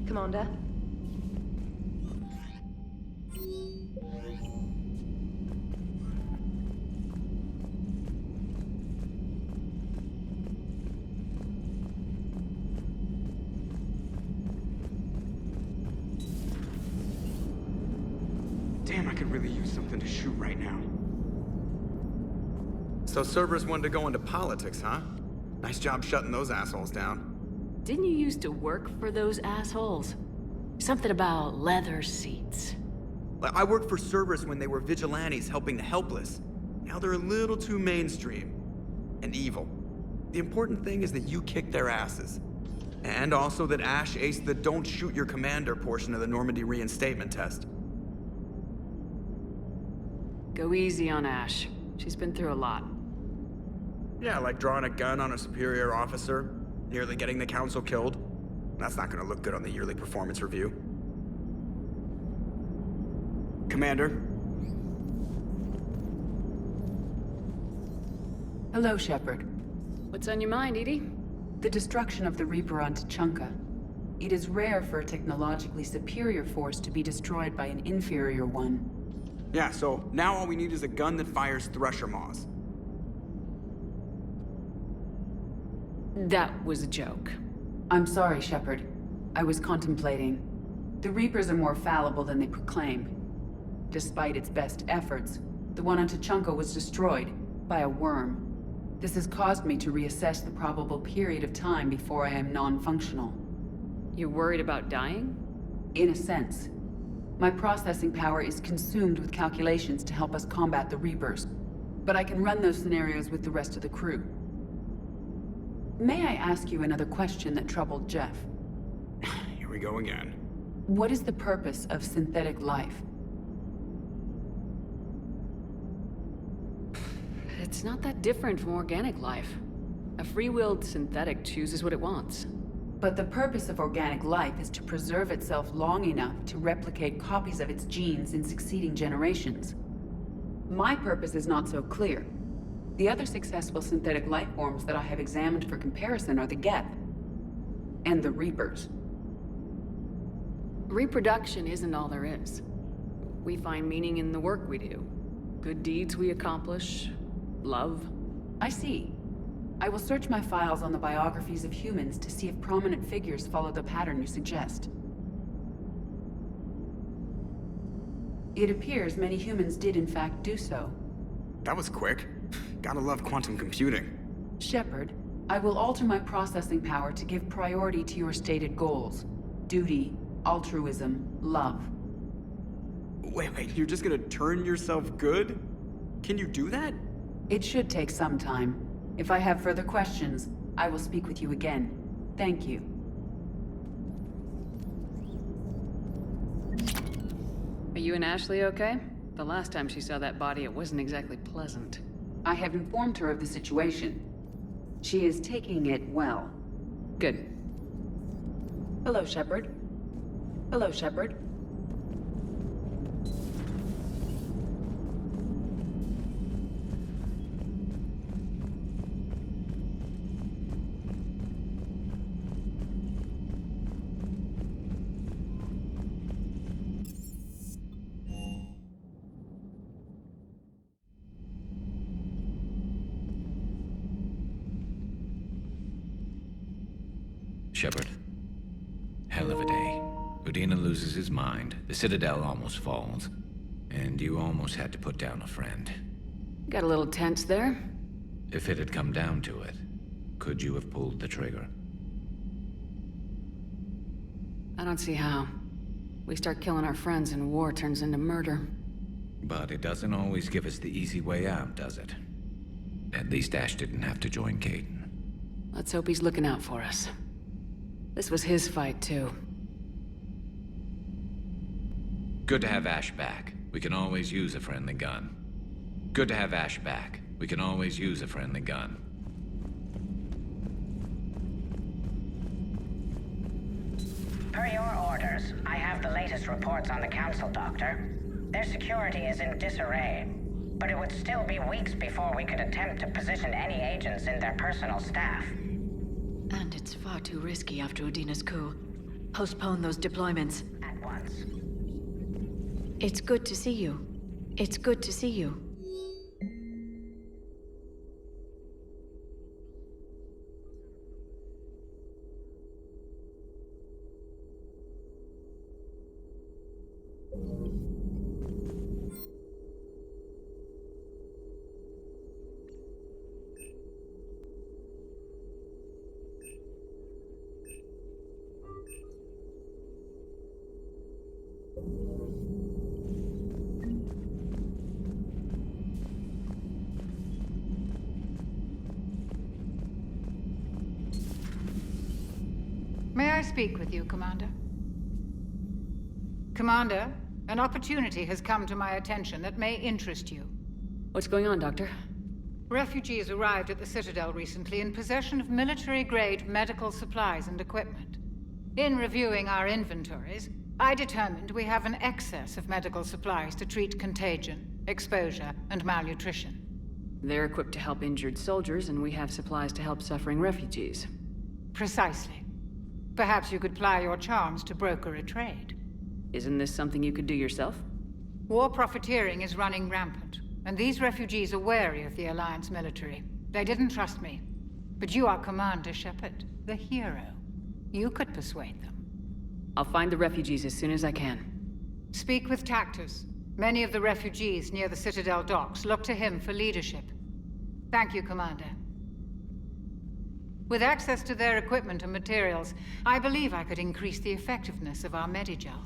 Commander? Damn, I could really use something to shoot right now. So Cerberus wanted to go into politics, huh? Nice job shutting those assholes down. Didn't you used to work for those assholes? Something about leather seats. I worked for Cerberus when they were vigilantes helping the helpless. Now they're a little too mainstream. And evil. The important thing is that you kicked their asses. And also that Ash aced the don't shoot your commander portion of the Normandy reinstatement test. Go easy on Ash. She's been through a lot. Yeah, like drawing a gun on a superior officer, nearly getting the council killed. That's not gonna look good on the yearly performance review. Commander? Hello, Shepard. What's on your mind, Edie? The destruction of the Reaper on Tuchanka. It is rare for a technologically superior force to be destroyed by an inferior one. Yeah, so now all we need is a gun that fires Thresher Maws. That was a joke. I'm sorry, Shepard. I was contemplating. The Reapers are more fallible than they proclaim. Despite its best efforts, the one on Tuchanka was destroyed by a worm. This has caused me to reassess the probable period of time before I am non-functional. You're worried about dying? In a sense. My processing power is consumed with calculations to help us combat the Reapers. But I can run those scenarios with the rest of the crew. May I ask you another question that troubled Jeff? Here we go again. What is the purpose of synthetic life? It's not that different from organic life. A free-willed synthetic chooses what it wants. But the purpose of organic life is to preserve itself long enough to replicate copies of its genes in succeeding generations. My purpose is not so clear. The other successful synthetic life forms that I have examined for comparison are the Geth and the Reapers. Reproduction isn't all there is. We find meaning in the work we do. Good deeds we accomplish. Love. I see. I will search my files on the biographies of humans to see if prominent figures follow the pattern you suggest. It appears many humans did in fact do so. That was quick. Gotta love quantum computing. Shepard, I will alter my processing power to give priority to your stated goals. Duty, altruism, love. Wait, you're just gonna turn yourself good? Can you do that? It should take some time. If I have further questions, I will speak with you again. Thank you. Are you and Ashley okay? The last time she saw that body, it wasn't exactly pleasant. I have informed her of the situation. She is taking it well. Good. Hello, Shepard. Hello, Shepard. Shepard. Hell of a day. Udina loses his mind, the Citadel almost falls, and you almost had to put down a friend. Got a little tense there. If it had come down to it, could you have pulled the trigger? I don't see how. We start killing our friends and war turns into murder. But it doesn't always give us the easy way out, does it? At least Ash didn't have to join Kaidan. Let's hope he's looking out for us. This was his fight, too. Good to have Ash back. We can always use a friendly gun. Good to have Ash back. We can always use a friendly gun. Per your orders, I have the latest reports on the Council, Doctor. Their security is in disarray, but it would still be weeks before we could attempt to position any agents in their personal staff. And it's far too risky after Udina's coup. Postpone those deployments. At once. It's good to see you. It's good to see you. May I speak with you, Commander? Commander, an opportunity has come to my attention that may interest you. What's going on, Doctor? Refugees arrived at the Citadel recently in possession of military-grade medical supplies and equipment. In reviewing our inventories, I determined we have an excess of medical supplies to treat contagion, exposure, and malnutrition. They're equipped to help injured soldiers, and we have supplies to help suffering refugees. Precisely. Perhaps you could ply your charms to broker a trade. Isn't this something you could do yourself? War profiteering is running rampant, and these refugees are wary of the Alliance military. They didn't trust me. But you are Commander Shepard, the hero. You could persuade them. I'll find the refugees as soon as I can. Speak with Tactus. Many of the refugees near the Citadel docks look to him for leadership. Thank you, Commander. With access to their equipment and materials, I believe I could increase the effectiveness of our Medigel.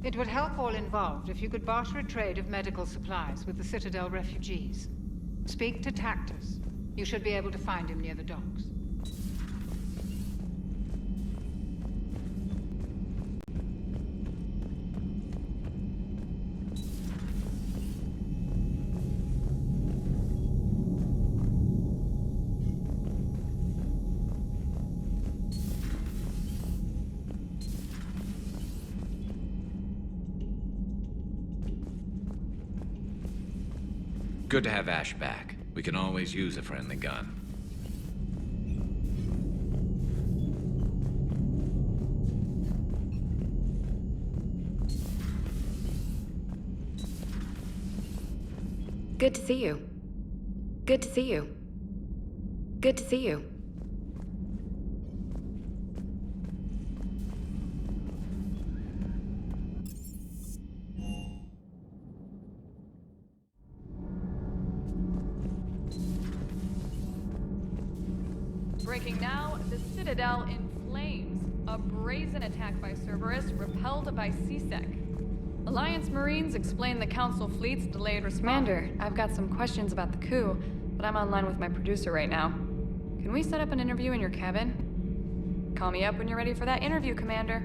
It would help all involved if you could barter a trade of medical supplies with the Citadel refugees. Speak to Tactus. You should be able to find him near the docks. Good to have Ash back. We can always use a friendly gun. Good to see you. Good to see you. Good to see you. Breaking now, the Citadel in flames. A brazen attack by Cerberus repelled by C-Sec. Alliance Marines explain the Council fleet's delayed response. Commander, I've got some questions about the coup, but I'm online with my producer right now. Can we set up an interview in your cabin? Call me up when you're ready for that interview, Commander.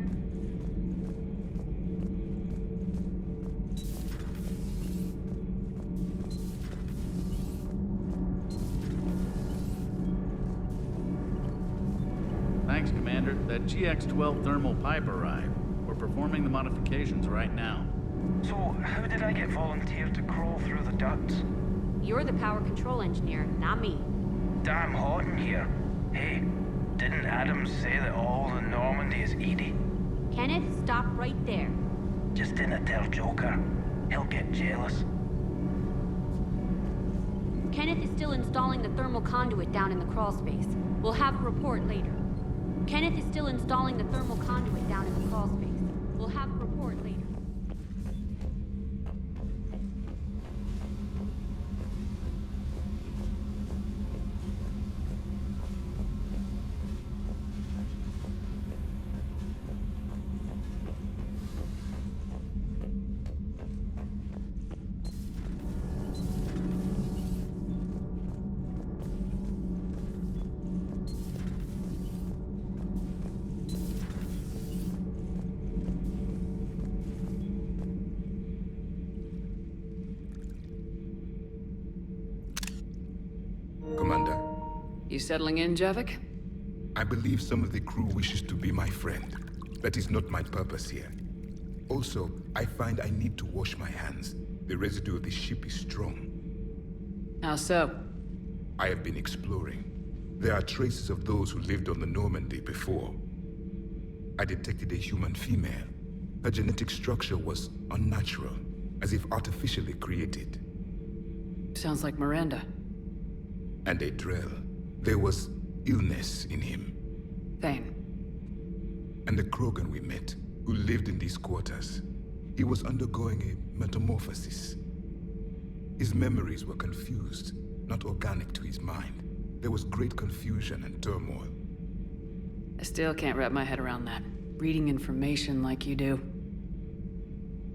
Thanks, Commander. That GX-12 thermal pipe arrived. We're performing the modifications right now. So, how did I get volunteered to crawl through the ducts? You're the power control engineer, not me. damn hot in here. Hey, didn't Adams say that all the Normandy is Edie? Kenneth, stop right there. Just didn't tell Joker. He'll get jealous. Kenneth is still installing the thermal conduit down in the crawl space. We'll have a report later. Kenneth is still installing the thermal conduit down in the crawl space. We'll have a report later. Commander. You settling in, Javik? I believe some of the crew wishes to be my friend. That is not my purpose here. Also, I find I need to wash my hands. The residue of the ship is strong. How so? I have been exploring. There are traces of those who lived on the Normandy before. I detected a human female. Her genetic structure was unnatural, as if artificially created. Sounds like Miranda. And a Drell. There was illness in him. Thane. And the Krogan we met, who lived in these quarters. He was undergoing a metamorphosis. His memories were confused, not organic to his mind. There was great confusion and turmoil. I still can't wrap my head around that. Reading information like you do.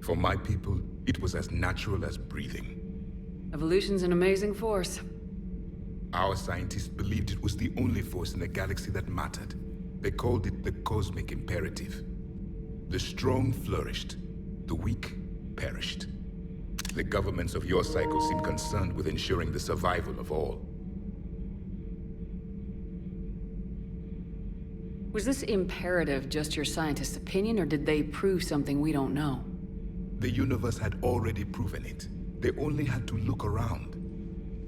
For my people, it was as natural as breathing. Evolution's an amazing force. Our scientists believed it was the only force in the galaxy that mattered. They called it the cosmic imperative. The strong flourished, the weak perished. The governments of your cycle seem concerned with ensuring the survival of all. Was this imperative just your scientists' opinion, or did they prove something we don't know? The universe had already proven it. They only had to look around.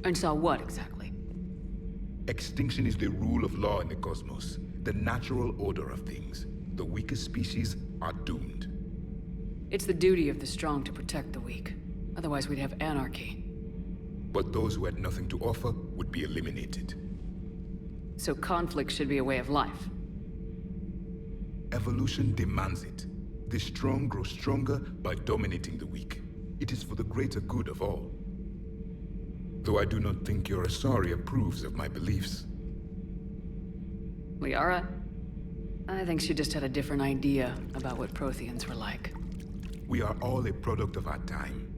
And saw what, exactly? Extinction is the rule of law in the cosmos, the natural order of things. The weakest species are doomed. It's the duty of the strong to protect the weak. Otherwise we'd have anarchy. But those who had nothing to offer would be eliminated. So conflict should be a way of life. Evolution demands it. The strong grow stronger by dominating the weak. It is for the greater good of all. Though I do not think your Asari approves of my beliefs. Liara? I think she just had a different idea about what Protheans were like. We are all a product of our time.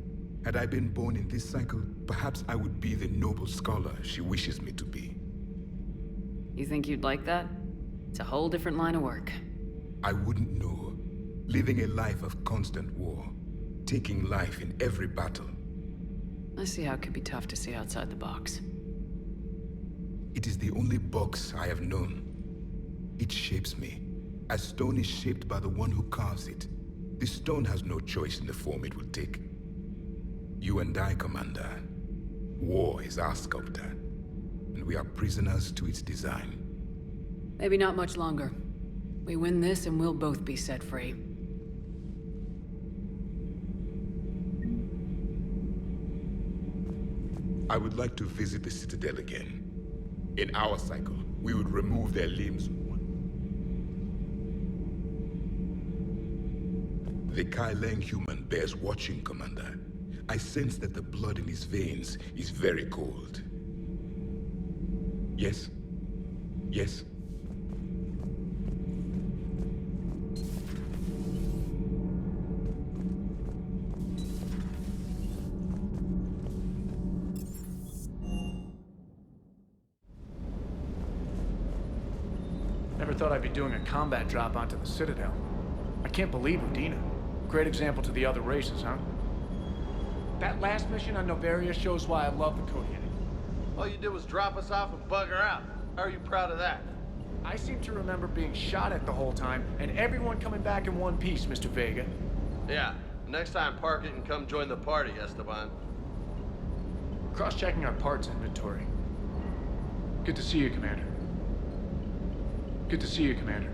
Had I been born in this cycle, perhaps I would be the noble scholar she wishes me to be. You think you'd like that? It's a whole different line of work. I wouldn't know. Living a life of constant war. Taking life in every battle. I see how it could be tough to see outside the box. It is the only box I have known. It shapes me, as stone is shaped by the one who carves it. The stone has no choice in the form it will take. You and I, Commander. War is our sculptor, and we are prisoners to its design. Maybe not much longer. We win this and we'll both be set free. I would like to visit the Citadel again. In our cycle, we would remove their limbs. The Kai Leng human bears watching, Commander. I sense that the blood in his veins is very cold. Yes? Yes? Never thought I'd be doing a combat drop onto the Citadel. I can't believe Udina. Great example to the other races, huh? That last mission on Noveria shows why I love the Code Unit. All you did was drop us off and bugger out. How are you proud of that? I seem to remember being shot at the whole time, and everyone coming back in one piece, Mr. Vega. Yeah, next time park it and come join the party, Esteban. Cross-checking our parts inventory. Good to see you, Commander. Good to see you, Commander.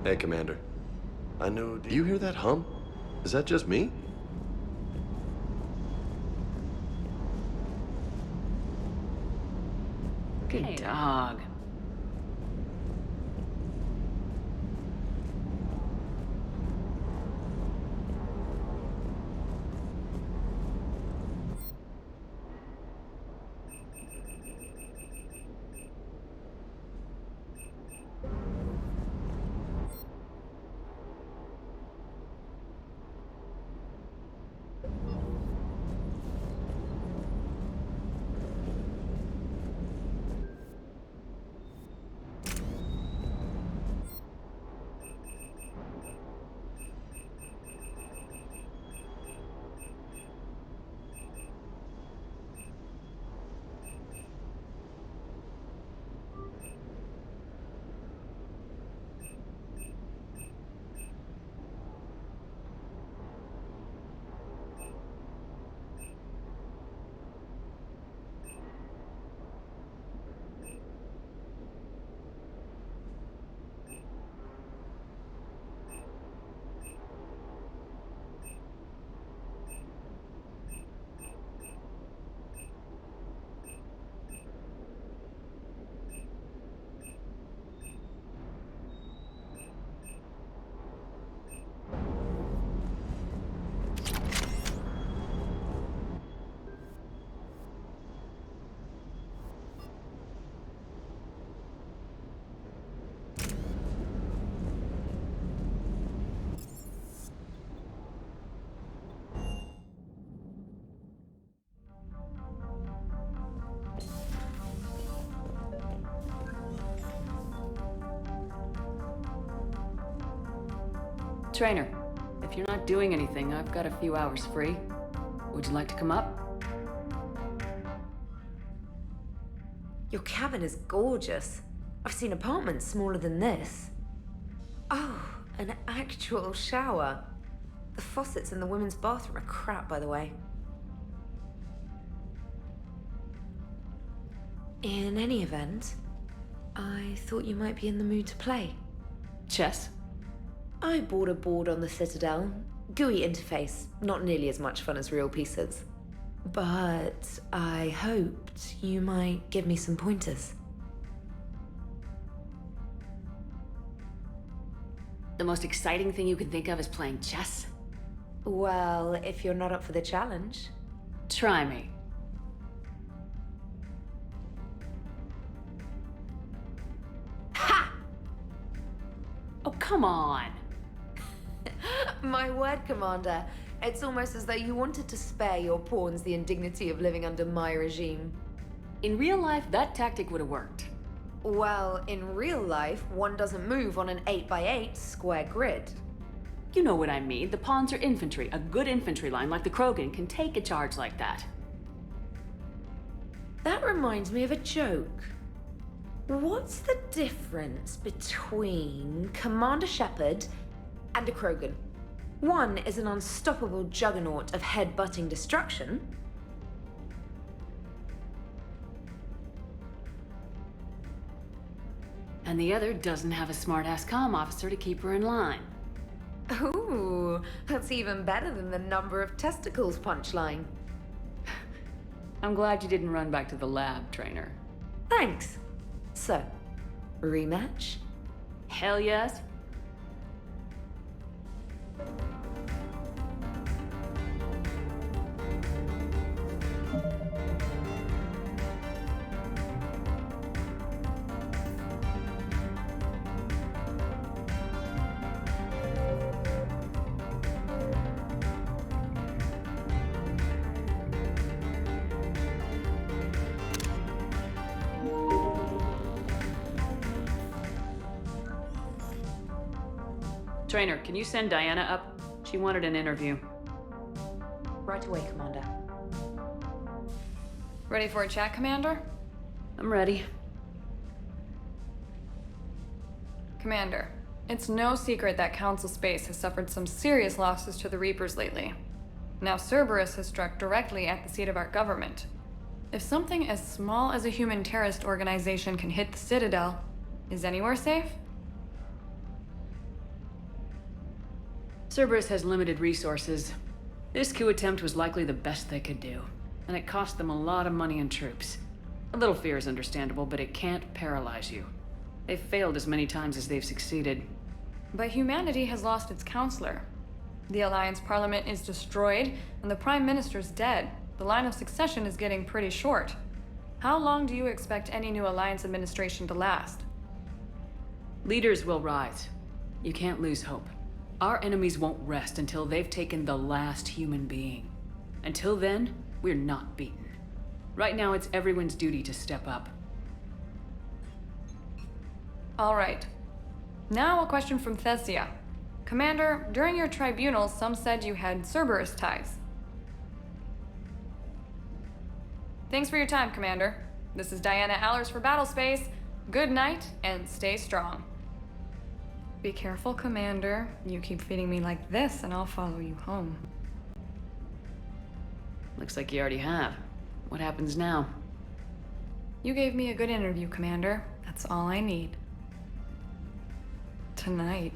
Hey, Commander. Do you hear that hum? Is that just me? Good dog. Trainer, if you're not doing anything, I've got a few hours free. Would you like to come up? Your cabin is gorgeous. I've seen apartments smaller than this. Oh, an actual shower. The faucets in the women's bathroom are crap, by the way. In any event, I thought you might be in the mood to play. Chess? I bought a board on the Citadel. GUI interface, not nearly as much fun as real pieces. But I hoped you might give me some pointers. The most exciting thing you can think of is playing chess? Well, if you're not up for the challenge. Try me. Ha! Oh, come on. My word, Commander. It's almost as though you wanted to spare your pawns the indignity of living under my regime. In real life, that tactic would have worked. Well, in real life, one doesn't move on an 8x8 square grid. You know what I mean. The pawns are infantry. A good infantry line like the Krogan can take a charge like that. That reminds me of a joke. What's the difference between Commander Shepard and a Krogan? One is an unstoppable juggernaut of head-butting destruction. And the other doesn't have a smart-ass comm officer to keep her in line. Ooh, that's even better than the number of testicles punchline. I'm glad you didn't run back to the lab, Trainer. Thanks. So, rematch? Hell yes. Trainer, can you send Diana up? She wanted an interview. Right away, Commander. Ready for a chat, Commander? I'm ready. Commander, it's no secret that Council Space has suffered some serious losses to the Reapers lately. Now Cerberus has struck directly at the seat of our government. If something as small as a human terrorist organization can hit the Citadel, is anywhere safe? Cerberus has limited resources. This coup attempt was likely the best they could do, and it cost them a lot of money and troops. A little fear is understandable, but it can't paralyze you. They've failed as many times as they've succeeded. But humanity has lost its counselor. The Alliance Parliament is destroyed, and the Prime Minister's dead. The line of succession is getting pretty short. How long do you expect any new Alliance administration to last? Leaders will rise. You can't lose hope. Our enemies won't rest until they've taken the last human being. Until then, we're not beaten. Right now, it's everyone's duty to step up. All right. Now a question from Thessia. Commander, during your tribunal, some said you had Cerberus ties. Thanks for your time, Commander. This is Diana Allers for Battlespace. Good night, and stay strong. Be careful, Commander. You keep feeding me like this, and I'll follow you home. Looks like you already have. What happens now? You gave me a good interview, Commander. That's all I need. Tonight.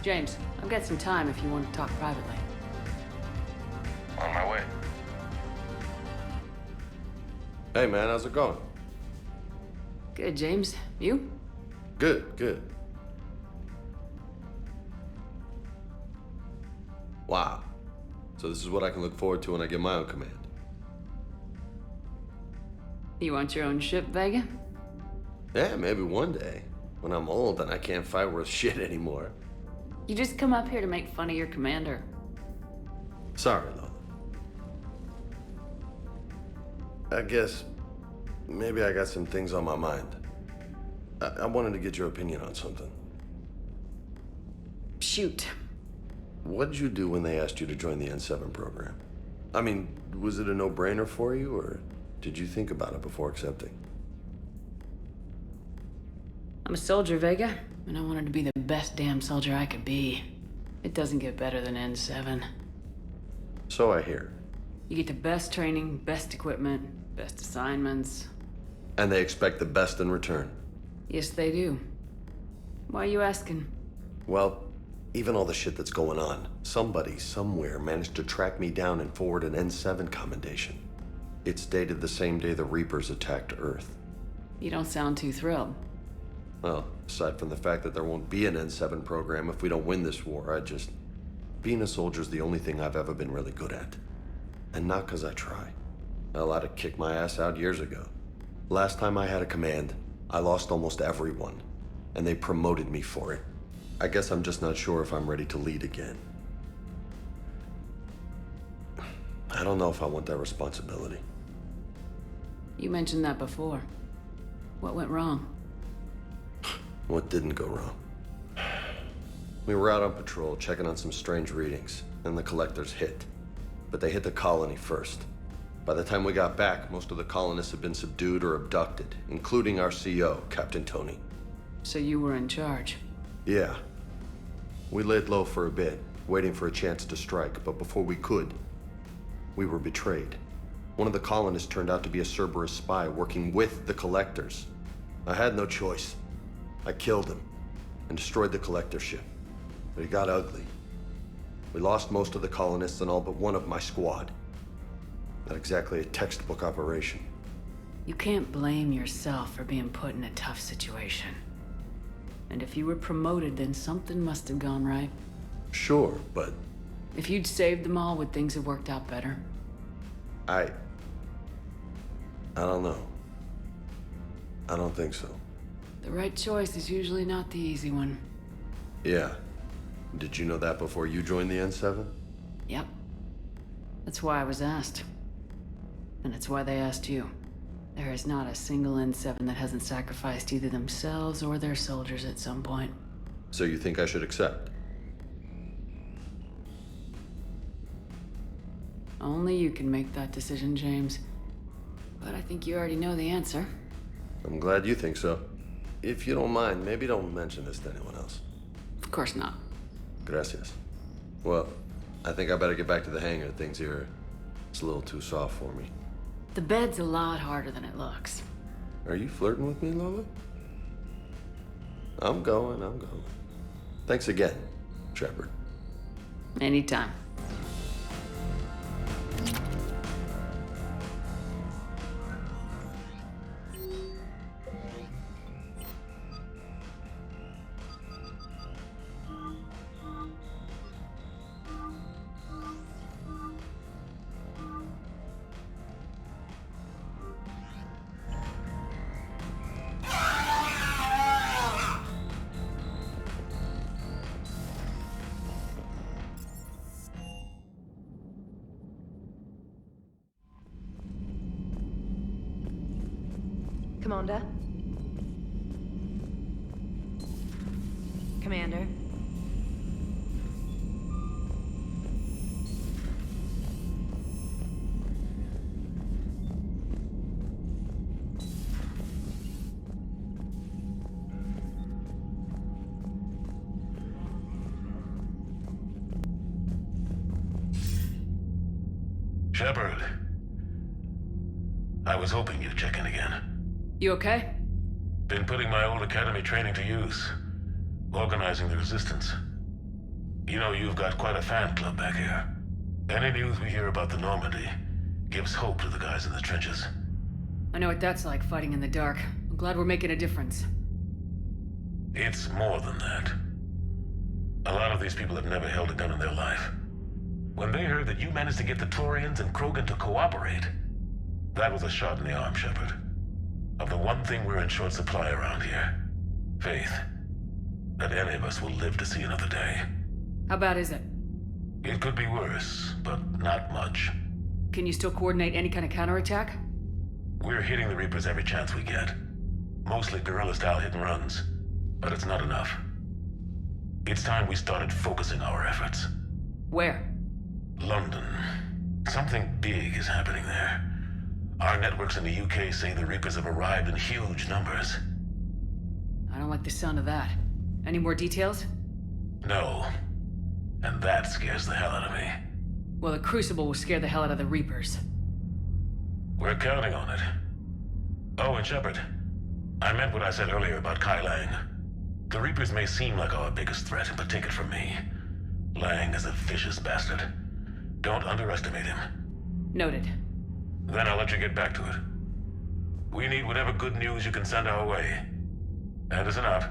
James, I've got some time if you want to talk privately. On my way. Hey man, how's it going? Good, James. You? Good, good. Wow. So this is what I can look forward to when I get my own command. You want your own ship, Vega? Yeah, maybe one day. When I'm old and I can't fight worth shit anymore. You just come up here to make fun of your commander. Sorry, Lola. I guess maybe I got some things on my mind. I wanted to get your opinion on something. Shoot. What did you do when they asked you to join the N7 program? I mean, was it a no-brainer for you, or did you think about it before accepting? I'm a soldier, Vega, and I wanted to be the best damn soldier I could be. It doesn't get better than N7. So I hear. You get the best training, best equipment, best assignments. And they expect the best in return. Yes, they do. Why are you asking? Well, even all the shit that's going on, somebody somewhere managed to track me down and forward an N7 commendation. It's dated the same day the Reapers attacked Earth. You don't sound too thrilled. Well, aside from the fact that there won't be an N7 program if we don't win this war, being a soldier's the only thing I've ever been really good at. And not because I try. Hell, I'd have kicked my ass out years ago. Last time I had a command, I lost almost everyone, and they promoted me for it. I guess I'm just not sure if I'm ready to lead again. I don't know if I want that responsibility. You mentioned that before. What went wrong? What didn't go wrong? We were out on patrol, checking on some strange readings, and the collectors hit. But they hit the colony first. By the time we got back, most of the colonists had been subdued or abducted, including our CO, Captain Tony. So you were in charge? Yeah. We laid low for a bit, waiting for a chance to strike, but before we could, we were betrayed. One of the colonists turned out to be a Cerberus spy working with the collectors. I had no choice. I killed him. and destroyed the collector ship. But it got ugly. We lost most of the colonists and all but one of my squad. Not exactly a textbook operation. You can't blame yourself for being put in a tough situation. And if you were promoted, then something must have gone right. Sure, but... If you'd saved them all, would things have worked out better? I don't know. I don't think so. The right choice is usually not the easy one. Yeah. Did you know that before you joined the N7? Yep. That's why I was asked. And it's why they asked you. There is not a single N7 that hasn't sacrificed either themselves or their soldiers at some point. So you think I should accept? Only you can make that decision, James. But I think you already know the answer. I'm glad you think so. If you don't mind, maybe don't mention this to anyone else. Of course not. Gracias. Well, I think I better get back to the hangar. Things here, it's a little too soft for me. The bed's a lot harder than it looks. Are you flirting with me, Lola? I'm going. Thanks again, Shepard. Anytime. Commander? Commander? Shepard. I was hoping you'd check in again. You okay? Been putting my old academy training to use. Organizing the resistance. You know, you've got quite a fan club back here. Any news we hear about the Normandy gives hope to the guys in the trenches. I know what that's like, fighting in the dark. I'm glad we're making a difference. It's more than that. A lot of these people have never held a gun in their life. When they heard that you managed to get the Turians and Krogan to cooperate, that was a shot in the arm, Shepard. Of the one thing we're in short supply around here. Faith. That any of us will live to see another day. How bad is it? It could be worse, but not much. Can you still coordinate any kind of counterattack? We're hitting the Reapers every chance we get. Mostly guerrilla-style hit-and-runs, but it's not enough. It's time we started focusing our efforts. Where? London. Something big is happening there. Our networks in the UK say the Reapers have arrived in huge numbers. I don't like the sound of that. Any more details? No. And that scares the hell out of me. Well, the Crucible will scare the hell out of the Reapers. We're counting on it. Oh, and Shepard, I meant what I said earlier about Kai Lang. The Reapers may seem like our biggest threat, but take it from me. Lang is a vicious bastard. Don't underestimate him. Noted. Then I'll let you get back to it. We need whatever good news you can send our way. Anderson out.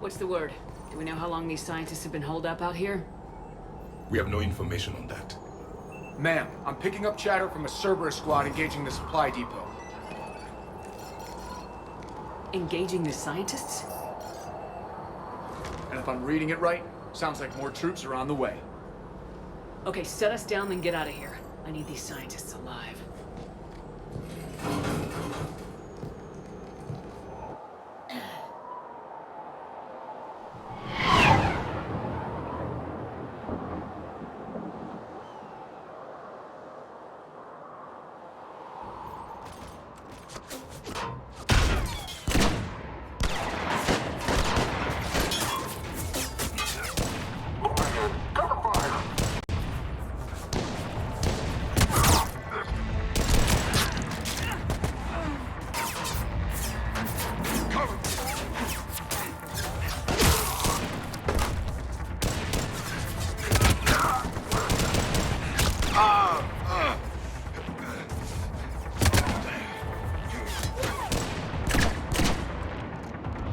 What's the word? Do we know how long these scientists have been holed up out here? We have no information on that. Ma'am, I'm picking up chatter from a Cerberus squad engaging the supply depot. Engaging the scientists? And if I'm reading it right, sounds like more troops are on the way. Okay, set us down, then get out of here. I need these scientists alive.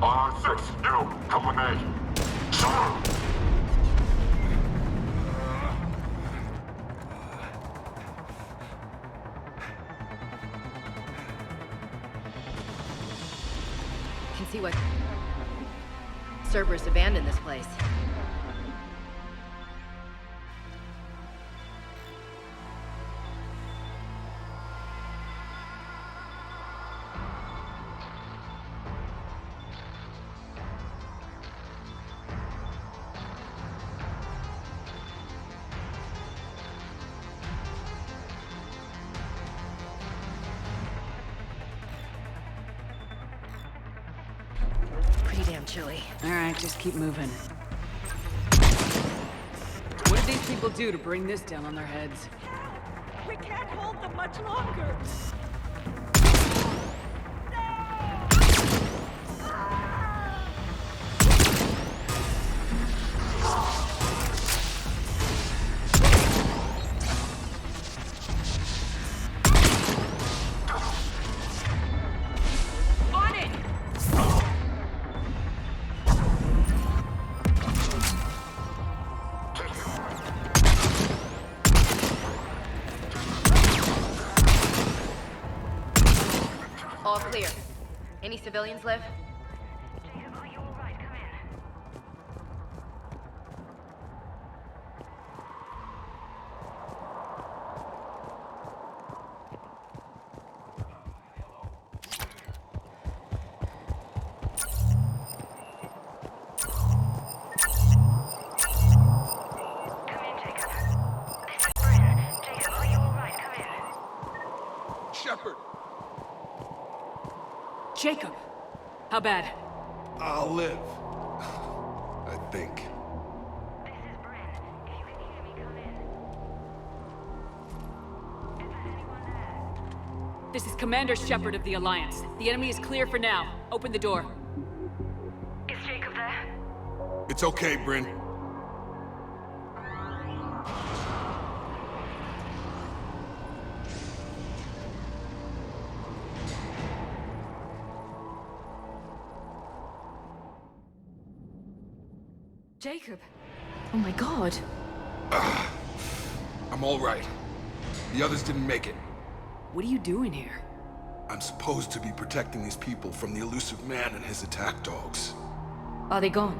R6, you, come with me. Sure. Can see what Cerberus abandoned this place. Pretty damn chilly. Alright, just keep moving. What did these people do to bring this down on their heads? We can't hold them much longer. All clear. Any civilians live? Shepard! Jacob! How bad? I'll live. I think. This is Commander Shepard of the Alliance. The enemy is clear for now. Open the door. Is Jacob there? It's okay, Bryn. Jacob! Oh my god. I'm all right. The others didn't make it. What are you doing here? I'm supposed to be protecting these people from the elusive man and his attack dogs. Are they gone?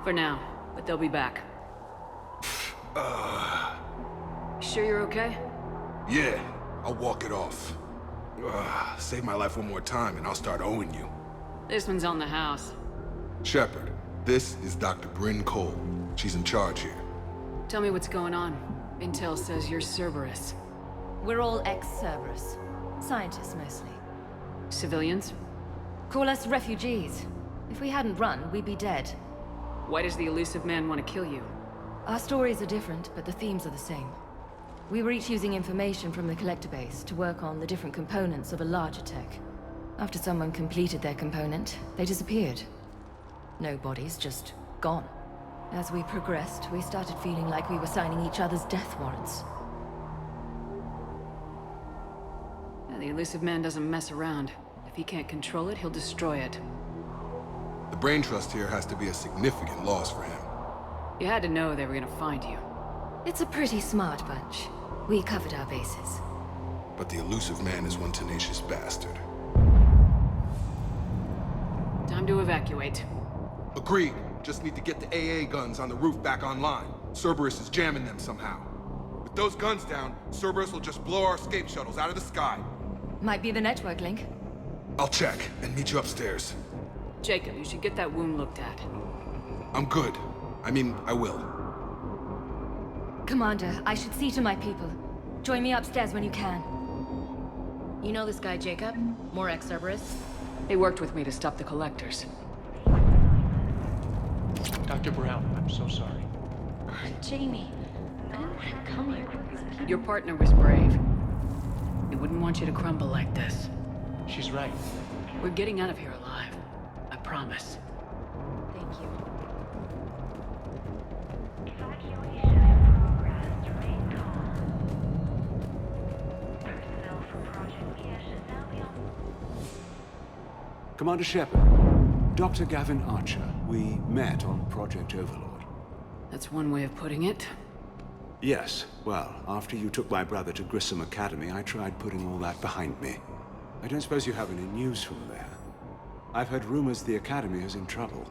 For now, but they'll be back. Sure you're okay? Yeah, I'll walk it off. Save my life one more time and I'll start owing you. This one's on the house. Shepard, this is Dr. Bryn Cole. She's in charge here. Tell me what's going on. Intel says you're Cerberus. We're all ex-Cerberus. Scientists, mostly. Civilians? Call us refugees. If we hadn't run, we'd be dead. Why does the elusive man want to kill you? Our stories are different, but the themes are the same. We were each using information from the Collector base to work on the different components of a larger tech. After someone completed their component, they disappeared. No bodies, just gone. As we progressed, we started feeling like we were signing each other's death warrants. Yeah, the elusive man doesn't mess around. If he can't control it, he'll destroy it. The brain trust here has to be a significant loss for him. You had to know they were gonna find you. It's a pretty smart bunch. We covered our bases. But the elusive man is one tenacious bastard. Time to evacuate. Agreed. Just need to get the AA guns on the roof back online. Cerberus is jamming them somehow. With those guns down, Cerberus will just blow our escape shuttles out of the sky. Might be the network link. I'll check and meet you upstairs. Jacob, you should get that wound looked at. I'm good. I mean, I will. Commander, I should see to my people. Join me upstairs when you can. You know this guy, Jacob? More ex-Cerberus? They worked with me to stop the Collectors. Dr. Brown, I'm so sorry. Jamie, I didn't want to come here with these people. Your partner was brave. He wouldn't want you to crumble like this. She's right. We're getting out of here alive. I promise. Thank you. Commander Shepard, Dr. Gavin Archer. We met on Project Overlord. That's one way of putting it. Yes, well, after you took my brother to Grissom Academy, I tried putting all that behind me. I don't suppose you have any news from there. I've heard rumors the Academy is in trouble.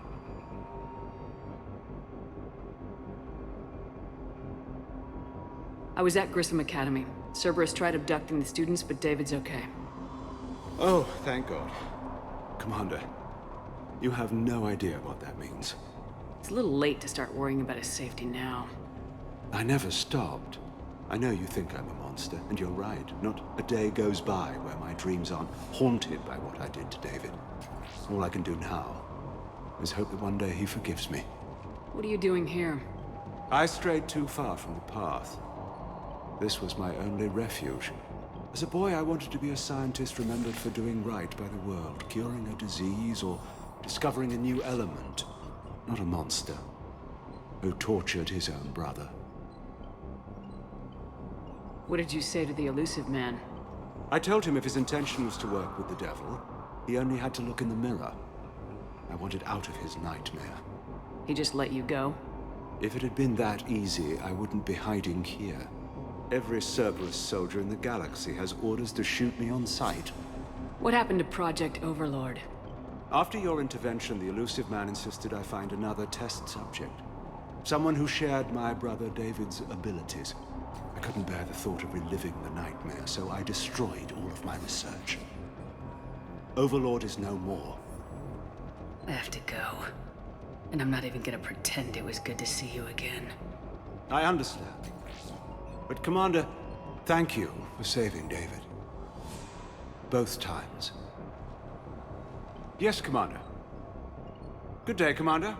I was at Grissom Academy. Cerberus tried abducting the students, but David's okay. Oh, thank God. Commander, you have no idea what that means. It's a little late to start worrying about his safety now. I never stopped. I know you think I'm a monster, and you're right. Not a day goes by where my dreams aren't haunted by what I did to David. All I can do now is hope that one day he forgives me. What are you doing here? I strayed too far from the path. This was my only refuge. As a boy, I wanted to be a scientist remembered for doing right by the world, curing a disease or discovering a new element. Not a monster who tortured his own brother. What did you say to the elusive man? I told him if his intention was to work with the devil, he only had to look in the mirror. I wanted out of his nightmare. He just let you go? If it had been that easy, I wouldn't be hiding here. Every Cerberus soldier in the galaxy has orders to shoot me on sight. What happened to Project Overlord? After your intervention, the elusive man insisted I find another test subject. Someone who shared my brother David's abilities. I couldn't bear the thought of reliving the nightmare, so I destroyed all of my research. Overlord is no more. I have to go. And I'm not even gonna pretend it was good to see you again. I understand. But Commander, thank you for saving David. Both times. Yes, Commander. Good day, Commander.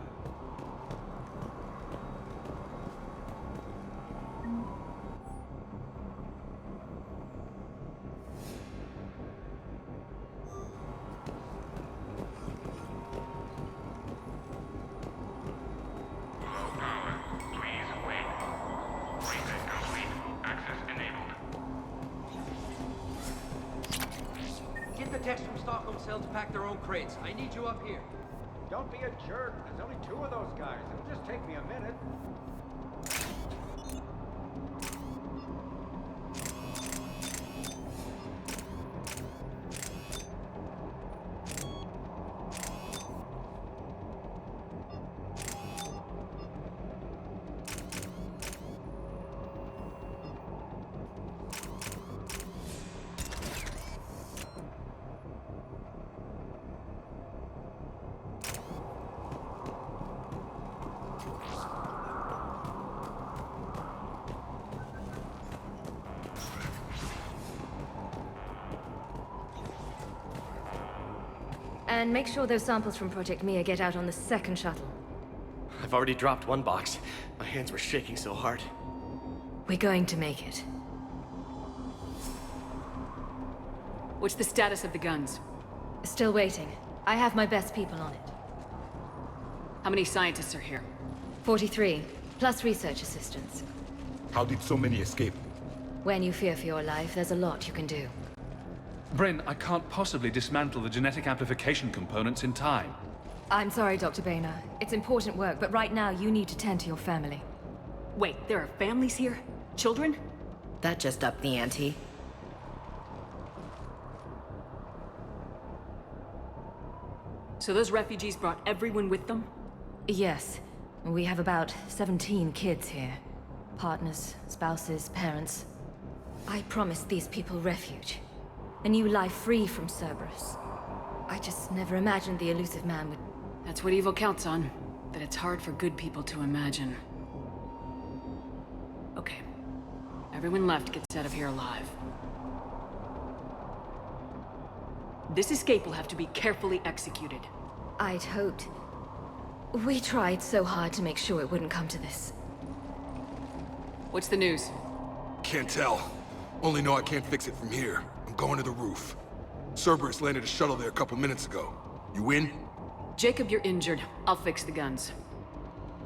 Crates. I need you up here. Don't be a jerk. There's only 2 of those guys. It'll just take me a minute. And make sure those samples from Project Mia get out on the second shuttle. I've already dropped one box. My hands were shaking so hard. We're going to make it. What's the status of the guns? Still waiting. I have my best people on it. How many scientists are here? 43, plus research assistants. How did so many escape? When you fear for your life, there's a lot you can do. Bryn, I can't possibly dismantle the genetic amplification components in time. I'm sorry, Dr. Boehner. It's important work, but right now you need to tend to your family. Wait, there are families here? Children? That just upped the ante. So those refugees brought everyone with them? Yes. We have about 17 kids here. Partners, spouses, parents. I promised these people refuge. A new life free from Cerberus. I just never imagined the elusive man would... That's what evil counts on. That it's hard for good people to imagine. Okay. Everyone left gets out of here alive. This escape will have to be carefully executed. I'd hoped. We tried so hard to make sure it wouldn't come to this. What's the news? Can't tell. Only know I can't fix it from here. I'm going to the roof. Cerberus landed a shuttle there a couple minutes ago. You in? Jacob, you're injured. I'll fix the guns.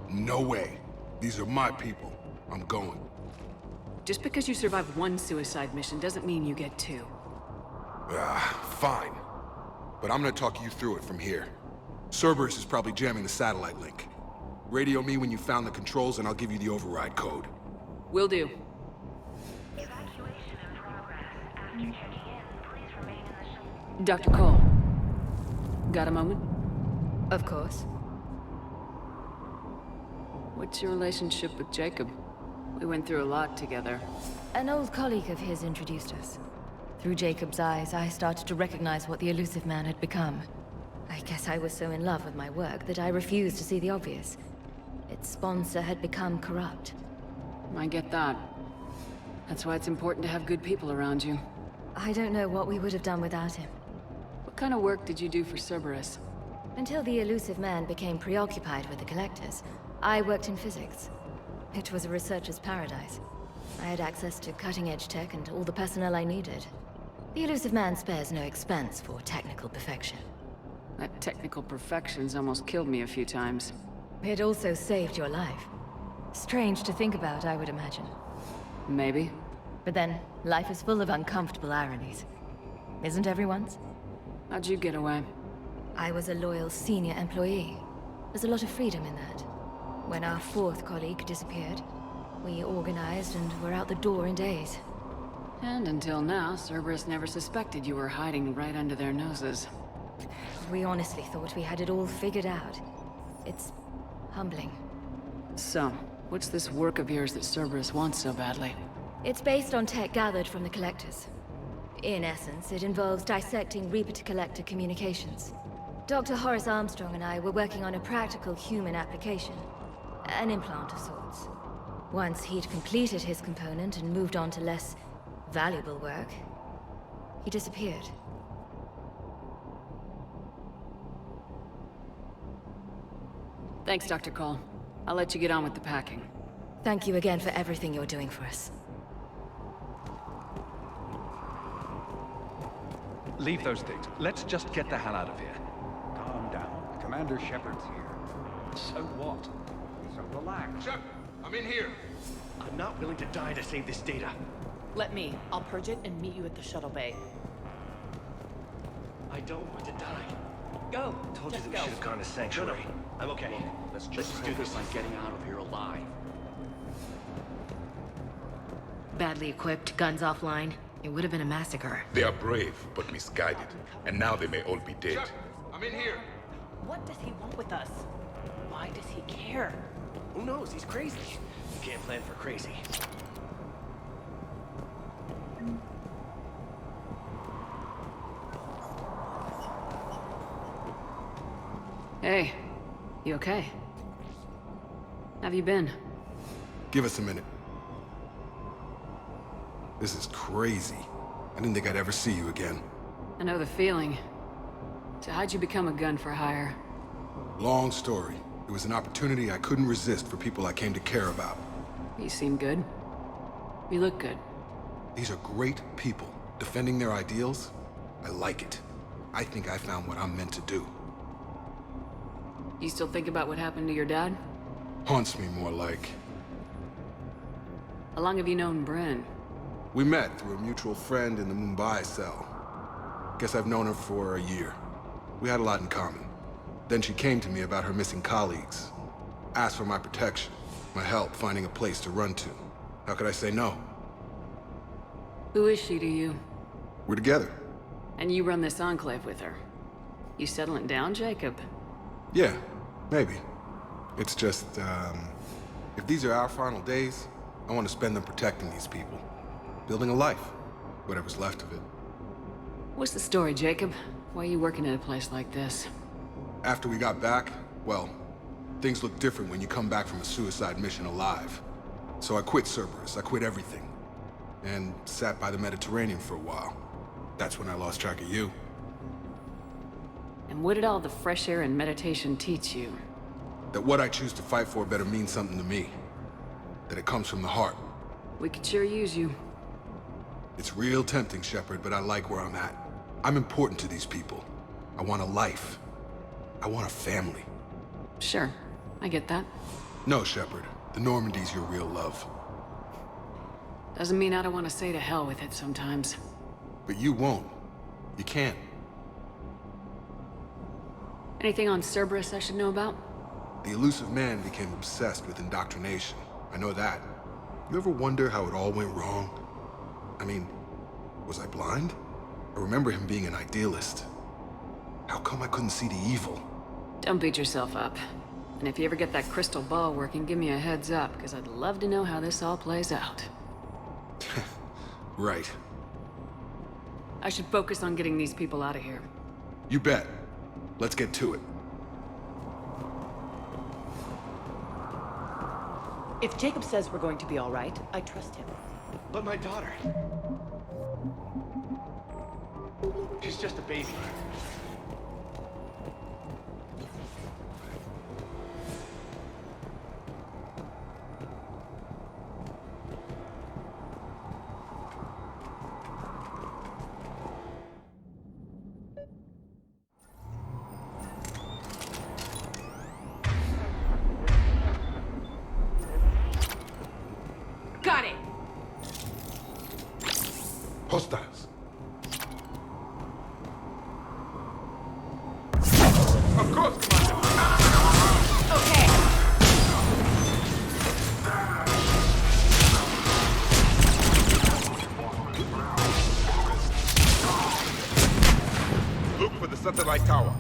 No way. These are my people. I'm going. Just because you survived one suicide mission doesn't mean you get 2. Fine. But I'm gonna talk you through it from here. Cerberus is probably jamming the satellite link. Radio me when you found the controls and I'll give you the override code. Will do. Dr. Cole. Got a moment? Of course. What's your relationship with Jacob? We went through a lot together. An old colleague of his introduced us. Through Jacob's eyes, I started to recognize what the Elusive Man had become. I guess I was so in love with my work that I refused to see the obvious. Its sponsor had become corrupt. I get that. That's why it's important to have good people around you. I don't know what we would have done without him. What kind of work did you do for Cerberus? Until the Elusive Man became preoccupied with the Collectors, I worked in physics. It was a researcher's paradise. I had access to cutting-edge tech and all the personnel I needed. The Elusive Man spares no expense for technical perfection. That technical perfection's almost killed me a few times. It also saved your life. Strange to think about, I would imagine. Maybe. But then, life is full of uncomfortable ironies. Isn't everyone's? How'd you get away? I was a loyal senior employee. There's a lot of freedom in that. When our fourth colleague disappeared, we organized and were out the door in days. And until now, Cerberus never suspected you were hiding right under their noses. We honestly thought we had it all figured out. It's humbling. So, what's this work of yours that Cerberus wants so badly? It's based on tech gathered from the Collectors. In essence, it involves dissecting Reaper-to-Collector communications. Dr. Horace Armstrong and I were working on a practical human application. An implant of sorts. Once he'd completed his component and moved on to less valuable work, he disappeared. Thanks, Dr. Cole. I'll let you get on with the packing. Thank you again for everything you're doing for us. Leave those things. Let's just get the hell out of here. Calm down. Commander Shepard's here. So what? So relax. Shepard, I'm in here. I'm not willing to die to save this data. Let me. I'll purge it and meet you at the shuttle bay. I don't want to die. Go. Told you Just that we go. should have gone to Sanctuary. I'm okay. Let's just do this on getting out of here alive. Badly equipped, guns offline. It would have been a massacre. They are brave, but misguided. And now they may all be dead. Shepard, I'm in here. What does he want with us? Why does he care? Who knows? He's crazy. You can't plan for crazy. Hey, you okay? Have you been? Give us a minute. This is crazy. I didn't think I'd ever see you again. I know the feeling. So how'd you become a gun for hire? Long story. It was an opportunity I couldn't resist for people I came to care about. You seem good. You look good. These are great people, defending their ideals. I like it. I think I found what I'm meant to do. You still think about what happened to your dad? Haunts me more like. How long have you known Bryn? We met through a mutual friend in the Mumbai cell. Guess I've known her for a year. We had a lot in common. Then she came to me about her missing colleagues. Asked for my protection, my help finding a place to run to. How could I say no? Who is she to you? We're together. And you run this enclave with her. You settling down, Jacob? Yeah, maybe. It's just, if these are our final days, I want to spend them protecting these people. Building a life. Whatever's left of it. What's the story, Jacob? Why are you working at a place like this? After we got back, well, things look different when you come back from a suicide mission alive. So I quit Cerberus, I quit everything. And sat by the Mediterranean for a while. That's when I lost track of you. And what did all the fresh air and meditation teach you? That what I choose to fight for better mean something to me. That it comes from the heart. We could sure use you. It's real tempting, Shepard, but I like where I'm at. I'm important to these people. I want a life. I want a family. Sure, I get that. No, Shepard. The Normandy's your real love. Doesn't mean I don't want to say to hell with it sometimes. But you won't. You can't. Anything on Cerberus I should know about? The elusive man became obsessed with indoctrination. I know that. You ever wonder how it all went wrong? I mean, was I blind? I remember him being an idealist. How come I couldn't see the evil? Don't beat yourself up. And if you ever get that crystal ball working, give me a heads up, because I'd love to know how this all plays out. Right. I should focus on getting these people out of here. You bet. Let's get to it. If Jacob says we're going to be all right, I trust him. But my daughter... She's just a baby. Got it! Hostiles. Of course, Commander. Okay. Look for the satellite tower.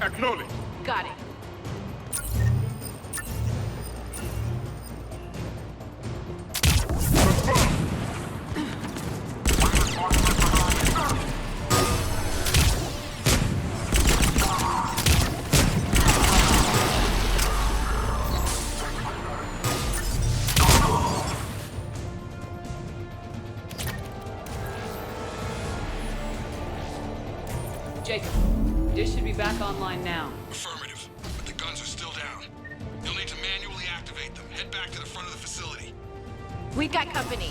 Acknowledge. Got it. Jacob, dish should be back online now. Affirmative, but the guns are still down. You'll need to manually activate them. Head back to the front of the facility. We got company.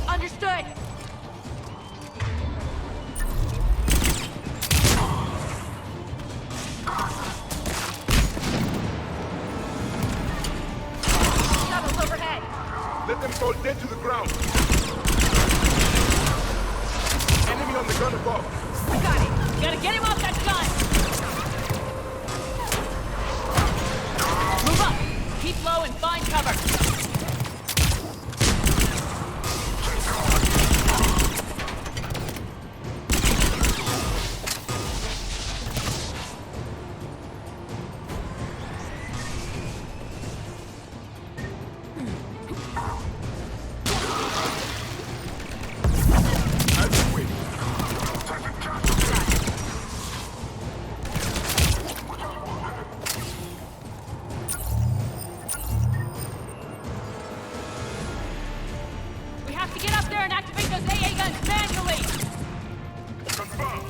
Understood. Shuttles overhead. Let them fall dead to the ground. Enemy on the gun above. We got it. Gotta get him off that gun. Move up. Keep low and find cover. We have to get up there and activate those AA guns manually. Confirm.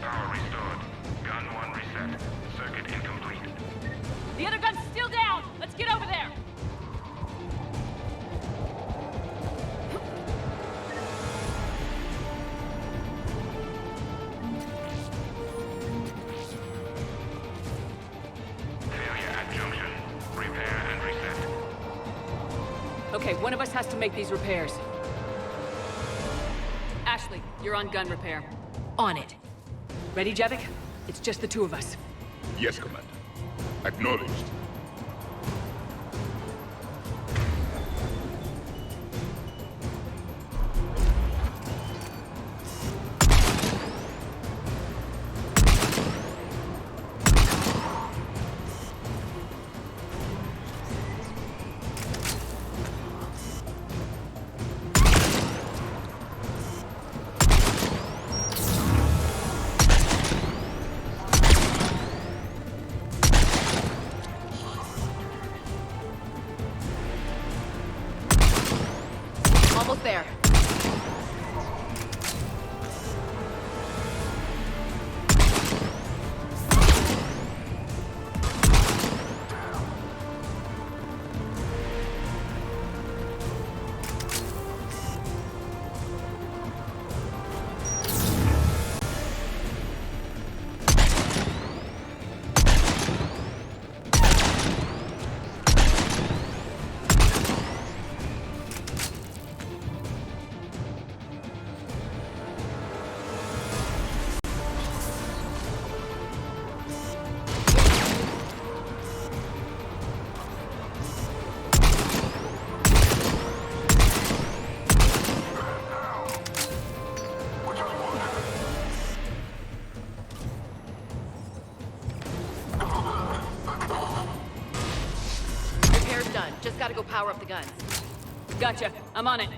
Power restored. Gun 1 reset. Circuit incomplete. The other gun's still down. Let's get over there. Failure at junction. Repair and reset. Okay, one of us has to make these repairs. Ashley, you're on gun repair. On it. Ready, Javik? It's just the two of us. Yes, Commander. Acknowledged. Almost there. Done. Just gotta go power up the guns. Gotcha. I'm on it.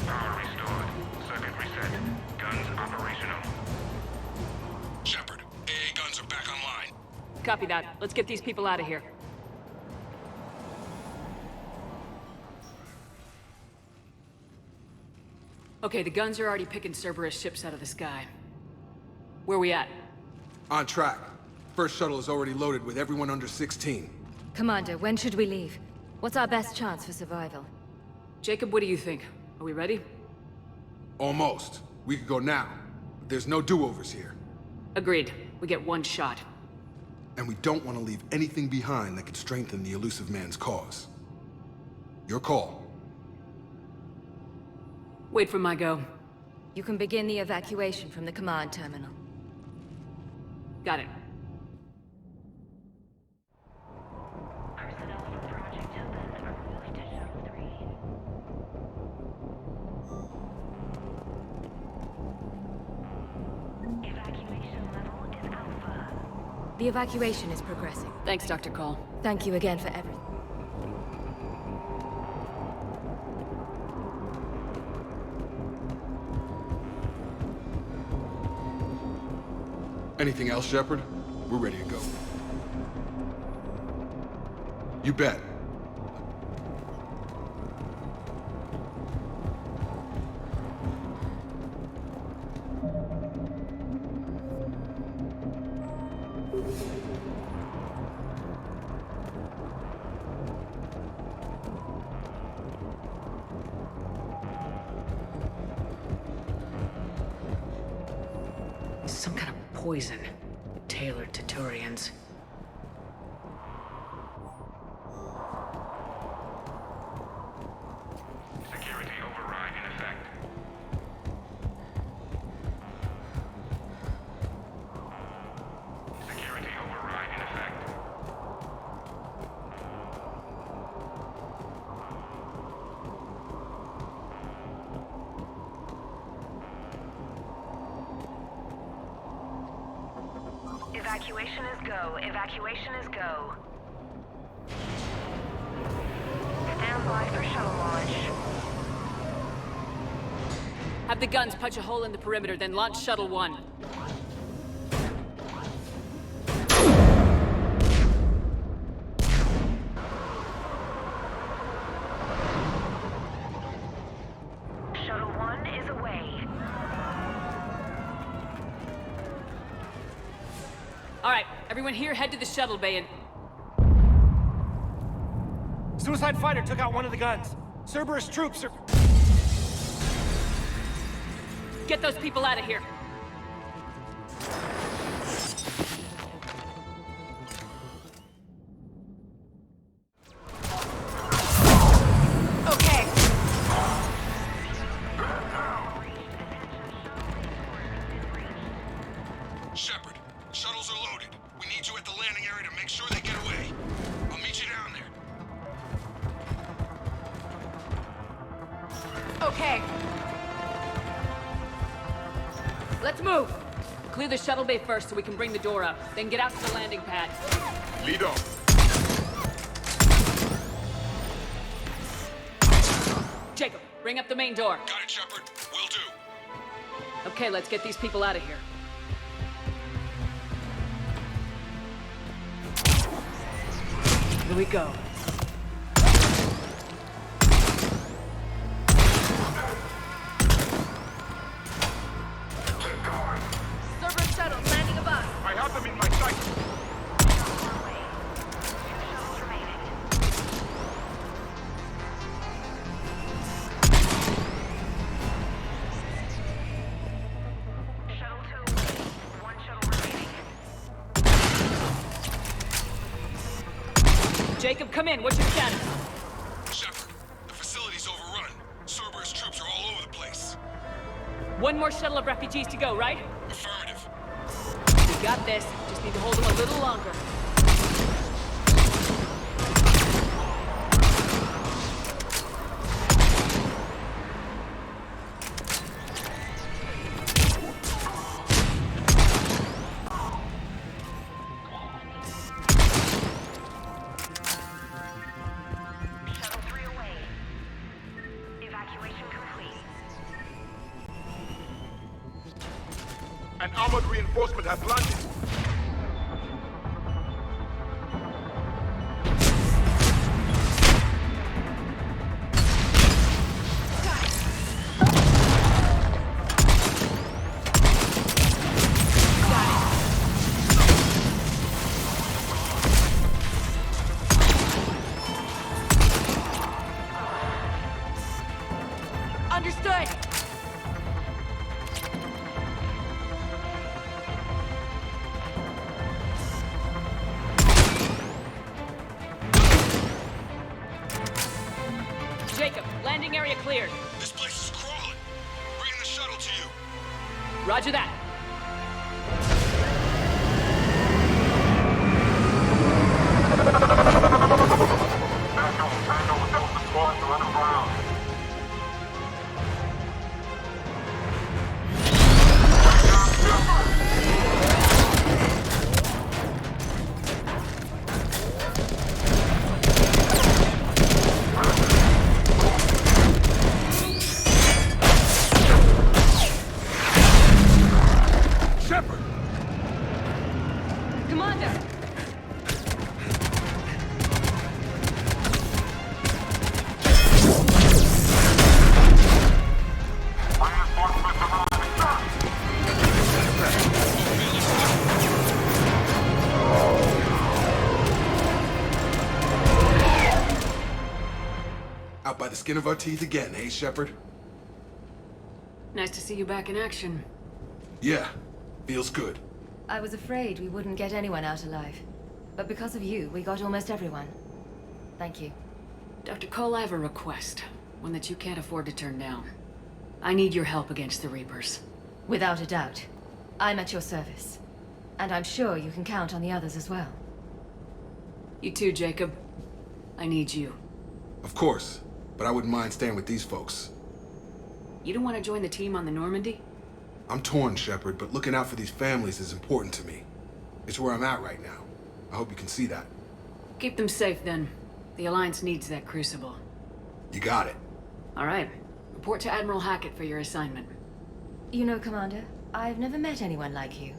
Power restored. Circuit reset. Guns operational. Shepard, AA guns are back online. Copy that. Let's get these people out of here. Okay, the guns are already picking Cerberus ships out of the sky. Where we at? On track. First shuttle is already loaded with everyone under 16. Commander, when should we leave? What's our best chance for survival? Jacob, what do you think? Are we ready? Almost. We could go now, but there's no do-overs here. Agreed. We get one shot. And we don't want to leave anything behind that could strengthen the Illusive Man's cause. Your call. Wait for my go. You can begin the evacuation from the command terminal. Got it. Personnel from Project Topaz are moved to Shuttle 3. Evacuation level is Alpha. The evacuation is progressing. Thanks, Dr. Cole. Thank you again for everything. Anything else, Shepard? We're ready to go. You bet. Some kind of poison tailored to Turians. Security override in effect. Security override in effect. Evacuation is go. Evacuation is go. Stand by for shuttle launch. Have the guns punch a hole in the perimeter, then launch Shuttle 1. Shuttle 1 is away. Alright, everyone here, head to the shuttle bay and... Suicide fighter took out one of the guns. Cerberus troops are... Get those people out of here. Okay. Shepard, shuttles are loaded. We need you at the landing area to make sure they get away. I'll meet you down there. Okay. Let's move. Clear the shuttle bay first so we can bring the door up. Then get out to the landing pad. Lead off. Jacob, bring up the main door. Got it, Shepard. Will do. Okay, let's get these people out of here. Here we go. Cerberus shuttles landing above. I have them in my sight. Jacob, come in. What's your status? Shepard, the facility's overrun. Cerberus troops are all over the place. One more shuttle of refugees to go, right? Affirmative. We got this. Just need to hold them a little longer. An armored reinforcement has landed. Understood! Jacob, landing area cleared. This place is crawling. Bringing the shuttle to you. Roger that. Shepard! Commander! Out by the skin of our teeth again, eh, Shepard? Nice to see you back in action. Yeah, feels good. I was afraid we wouldn't get anyone out alive. But because of you, we got almost everyone. Thank you. Dr. Cole, I have a request. One that you can't afford to turn down. I need your help against the Reapers. Without a doubt. I'm at your service. And I'm sure you can count on the others as well. You too, Jacob. I need you. Of course, but I wouldn't mind staying with these folks. You don't want to join the team on the Normandy? I'm torn, Shepard, but looking out for these families is important to me. It's where I'm at right now. I hope you can see that. Keep them safe, then. The Alliance needs that Crucible. You got it. All right. Report to Admiral Hackett for your assignment. You know, Commander, I've never met anyone like you.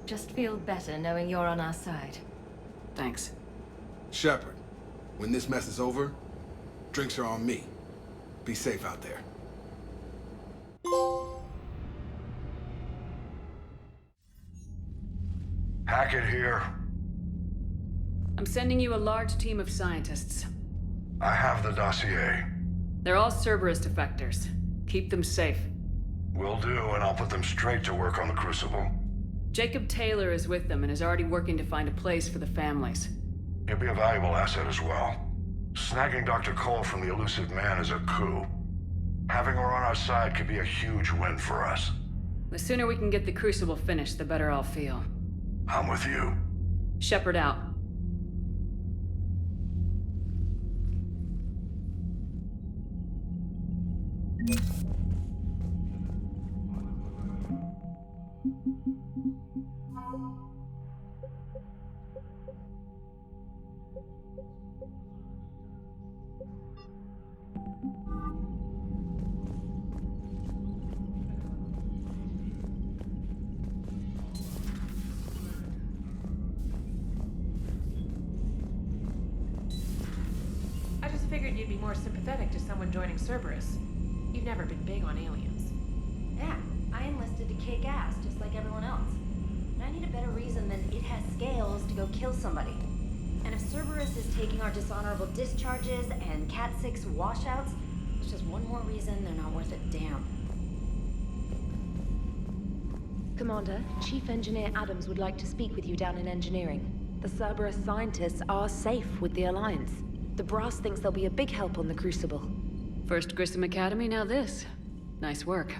Just feel better knowing you're on our side. Thanks. Shepard, when this mess is over, drinks are on me. Be safe out there. Hackett here. I'm sending you a large team of scientists. I have the dossier. They're all Cerberus defectors. Keep them safe. Will do, and I'll put them straight to work on the Crucible. Jacob Taylor is with them and is already working to find a place for the families. He'll be a valuable asset as well. Snagging Dr. Cole from the Elusive Man is a coup. Having her on our side could be a huge win for us. The sooner we can get the Crucible finished, the better I'll feel. I'm with you. Shepard out. figured you'd be more sympathetic to someone joining Cerberus. You've never been big on aliens. Yeah, I enlisted to kick ass, just like everyone else. And I need a better reason than it has scales to go kill somebody. And if Cerberus is taking our dishonorable discharges and Cat-6 washouts, it's just one more reason they're not worth a damn. Commander, Chief Engineer Adams would like to speak with you down in engineering. The Cerberus scientists are safe with the Alliance. The brass thinks they'll be a big help on the Crucible. First Grissom Academy, now this. Nice work.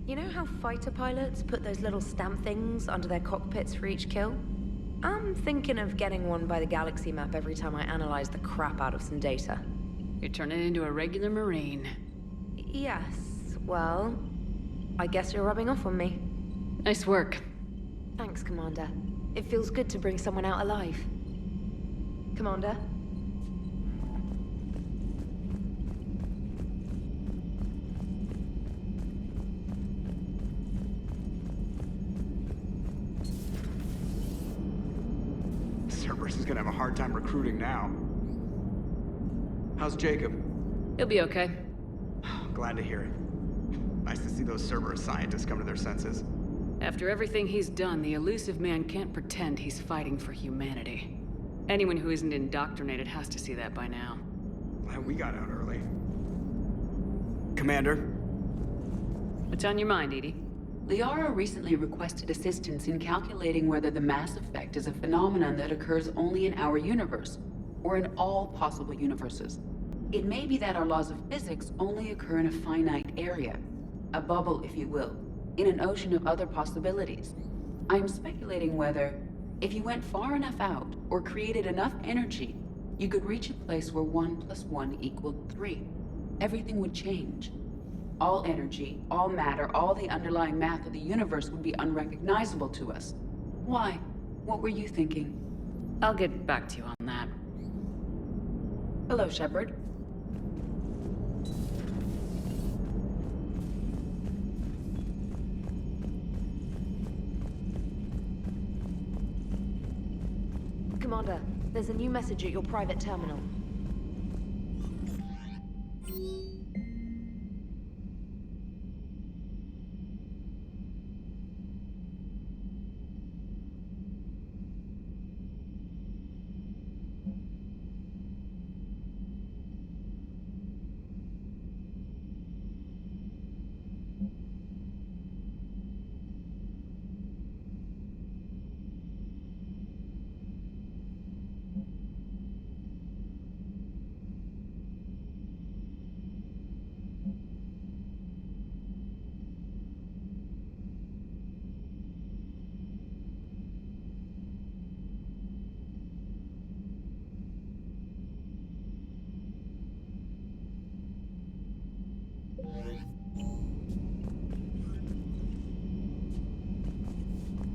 You know how fighter pilots put those little stamp things under their cockpits for each kill? I'm thinking of getting one by the galaxy map every time I analyze the crap out of some data. You're turning into a regular Marine. Yes, well, I guess you're rubbing off on me. Nice work. Thanks, Commander. It feels good to bring someone out alive. Commander? Cerberus is gonna have a hard time recruiting now. How's Jacob? He'll be okay. Glad to hear it. Nice to see those Cerberus scientists come to their senses. After everything he's done, the Elusive Man can't pretend he's fighting for humanity. Anyone who isn't indoctrinated has to see that by now. Glad we got out early. Commander? What's on your mind, Edie? Liara recently requested assistance in calculating whether the mass effect is a phenomenon that occurs only in our universe, or in all possible universes. It may be that our laws of physics only occur in a finite area, a bubble, if you will, in an ocean of other possibilities. I'm speculating whether, if you went far enough out, or created enough energy, you could reach a place where 1 + 1 = 3. Everything would change. All energy, all matter, all the underlying math of the universe would be unrecognizable to us. Why? What were you thinking? I'll get back to you on that. Hello, Shepard. Commander, there's a new message at your private terminal.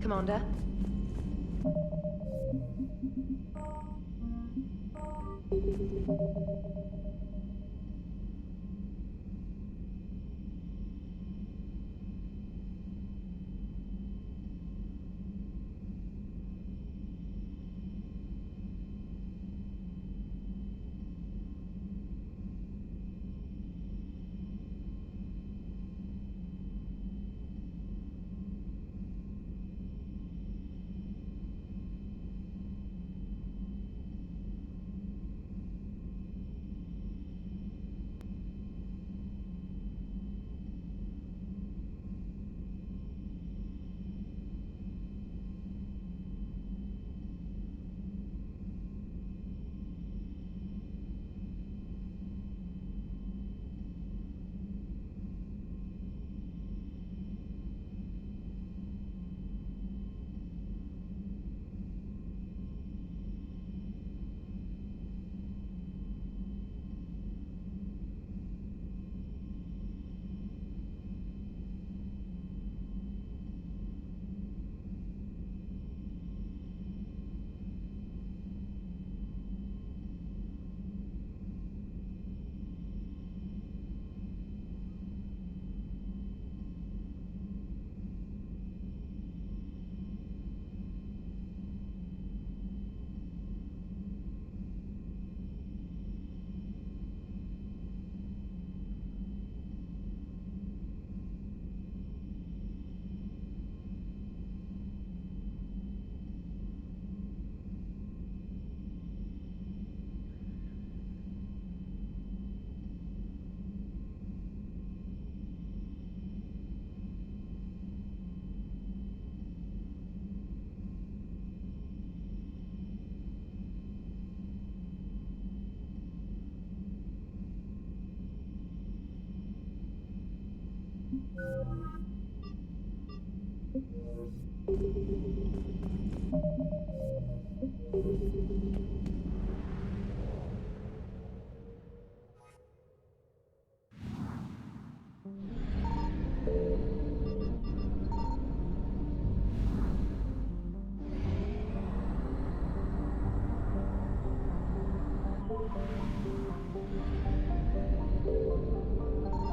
Commander?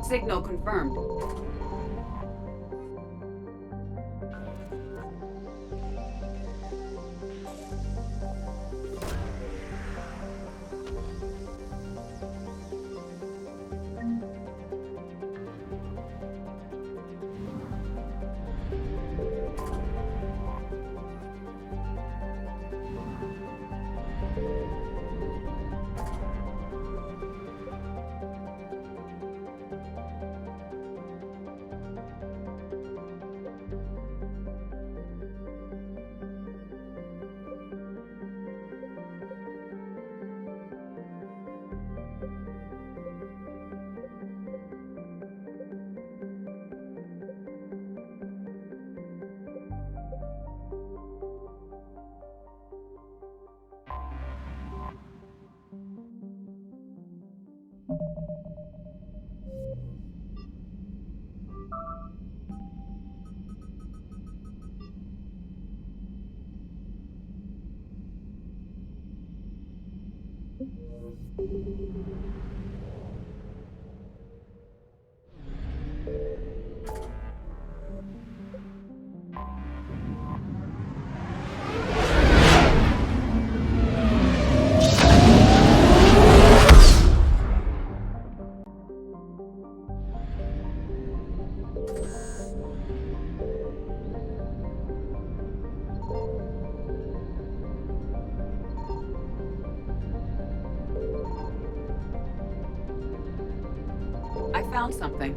Signal confirmed. I found something.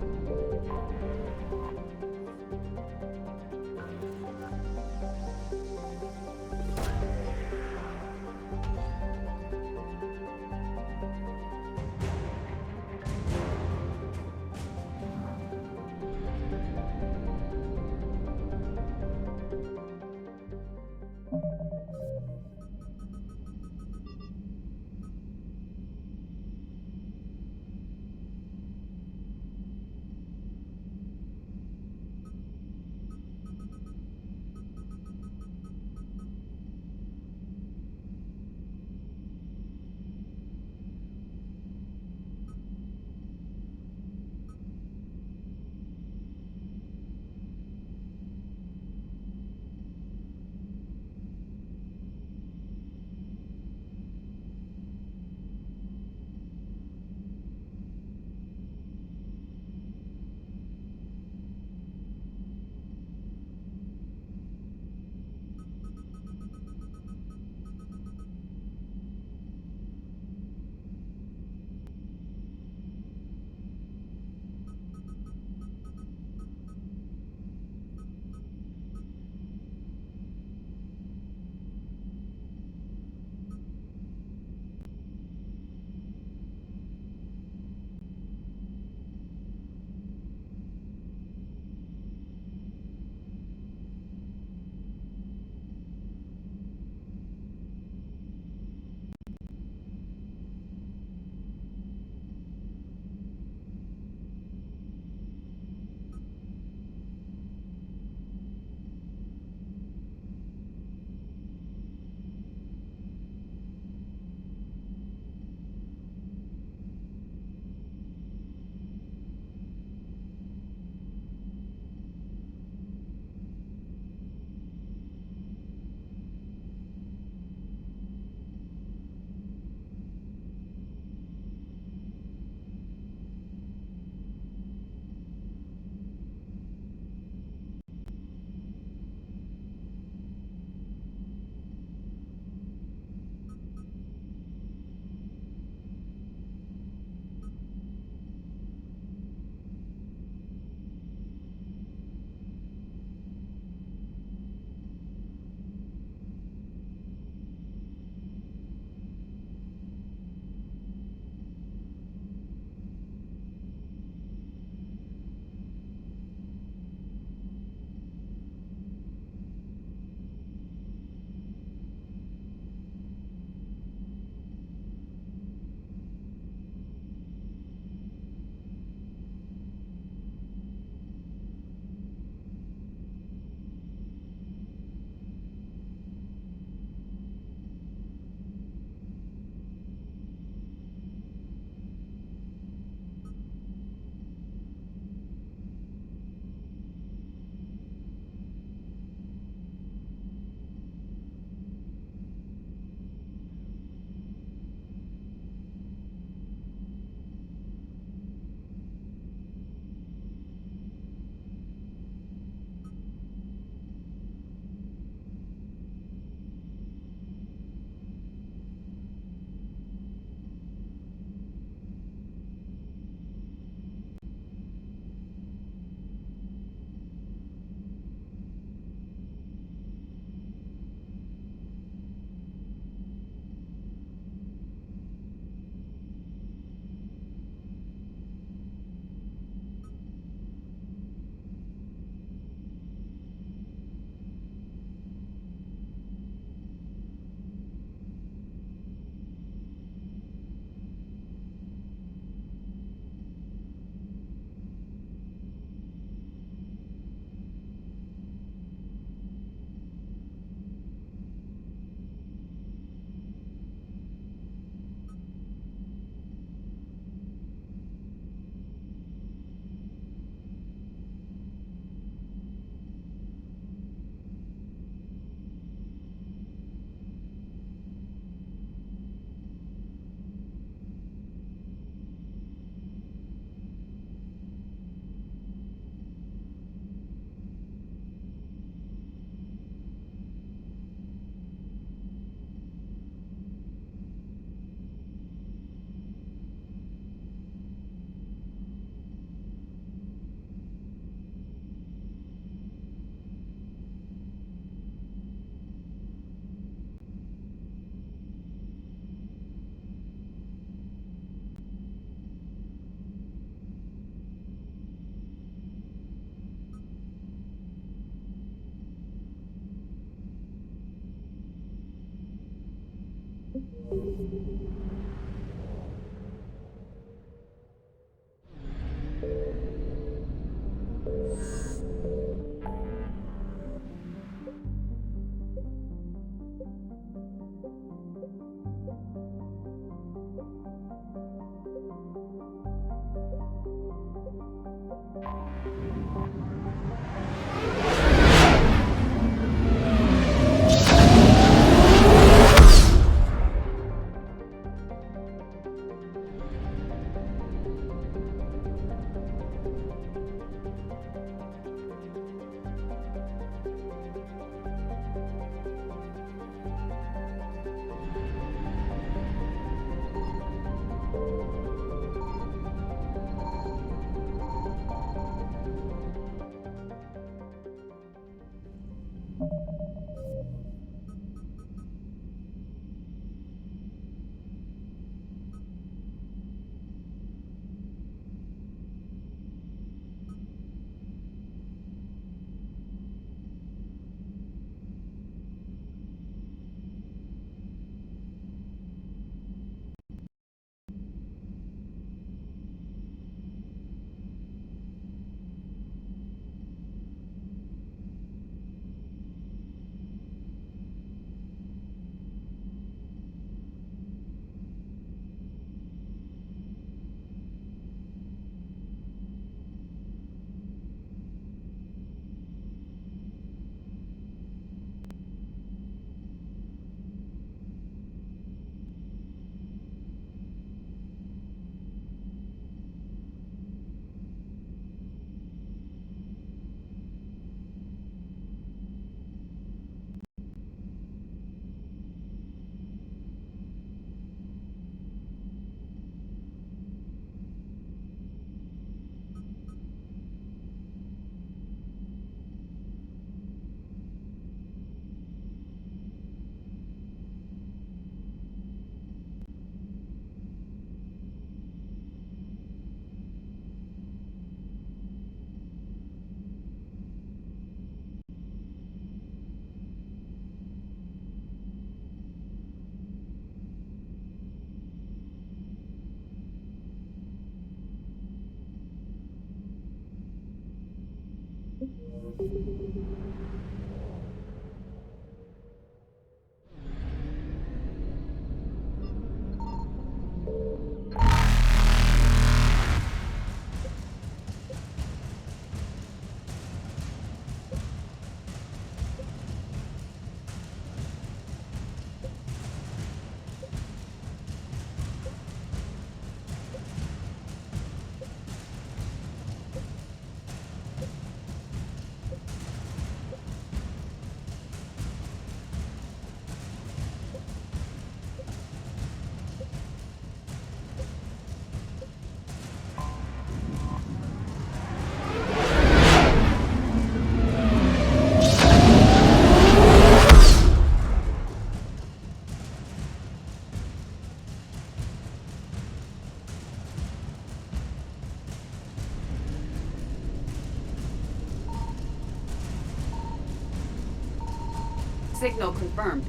Signal confirmed.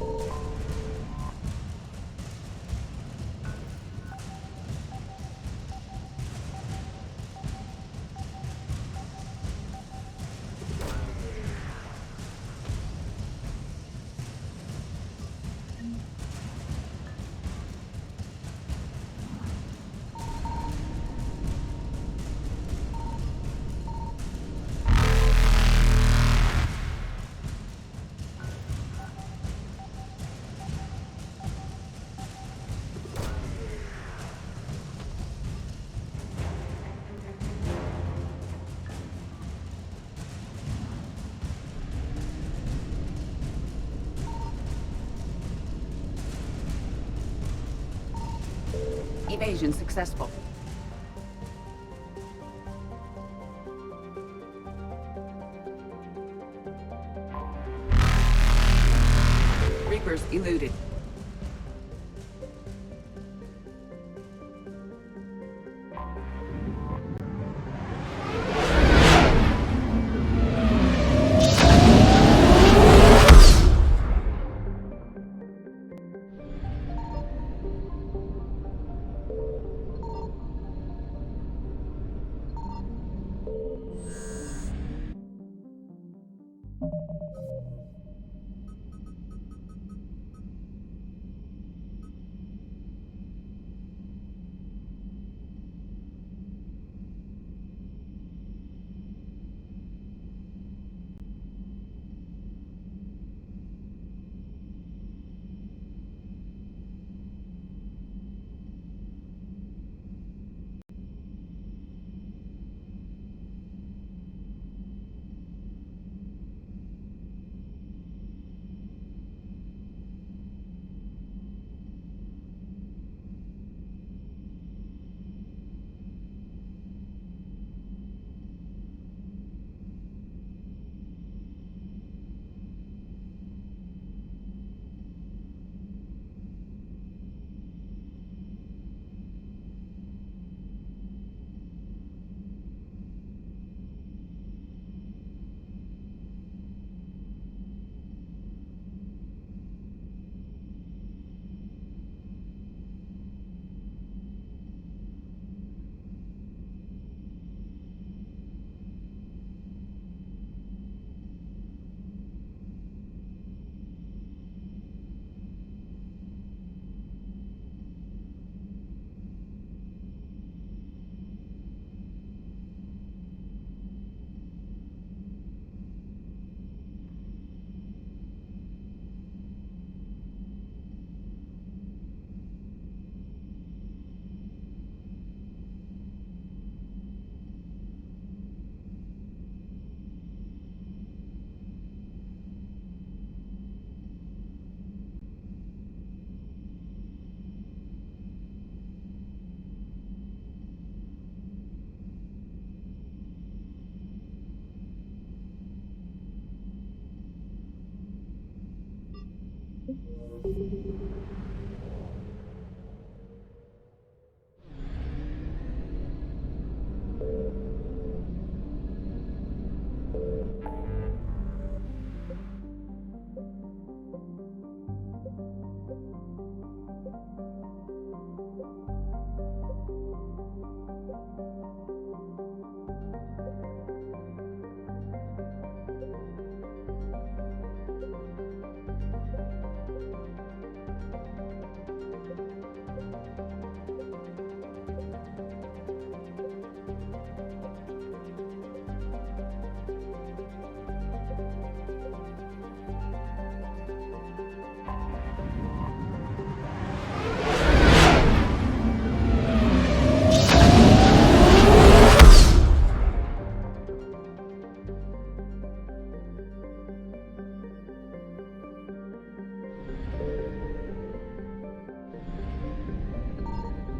Evasion successful. Reapers eluded.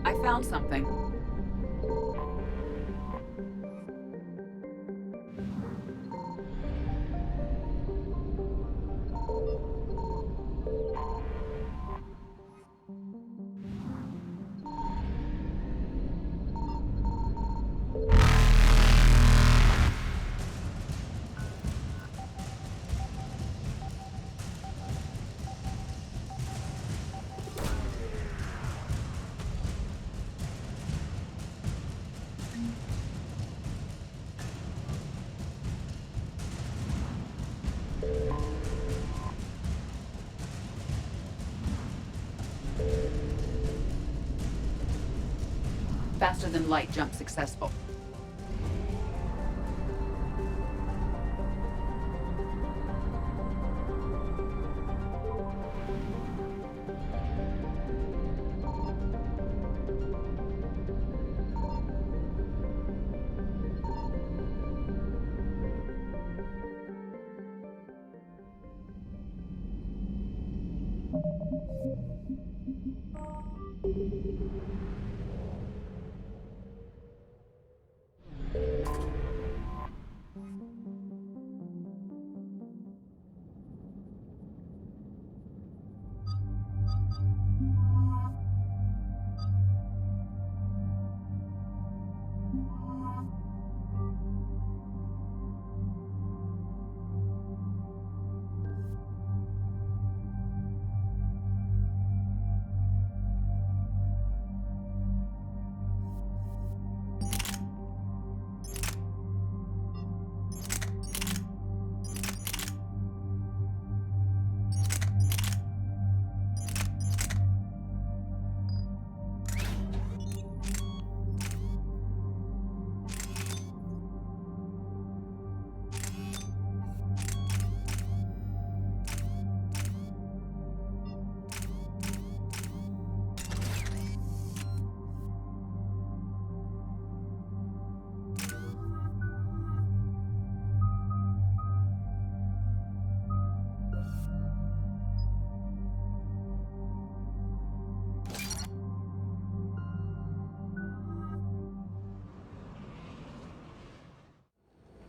I found something. Faster than light jump successful.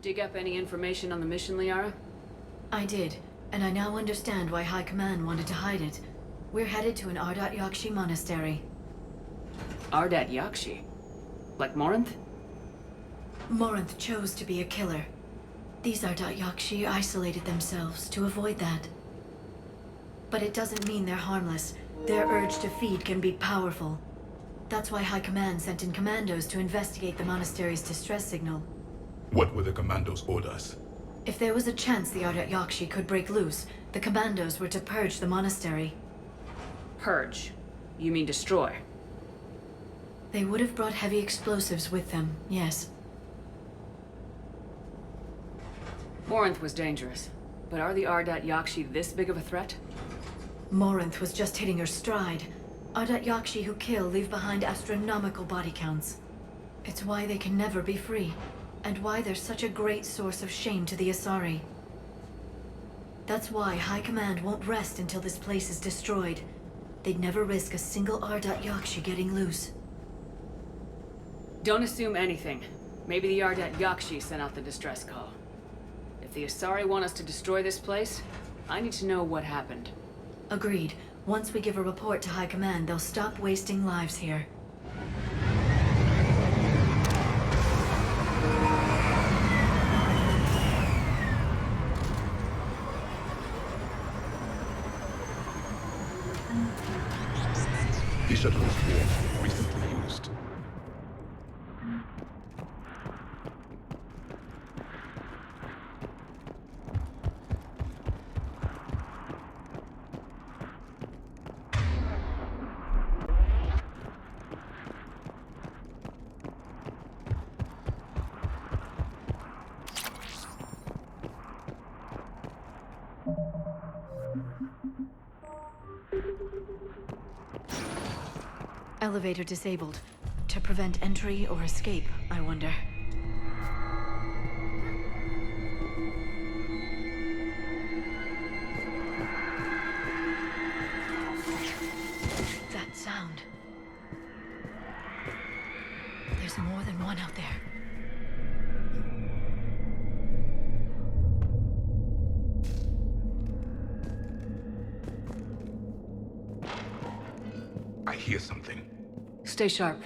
Dig up any information on the mission, Liara? I did, and I now understand why High Command wanted to hide it. We're headed to an Ardat Yakshi monastery. Ardat Yakshi? Like Morinth? Morinth chose to be a killer. These Ardat Yakshi isolated themselves to avoid that. But it doesn't mean they're harmless. Their urge to feed can be powerful. That's why High Command sent in commandos to investigate the monastery's distress signal. What were the commandos' orders? If there was a chance the Ardat Yakshi could break loose, the commandos were to purge the monastery. Purge? You mean destroy? They would have brought heavy explosives with them, yes. Morinth was dangerous, but are the Ardat Yakshi this big of a threat? Morinth was just hitting her stride. Ardat Yakshi who kill leave behind astronomical body counts. It's why they can never be free, and why they're such a great source of shame to the Asari. That's why High Command won't rest until this place is destroyed. They'd never risk a single Ardat Yakshi getting loose. Don't assume anything. Maybe the Ardat Yakshi sent out the distress call. If the Asari want us to destroy this place, I need to know what happened. Agreed. Once we give a report to High Command, they'll stop wasting lives here. The shuttle is warm, recently used. Elevator disabled. To prevent entry or escape, I wonder. That sound. There's more than one out there. I hear something. Stay sharp.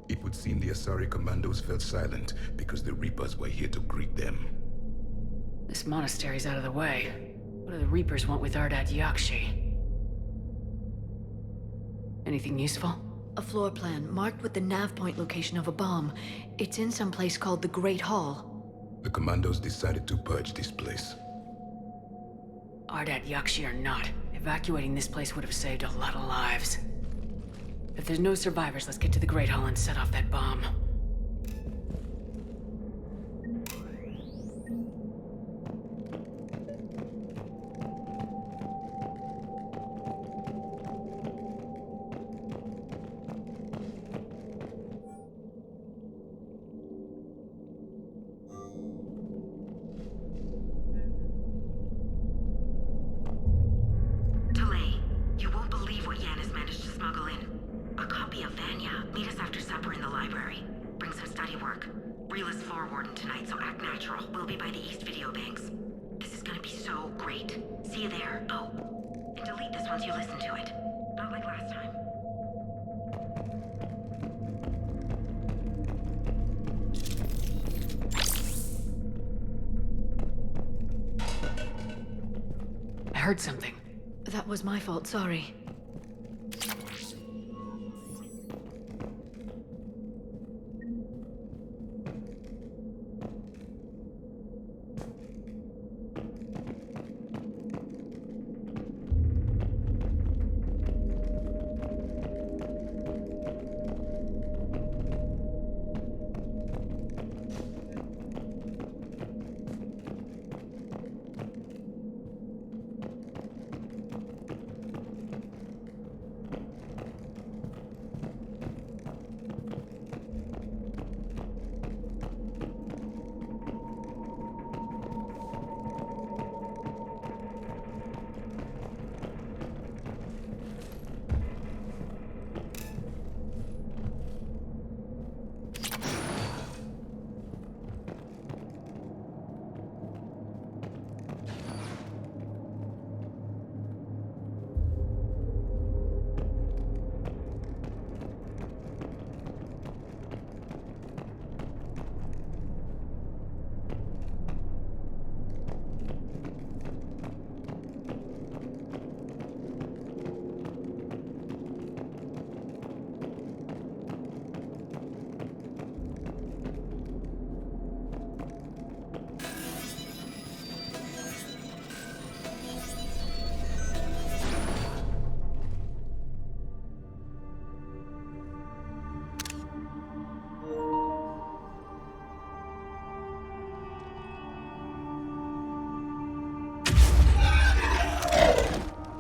It would seem the Asari commandos fell silent because the Reapers were here to greet them. This monastery's out of the way. What do the Reapers want with Ardat Yakshi? Anything useful? A floor plan marked with the nav point location of a bomb. It's in some place called the Great Hall. The commandos decided to purge this place. Ardat Yakshi or not, evacuating this place would have saved a lot of lives. If there's no survivors, let's get to the Great Hall and set off that bomb. Delay. You won't believe what Yan has managed to smuggle in. A copy of Vanya. Meet us after supper in the library. Bring some study work. Reela's floor warden tonight, so act natural. We'll be by the East Video Banks. This is gonna be so great. See you there. Oh, and delete this once you listen to it. Not like last time. I heard something. That was my fault, sorry.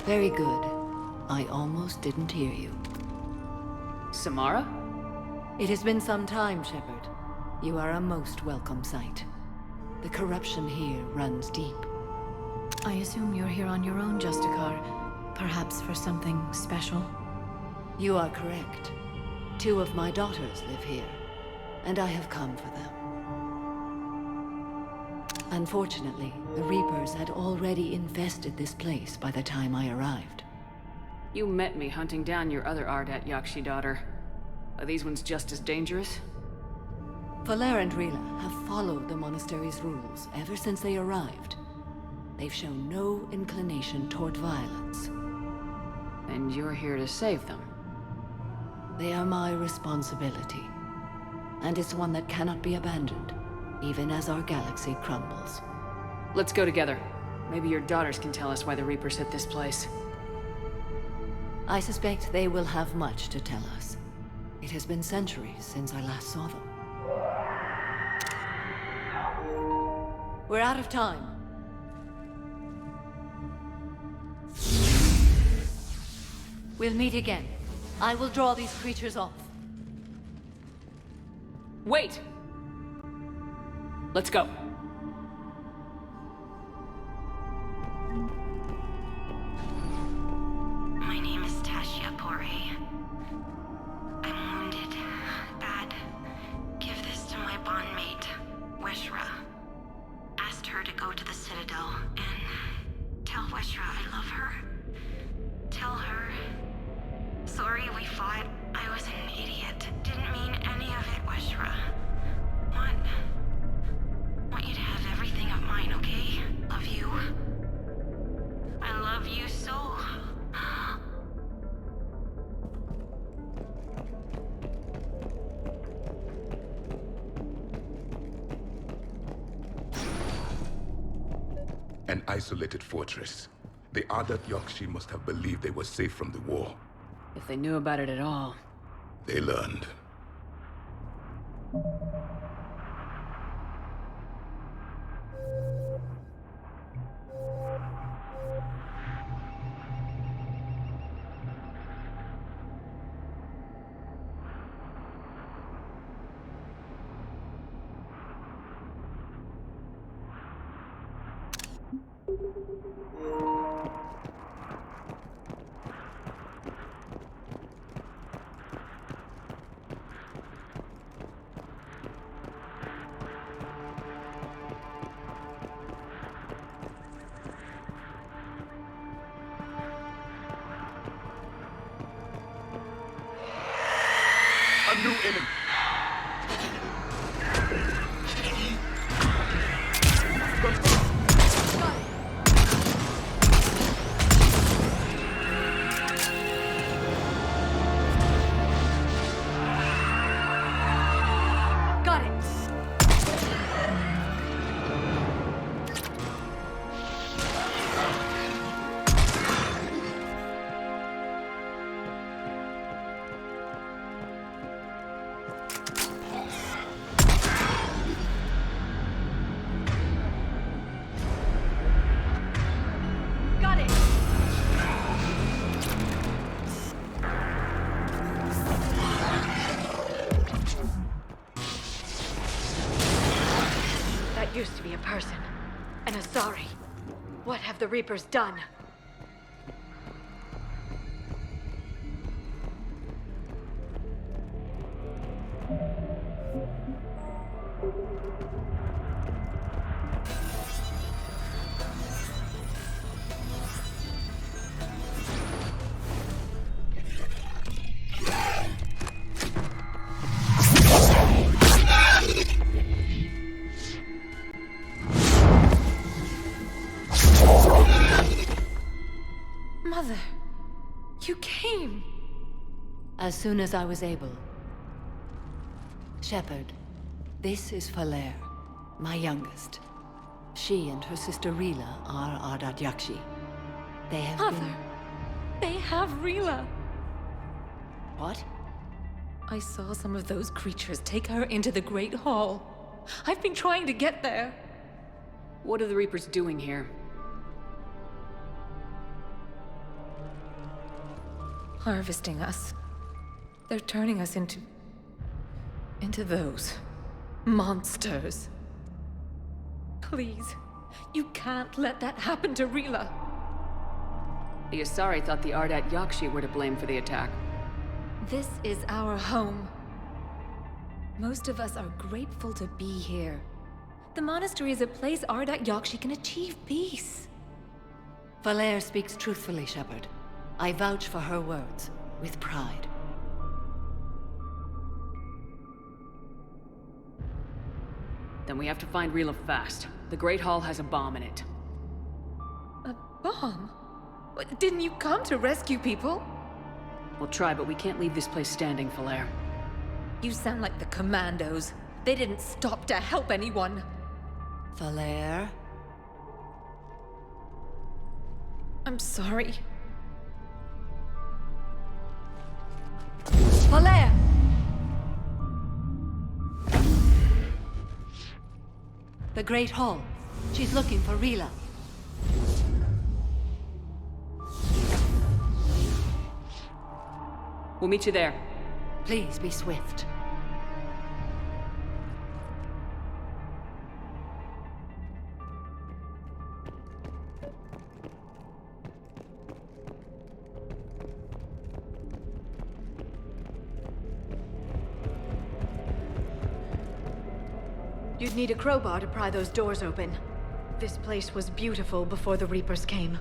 Very good. I almost didn't hear you. Samara? It has been some time, Shepard. You are a most welcome sight. The corruption here runs deep. I assume you're here on your own, Justicar. Perhaps for something special? You are correct. 2 of my daughters live here, and I have come for them. Unfortunately, the Reapers had already infested this place by the time I arrived. You met me hunting down your other Ardat Yakshi daughter. Are these ones just as dangerous? Valer and Rila have followed the monastery's rules ever since they arrived. They've shown no inclination toward violence. And you're here to save them? They are my responsibility. And it's one that cannot be abandoned, even as our galaxy crumbles. Let's go together. Maybe your daughters can tell us why the Reapers hit this place. I suspect they will have much to tell us. It has been centuries since I last saw them. We're out of time. We'll meet again. I will draw these creatures off. Wait! Let's go. My name is Tasha Pore. I'm wounded. Bad. Give this to my bondmate, Weshra. Asked her to go to the Citadel and tell Weshra I love her. Tell her. Sorry we fought. I was an idiot. Didn't mean any of it, Weshra. Want you to have everything of mine, okay? Love you. I love you so. An isolated fortress. The Ardat Yakshi must have believed they were safe from the war. If they knew about it at all. They learned. A new enemy. Got it. Got it. That used to be a person. An Asari. What have the Reapers done? Mother, you came. As soon as I was able. Shepard, this is Valer, my youngest. She and her sister Rila are Ardat Yakshi. They have Mother, they have Rila. What? I saw some of those creatures take her into the Great Hall. I've been trying to get there. What are the Reapers doing here? harvesting us. They're turning us into those monsters. Please, you can't let that happen to Rila. The Asari thought the Ardat Yakshi were to blame for the attack. This is our home. Most of us are grateful to be here. The monastery is a place Ardat Yakshi can achieve peace. Valere speaks truthfully, Shepard. I vouch for her words, with pride. Then we have to find Rila fast. The Great Hall has a bomb in it. A bomb? Didn't you come to rescue people? We'll try, but we can't leave this place standing, Valere. You sound like the Commandos. They didn't stop to help anyone. Valere? I'm sorry. Valere! The Great Hall. She's looking for Rila. We'll meet you there. Please be swift. You'd need a crowbar to pry those doors open. This place was beautiful before the Reapers came.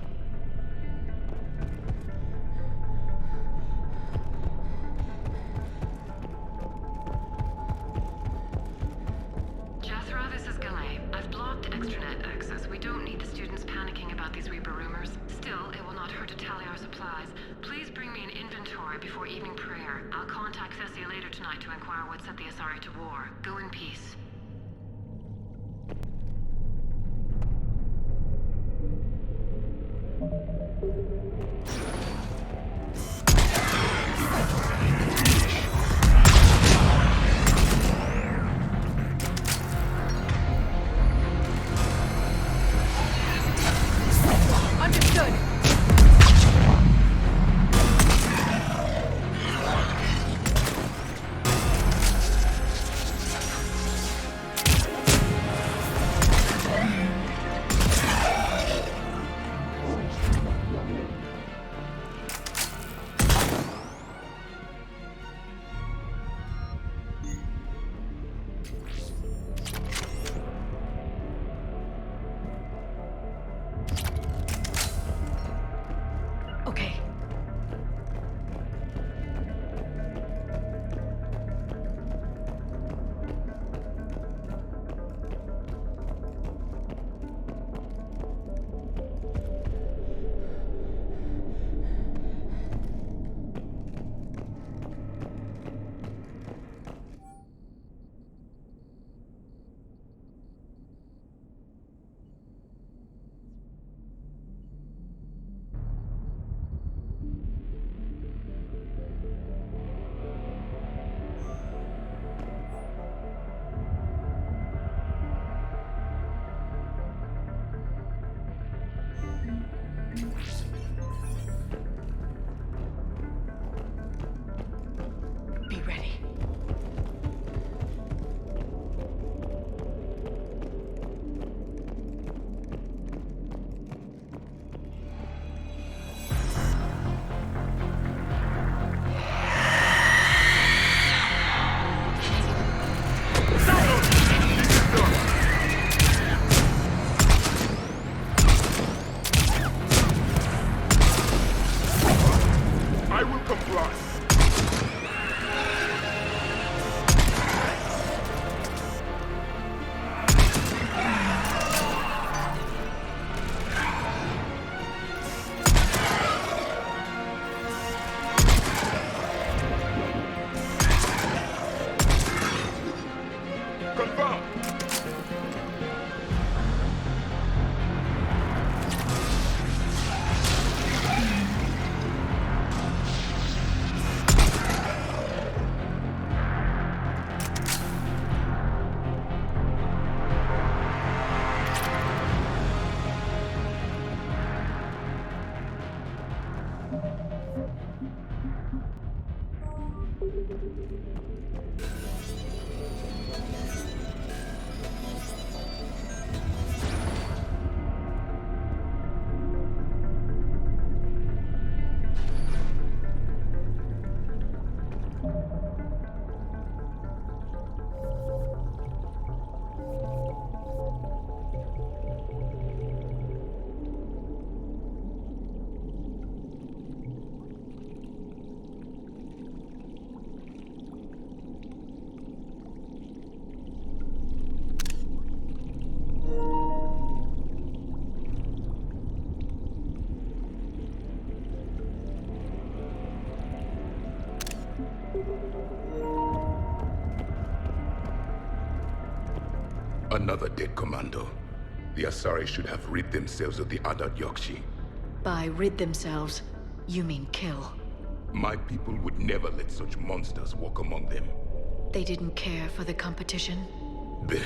Jethro, this is Galay. I've blocked extranet access. We don't need the students panicking about these Reaper rumors. Still, it will not hurt to tally our supplies. Please bring me an inventory before evening prayer. I'll contact Thessia later tonight to inquire what set the Asari to war. Go in peace. Understood. Okay. Be ready. I will comply. Confirm. Another dead commando. The Asari should have rid themselves of the Adat Yakshi. By rid themselves, you mean kill. My people would never let such monsters walk among them. They didn't care for the competition? Blech.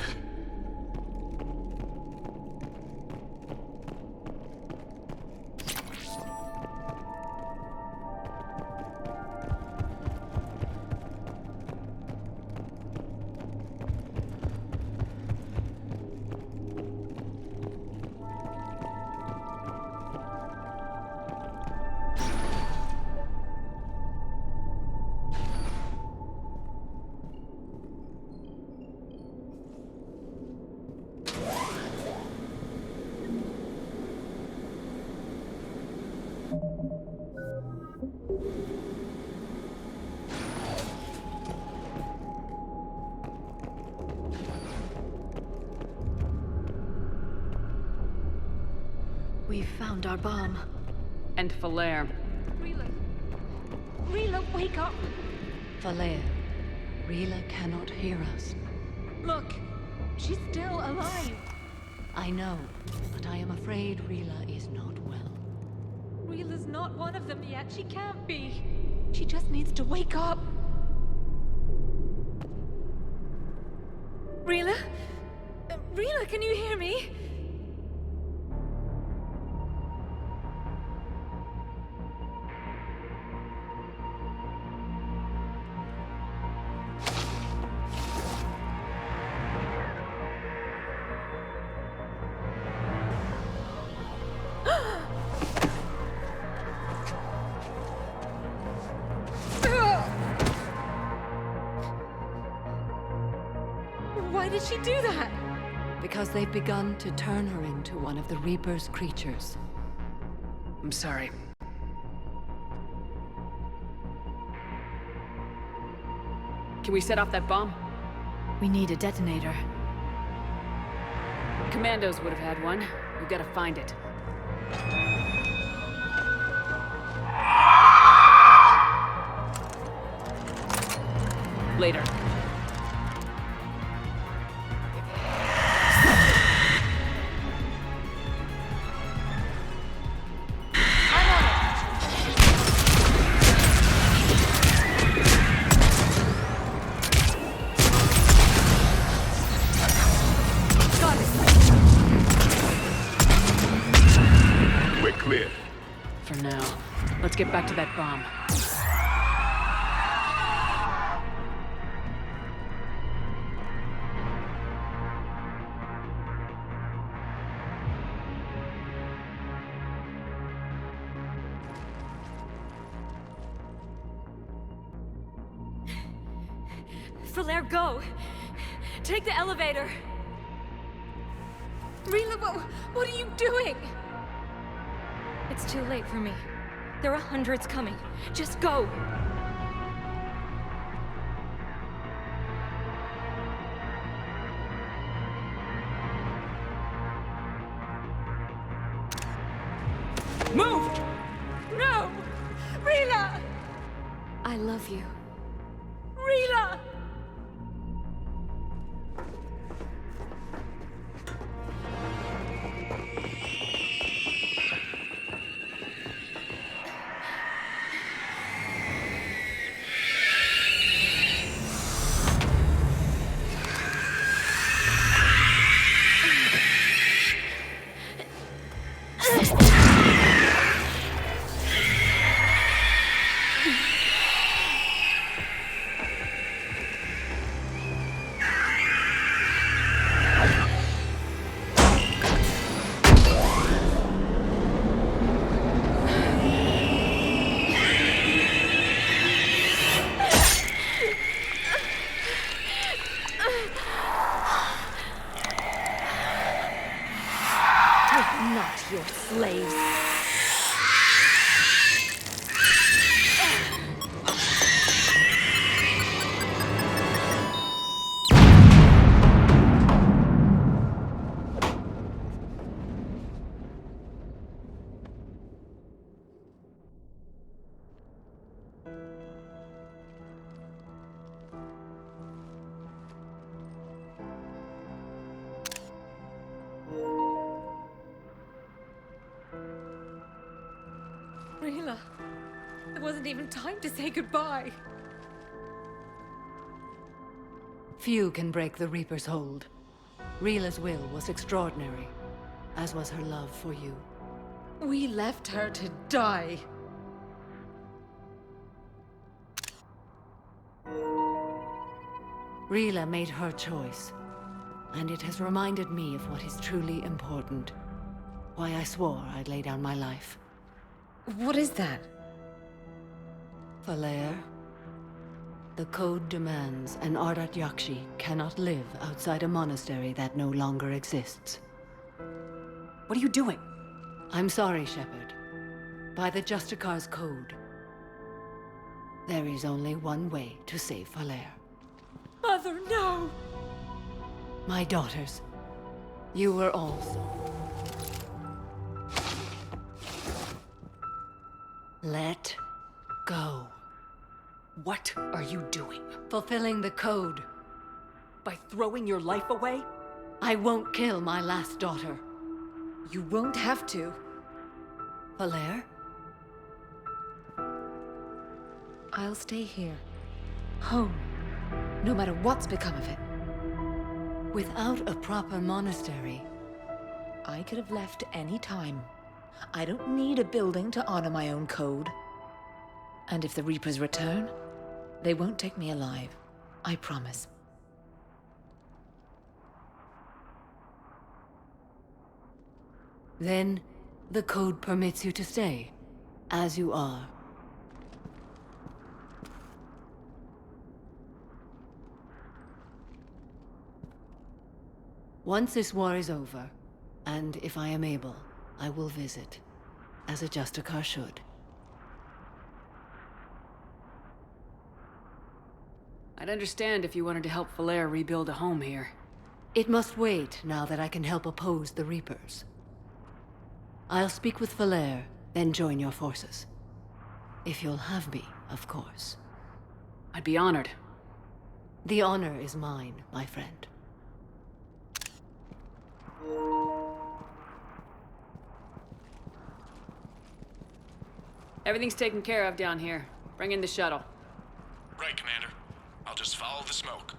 We found our bomb. And Falere. Rila, wake up! Falere, Rila cannot hear us. Look, she's still alive. I know, but I am afraid Rila is not well. Rila's not one of them yet. She can't be. She just needs to wake up. Rila? Rila, can you hear me? Why did she do that? Because they've begun to turn her into one of the Reaper's creatures. I'm sorry. Can we set off that bomb? We need a detonator. Commandos would have had one. We've got to find it. Later. For now. Let's get back to that bomb. Falere, go! Take the elevator! Rila, what are you doing? It's too late for me. There are hundreds coming. Just go! Move! No! Rila! I love you. Rila! slaves. Rila, there wasn't even time to say goodbye. Few can break the Reaper's hold. Rila's will was extraordinary, as was her love for you. We left her to die. Rila made her choice, and it has reminded me of what is truly important. Why I swore I'd lay down my life. What is that? Falere. The code demands an Ardat Yakshi cannot live outside a monastery that no longer exists. What are you doing? I'm sorry, Shepard. By the Justicar's code, there is only one way to save Falere. Mother, no! My daughters, you were also. Let go. What are you doing? Fulfilling the code. By throwing your life away? I won't kill my last daughter. You won't have to. Falere? I'll stay here. Home. No matter what's become of it. Without a proper monastery. I could have left any time. I don't need a building to honor my own code. And if the Reapers return, they won't take me alive. I promise. Then, the code permits you to stay, as you are. Once this war is over, and if I am able, I will visit, as a Justicar should. I'd understand if you wanted to help Falere rebuild a home here. It must wait now that I can help oppose the Reapers. I'll speak with Falere, then join your forces. If you'll have me, of course. I'd be honored. The honor is mine, my friend. Everything's taken care of down here. Bring in the shuttle. Right, Commander. I'll just follow the smoke.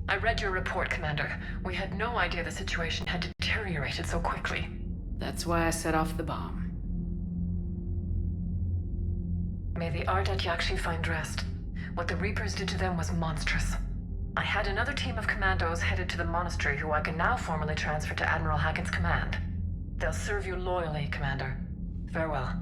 I read your report, Commander. We had no idea the situation had deteriorated so quickly. That's why I set off the bomb. May the Ardat Yakshi find rest. What the Reapers did to them was monstrous. I had another team of commandos headed to the monastery who I can now formally transfer to Admiral Hackett's command. They'll serve you loyally, Commander. Farewell.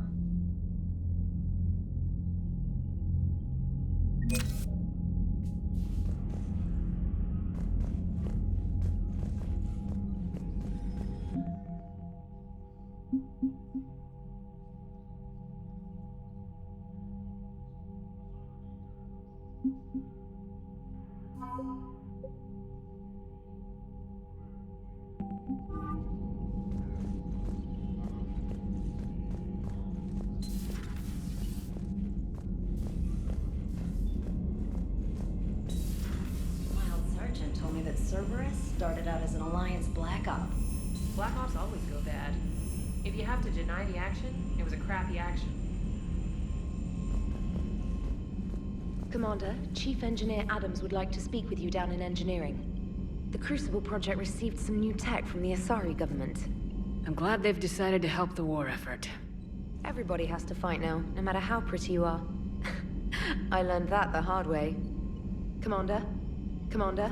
Told me that Cerberus started out as an Alliance Black Op. Black Ops always go bad. If you have to deny the action, it was a crappy action. Commander, Chief Engineer Adams would like to speak with you down in engineering. The Crucible project received some new tech from the Asari government. I'm glad they've decided to help the war effort. Everybody has to fight now, no matter how pretty you are. I learned that the hard way. Commander? Commander?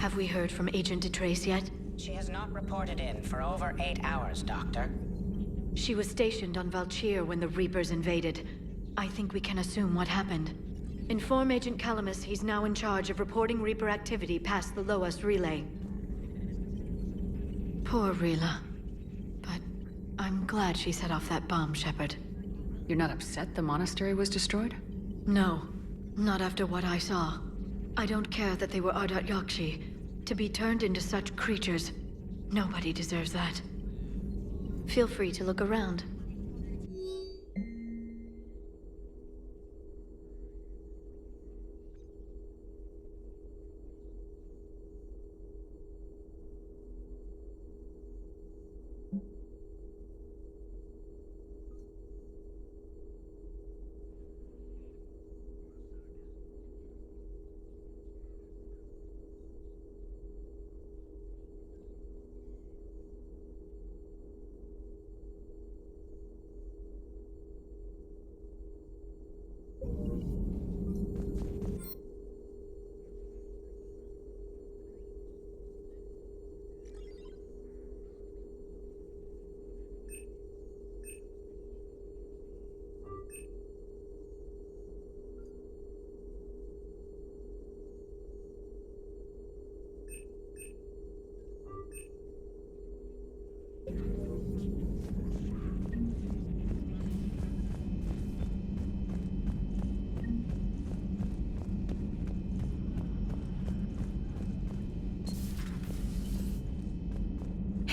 Have we heard from Agent DeTrace yet? She has not reported in for over 8 hours, Doctor. She was stationed on Valchir when the Reapers invaded. I think we can assume what happened. Inform Agent Calamus he's now in charge of reporting Reaper activity past the Loas relay. Poor Rila. But I'm glad she set off that bomb, Shepard. You're not upset the monastery was destroyed? No, not after what I saw. I don't care that they were Ardat Yakshi. To be turned into such creatures, nobody deserves that. Feel free to look around.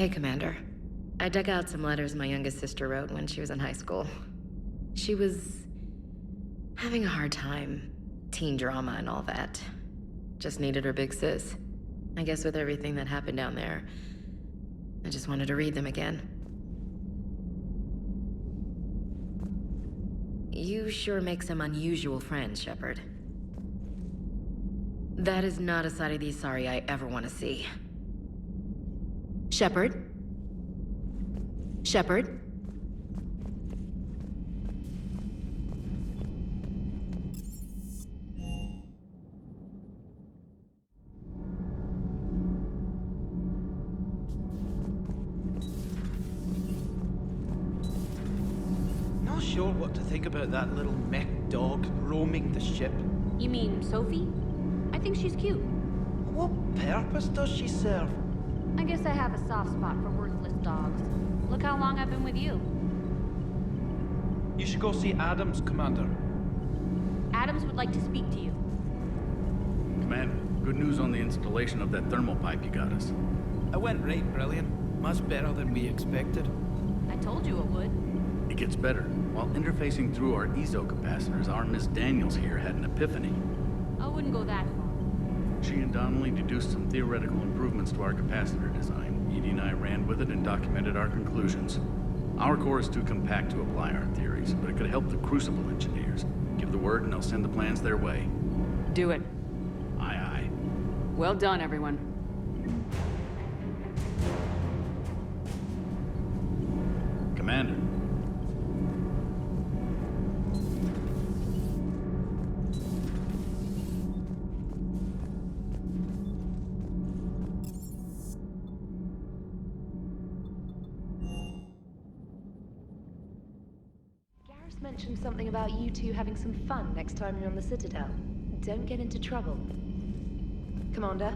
Hey, Commander. I dug out some letters my youngest sister wrote when she was in high school. She was having a hard time. Teen drama and all that. Just needed her big sis. I guess with everything that happened down there, I just wanted to read them again. You sure make some unusual friends, Shepard. That is not a side of the Asari I ever want to see. Shepard? Shepard? Not sure what to think about that little mech dog roaming the ship. You mean Sophie? I think she's cute. What purpose does she serve? I guess I have a soft spot for worthless dogs. Look how long I've been with you. You should go see Adams, Commander. Adams would like to speak to you. Commander, good news on the installation of that thermal pipe you got us. It went right brilliant. Much better than we expected. I told you it would. It gets better. While interfacing through our EZO capacitors, our Miss Daniels here had an epiphany. I wouldn't go that far. She and Donnelly deduced some theoretical improvements to our capacitor design. Edie and I ran with it and documented our conclusions. Our core is too compact to apply our theories, but it could help the Crucible engineers. Give the word and I'll send the plans their way. Do it. Aye, aye. Well done, everyone. Commander. Mentioned something about you two having some fun next time you're on the Citadel. Don't get into trouble. Commander?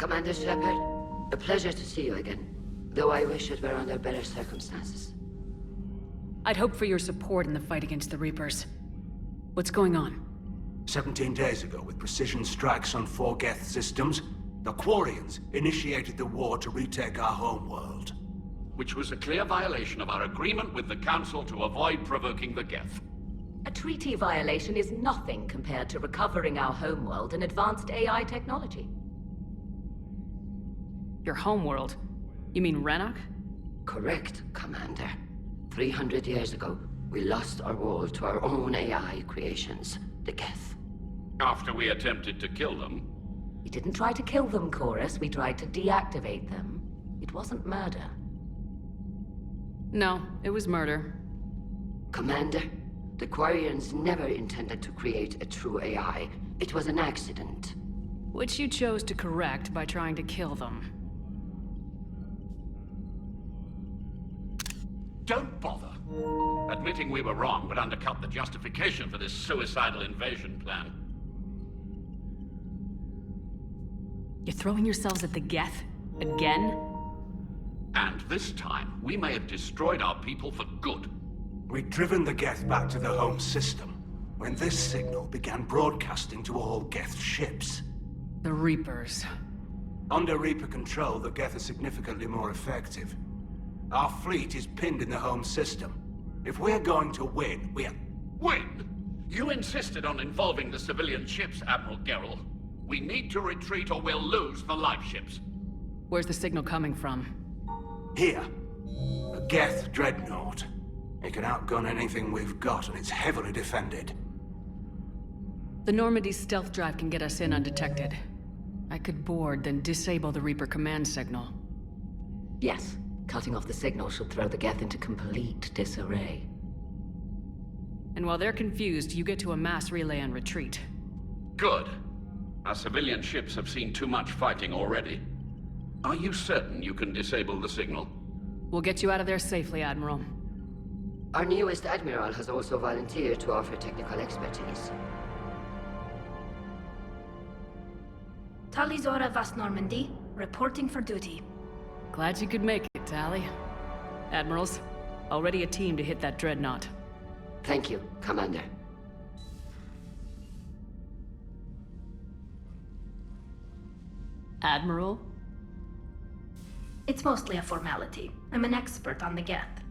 Commander Shepard, a pleasure to see you again, though I wish it were under better circumstances. I'd hoped for your support in the fight against the Reapers. What's going on? 17 days ago, with precision strikes on 4 Geth systems, the Quarians initiated the war to retake our homeworld. Which was a clear violation of our agreement with the Council to avoid provoking the Geth. A treaty violation is nothing compared to recovering our homeworld and advanced AI technology. Your homeworld? You mean Rannoch? Correct, Commander. 300 years ago, we lost our world to our own AI creations, the Geth. After we attempted to kill them? We didn't try to kill them, Chorus. We tried to deactivate them. It wasn't murder. No, it was murder. Commander, the Quarians never intended to create a true AI. It was an accident. Which you chose to correct by trying to kill them. Don't bother. Admitting we were wrong would undercut the justification for this suicidal invasion plan. You're throwing yourselves at the Geth? Again? And this time, we may have destroyed our people for good. We'd driven the Geth back to the home system, when this signal began broadcasting to all Geth ships. The Reapers. Under Reaper control, the Geth are significantly more effective. Our fleet is pinned in the home system. If we're going to win, Win? You insisted on involving the civilian ships, Admiral Gerrel. We need to retreat or we'll lose the life ships. Where's the signal coming from? Here. A Geth dreadnought. It can outgun anything we've got, and it's heavily defended. The Normandy's stealth drive can get us in undetected. I could board, then disable the Reaper command signal. Yes. Cutting off the signal should throw the Geth into complete disarray. And while they're confused, you get to a mass relay and retreat. Good. Our civilian ships have seen too much fighting already. Are you certain you can disable the signal? We'll get you out of there safely, Admiral. Our newest Admiral has also volunteered to offer technical expertise. Talizora Vas Normandy, reporting for duty. Glad you could make it, Tali. Admirals, already a team to hit that dreadnought. Thank you, Commander. Admiral? It's mostly a formality. I'm an expert on the Geth.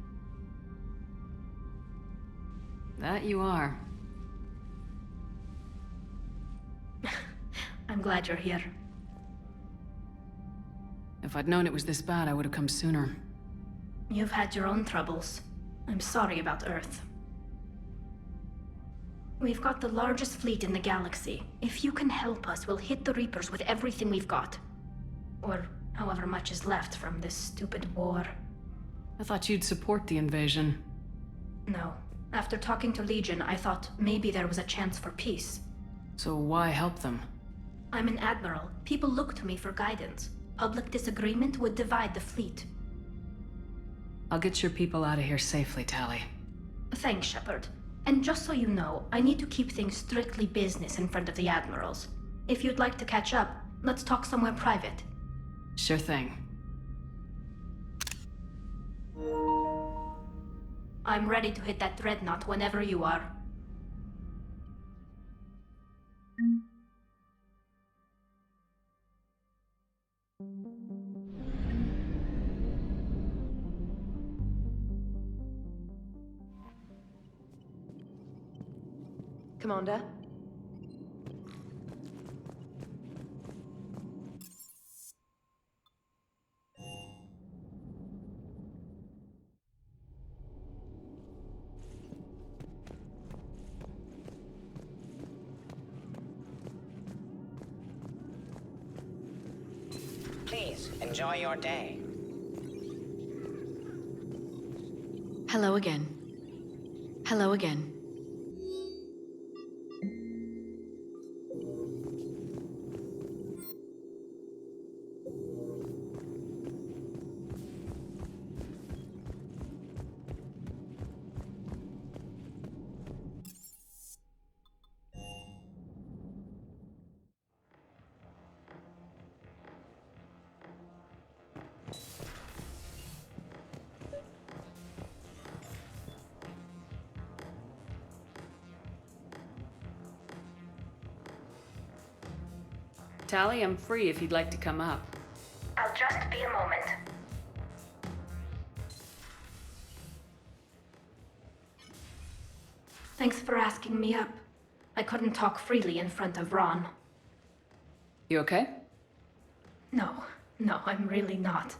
That you are. I'm glad you're here. If I'd known it was this bad, I would have come sooner. You've had your own troubles. I'm sorry about Earth. We've got the largest fleet in the galaxy. If you can help us, we'll hit the Reapers with everything we've got. Or however much is left from this stupid war. I thought you'd support the invasion. No. After talking to Legion, I thought maybe there was a chance for peace. So why help them? I'm an admiral. People look to me for guidance. Public disagreement would divide the fleet. I'll get your people out of here safely, Tali. Thanks, Shepard. And just so you know, I need to keep things strictly business in front of the admirals. If you'd like to catch up, let's talk somewhere private. Sure thing. I'm ready to hit that dreadnought whenever you are. Commander? Please, enjoy your day. Hello again. Hello again. Tali, I'm free if you'd like to come up. I'll just be a moment. Thanks for asking me up. I couldn't talk freely in front of Ron. You okay? No, I'm really not.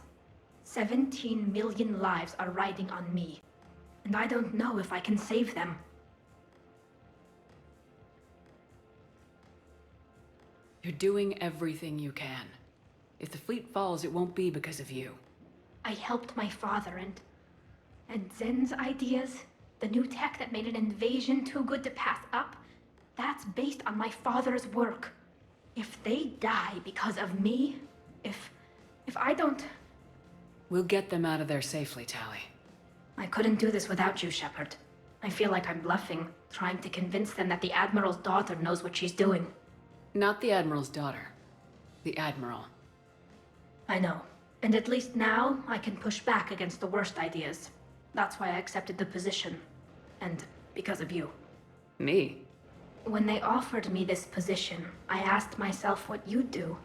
17 million lives are riding on me, and I don't know if I can save them. You're doing everything you can. If the fleet falls, it won't be because of you. I helped my father and Zen's ideas, the new tech that made an invasion too good to pass up, that's based on my father's work. If they die because of me, if I don't... We'll get them out of there safely, Tali. I couldn't do this without you, Shepard. I feel like I'm bluffing, trying to convince them that the Admiral's daughter knows what she's doing. Not the Admiral's daughter. The Admiral. I know. And at least now, I can push back against the worst ideas. That's why I accepted the position. And because of you. Me? When they offered me this position, I asked myself what you'd do.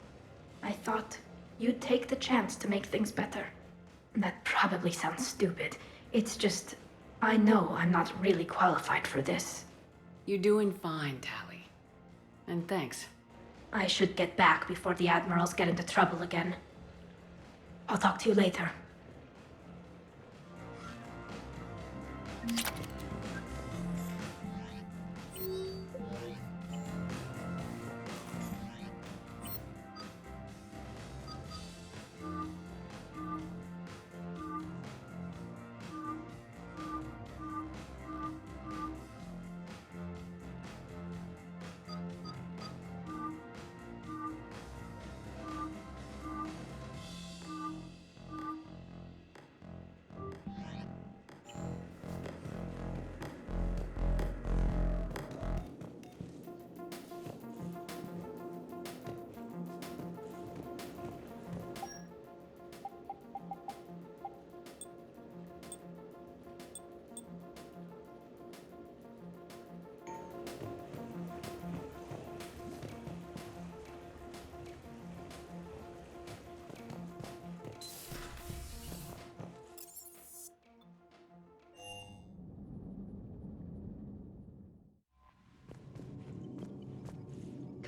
I thought you'd take the chance to make things better. That probably sounds stupid. It's just, I know I'm not really qualified for this. You're doing fine, Tali. And thanks. I should get back before the Admirals get into trouble again. I'll talk to you later.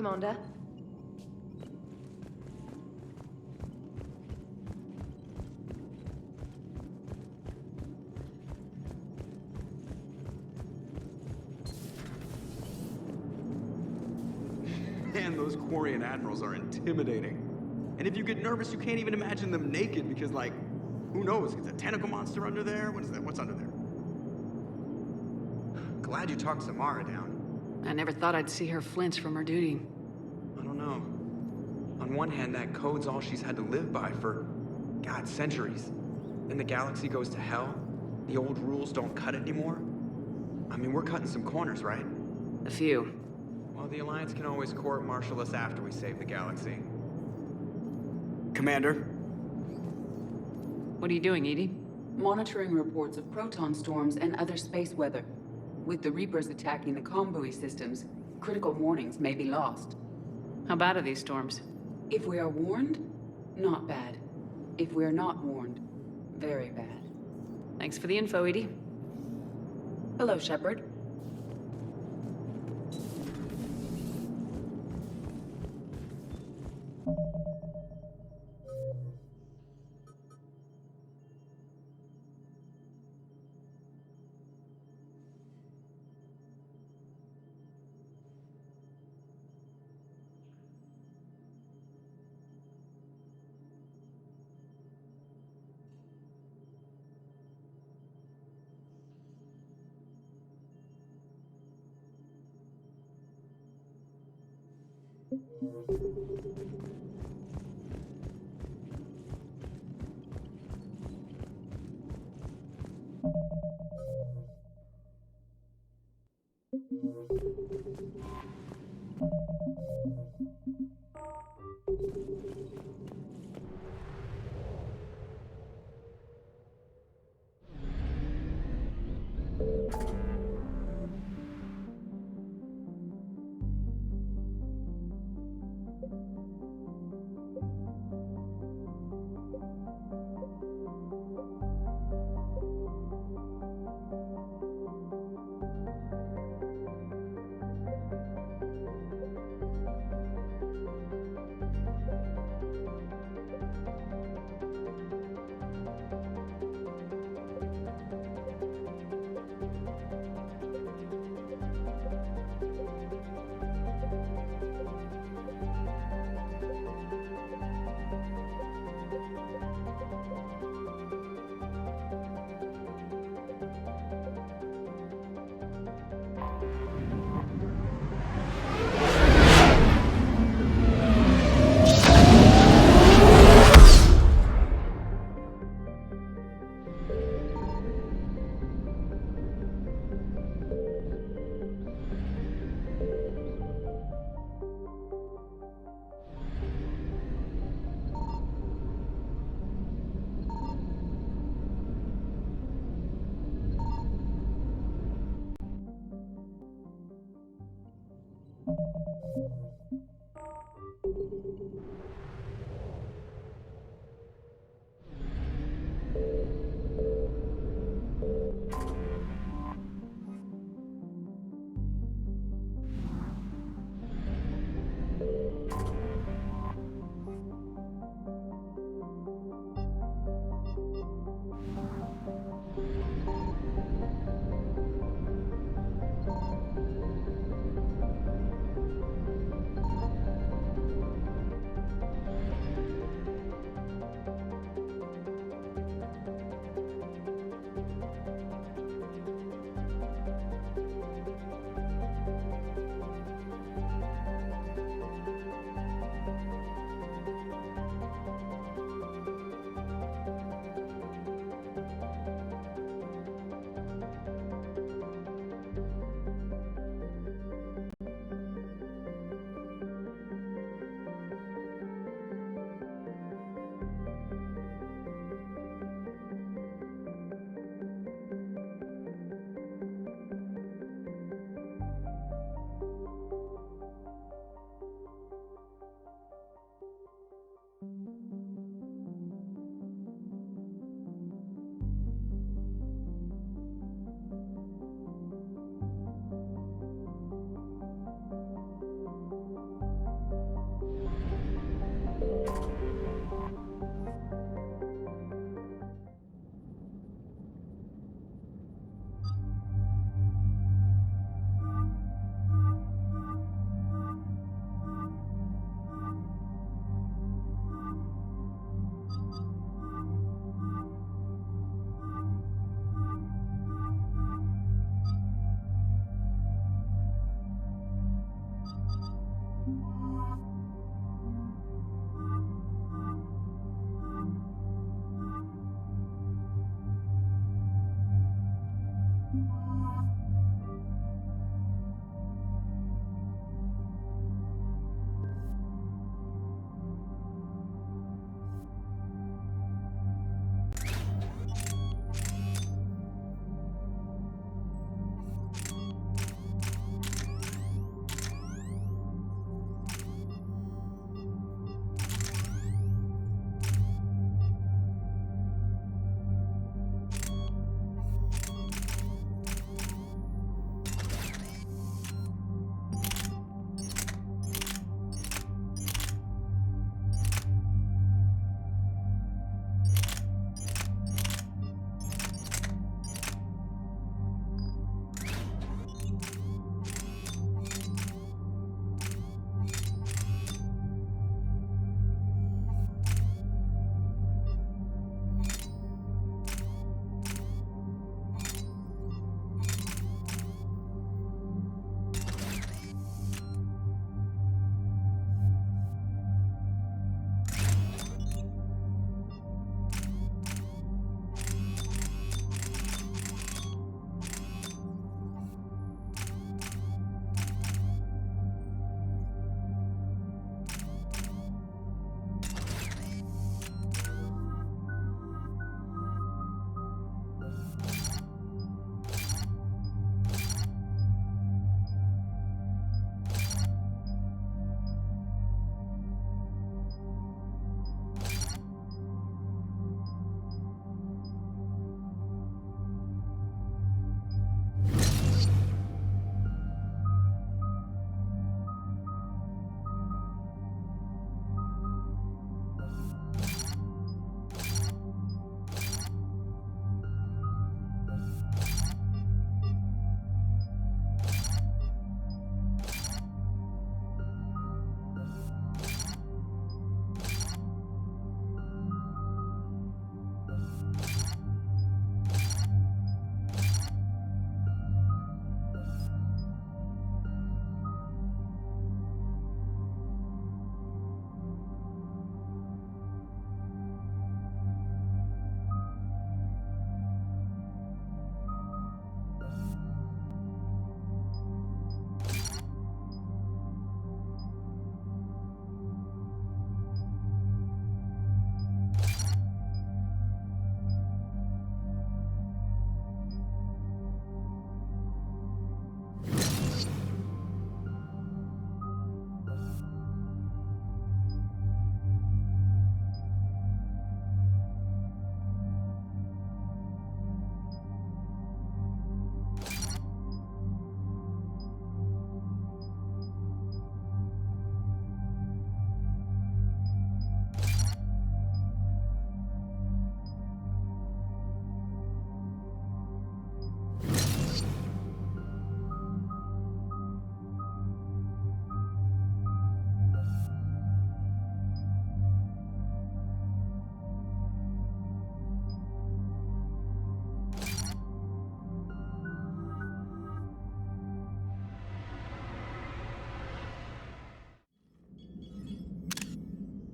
Commander? Man, those Quarian admirals are intimidating. And if you get nervous, you can't even imagine them naked because, like, who knows? Is a tentacle monster under there? What is that? What's under there? Glad you talked Samara down. I never thought I'd see her flinch from her duty. I don't know. On one hand, that code's all she's had to live by for, God, centuries. Then the galaxy goes to hell. The old rules don't cut anymore. I mean, we're cutting some corners, right? A few. Well, the Alliance can always court-martial us after we save the galaxy. Commander? What are you doing, Edie? Monitoring reports of proton storms and other space weather. With the Reapers attacking the comm buoy systems, critical warnings may be lost. How bad are these storms? If we are warned, not bad. If we are not warned, very bad. Thanks for the info, Edie. Hello, Shepard.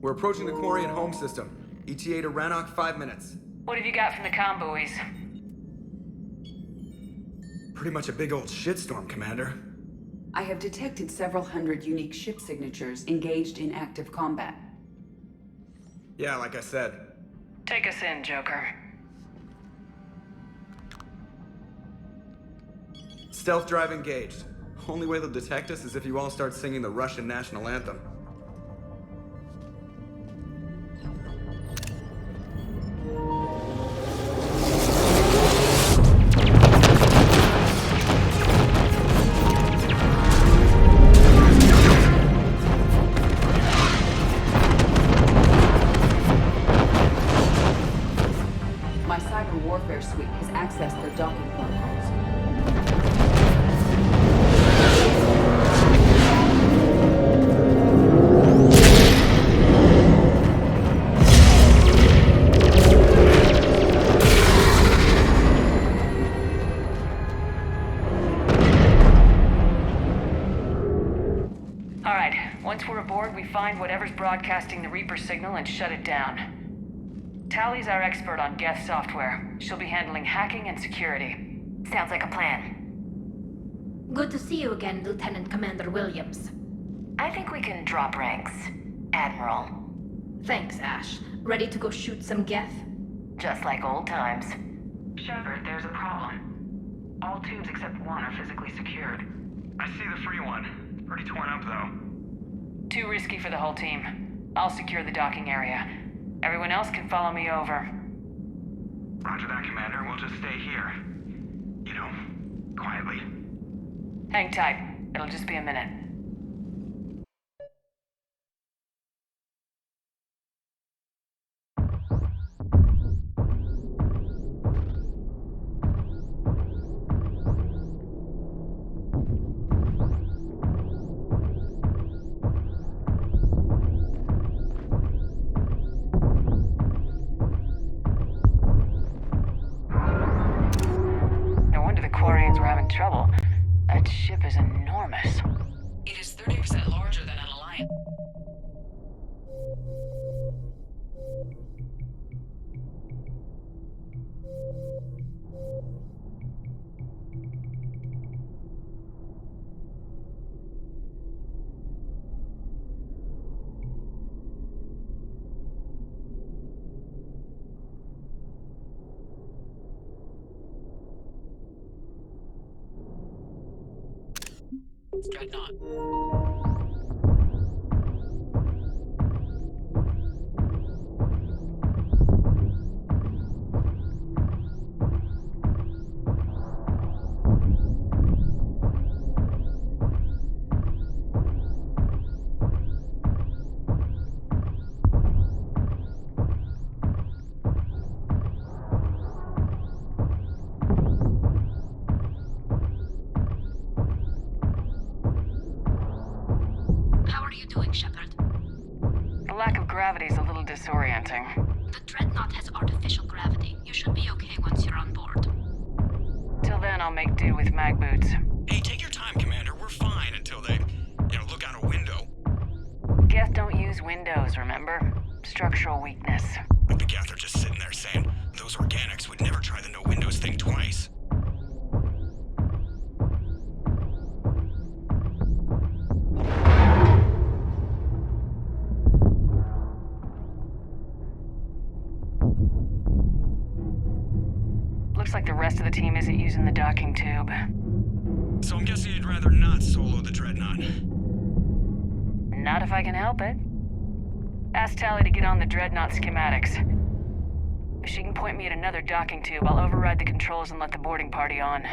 We're approaching the Quarian home system. ETA to Rannoch, 5 minutes. What have you got from the comm buoys? Pretty much a big old shitstorm, Commander. I have detected several hundred unique ship signatures engaged in active combat. Yeah, like I said. Take us in, Joker. Stealth drive engaged. Only way they'll detect us is if you all start singing the Russian national anthem. My cyber warfare suite has accessed their docking protocols. Once we're aboard, we find whatever's broadcasting the Reaper signal and shut it down. Tally's our expert on Geth software. She'll be handling hacking and security. Sounds like a plan. Good to see you again, Lieutenant Commander Williams. I think we can drop ranks, Admiral. Thanks, Ash. Ready to go shoot some Geth? Just like old times. Shepard, there's a problem. All tubes except one are physically secured. I see the free one. Pretty torn up, though. Too risky for the whole team. I'll secure the docking area. Everyone else can follow me over. Roger that, Commander. We'll just stay here. You know, quietly. Hang tight. It'll just be a minute. Trouble. That ship is enormous. It is 30% larger than an Alliance. Dreadnought. Gravity's a little disorienting. The Dreadnought has artificial gravity. You should be okay once you're on board. Till then, I'll make do with mag boots. Hey, take your time, Commander. We're fine until they, look out a window. Geth don't use windows, remember? Structural weakness. But the Geth are just sitting there saying, those organics would never try the no windows thing twice. Looks like the rest of the team isn't using the docking tube. So I'm guessing you'd rather not solo the Dreadnought. Not if I can help it. Ask Tally to get on the Dreadnought schematics. If she can point me at another docking tube, I'll override the controls and let the boarding party on.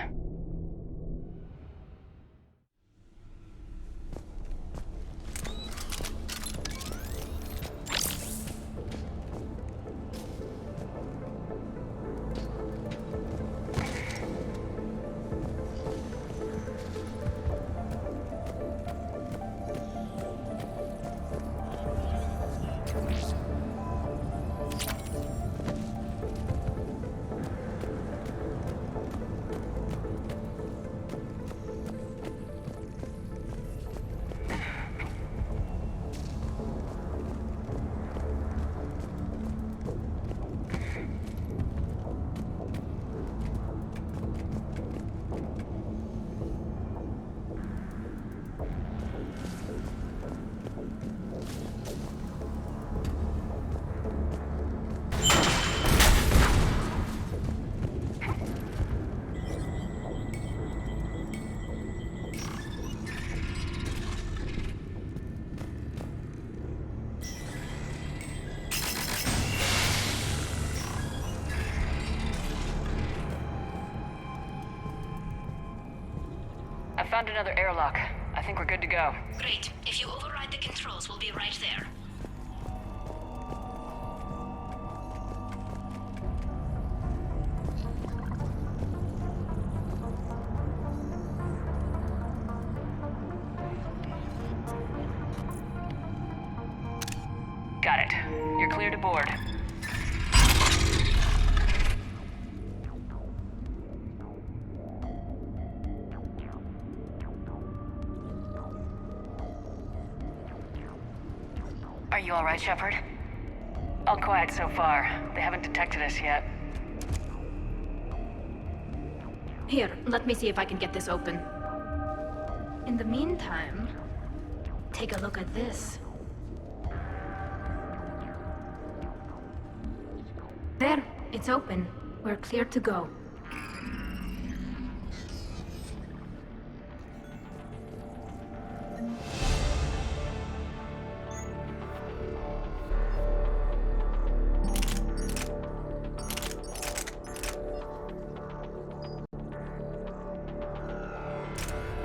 Found another airlock. I think we're good to go. Great. If you override the controls, we'll be right there. Got it. You're clear to board. Are you all right, Shepard? All quiet so far. They haven't detected us yet. Here, let me see if I can get this open. In the meantime, take a look at this. There, it's open. We're clear to go.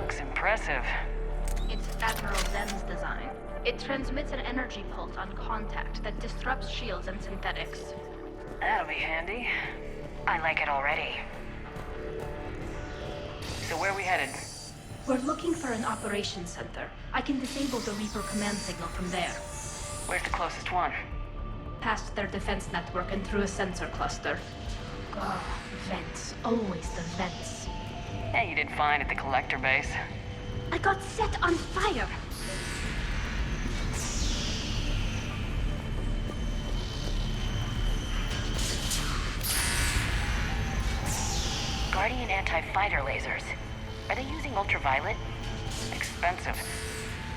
Looks impressive. It's Admiral Zen's design. It transmits an energy pulse on contact that disrupts shields and synthetics. That'll be handy. I like it already. So where are we headed? We're looking for an operations center. I can disable the Reaper command signal from there. Where's the closest one? Past their defense network and through a sensor cluster. Oh, vents. Always the vents. Yeah, you did fine at the collector base. I got set on fire! Guardian anti-fighter lasers. Are they using ultraviolet? Expensive.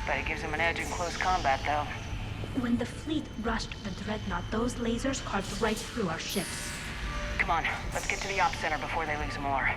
But it gives them an edge in close combat, though. When the fleet rushed the Dreadnought, those lasers carved right through our ships. Come on, let's get to the op center before they lose more.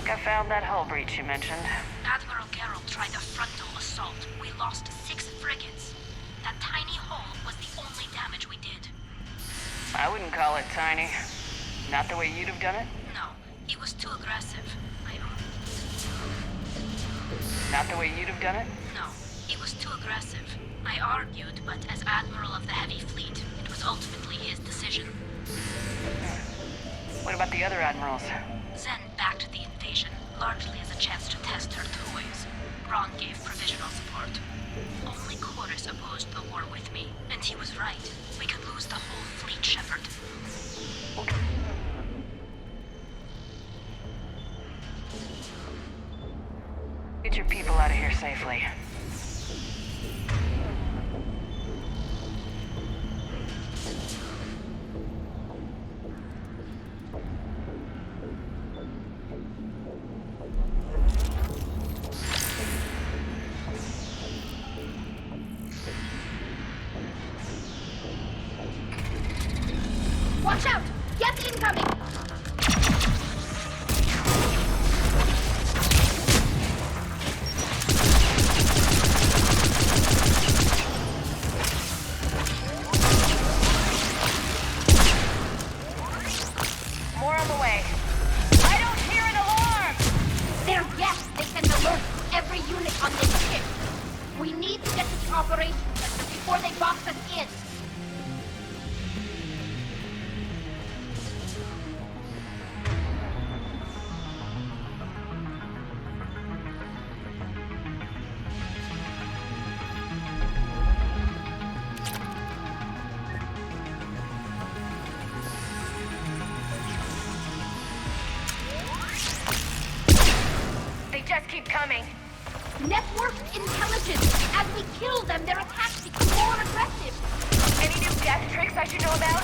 I found that hull breach you mentioned. Admiral Geralt tried a frontal assault. We lost 6 frigates. That tiny hole was the only damage we did. I wouldn't call it tiny. Not the way you'd have done it? No, he was too aggressive. Not the way you'd have done it? No, he was too aggressive. I argued, but as Admiral of the Heavy Fleet, it was ultimately his decision. What about the other admirals? Zen backed the invasion, largely as a chance to test her toys. Braun gave provisional support. Only Chorus opposed the war with me, and he was right. We could lose the whole fleet, Shepard. Get your people out of here safely. Watch out! Get incoming! More on the way. I don't hear an alarm! They're yes! They send alerts to every unit on this ship. We need to get to the operations center before they box us in. Just keep coming. Network intelligence! As we kill them, their attacks become more aggressive! Any new death tricks I should know about?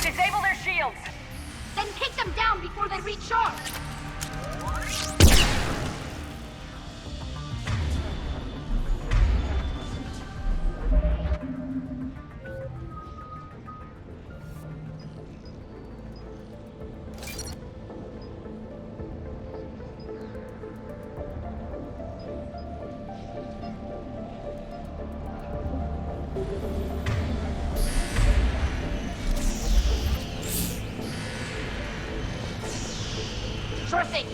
Disable their shields! Then take them down before they reach shore! Sure thing.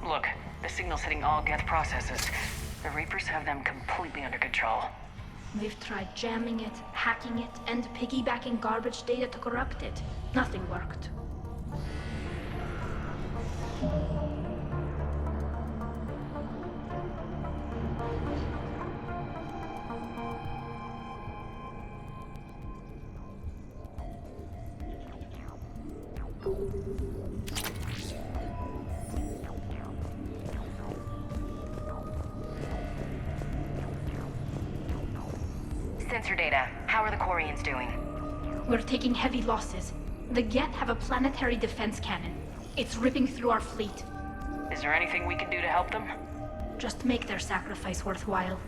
Look, the signal's hitting all Geth processes. The Reapers have them completely under control. We've tried jamming it, hacking it, and piggybacking garbage data to corrupt it. Nothing worked. Sensor data. How are the Quarians doing? We're taking heavy losses. The Geth have a planetary defense cannon. It's ripping through our fleet. Is there anything we can do to help them? Just make their sacrifice worthwhile.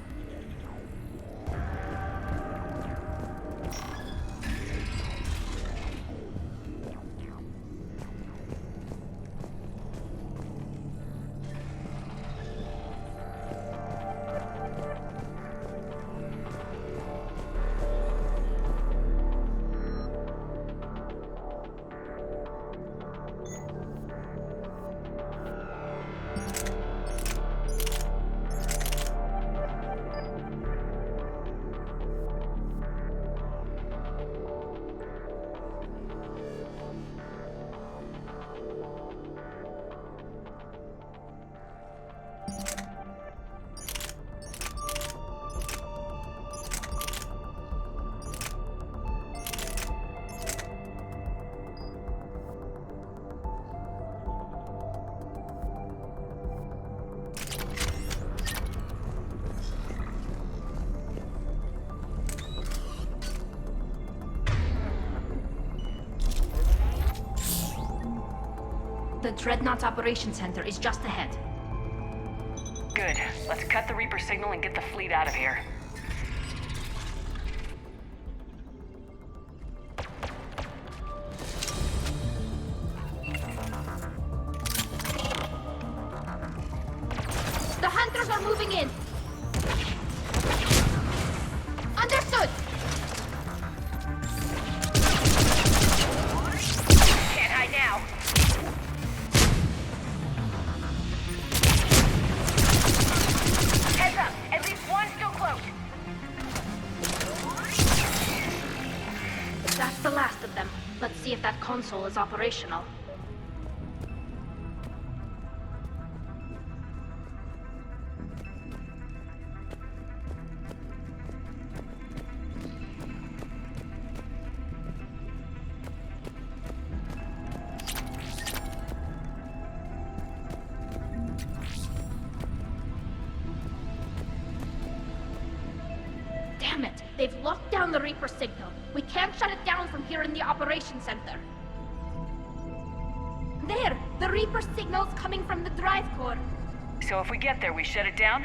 The Dreadnought's Operations Center is just ahead. Good. Let's cut the Reaper signal and get the fleet out of here. The hunters are moving in! Understood! Can't hide now. Heads up! At least one still close. That's the last of them. Let's see if that console is operational. Damn it! They've locked down the Reaper signal. We can't shut it down from here in the Operations Center. There! The Reaper signal's coming from the drive core. So if we get there, we shut it down?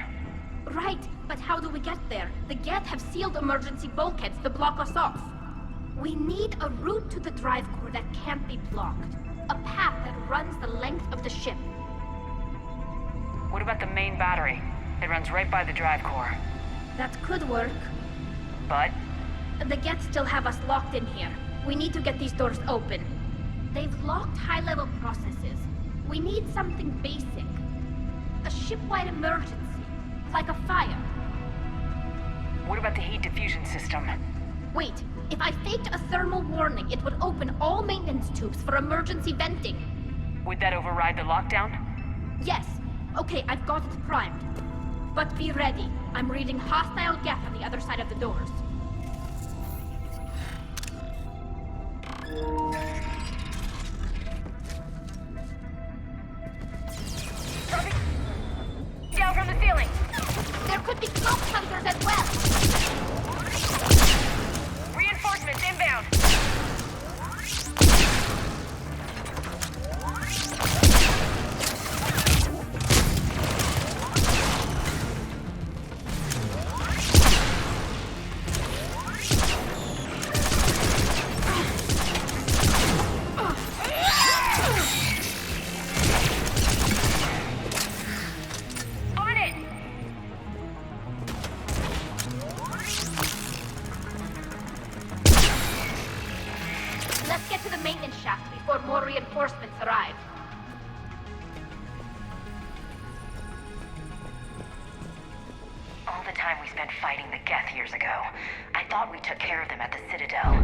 Right, but how do we get there? The Geth have sealed emergency bulkheads to block us off. We need a route to the drive core that can't be blocked. A path that runs the length of the ship. What about the main battery? It runs right by the drive core. That could work. But? The Geth still have us locked in here. We need to get these doors open. They've locked high-level processes. We need something basic. A ship-wide emergency. Like a fire. What about the heat diffusion system? Wait, if I faked a thermal warning, it would open all maintenance tubes for emergency venting. Would that override the lockdown? Yes. Okay, I've got it primed. But be ready. I'm reading hostile Geth on the other side of the doors. Down from the ceiling! There could be cloak hunters as well! Reinforcements inbound! Let's get to the maintenance shaft before more reinforcements arrive. All the time we spent fighting the Geth years ago, I thought we took care of them at the Citadel.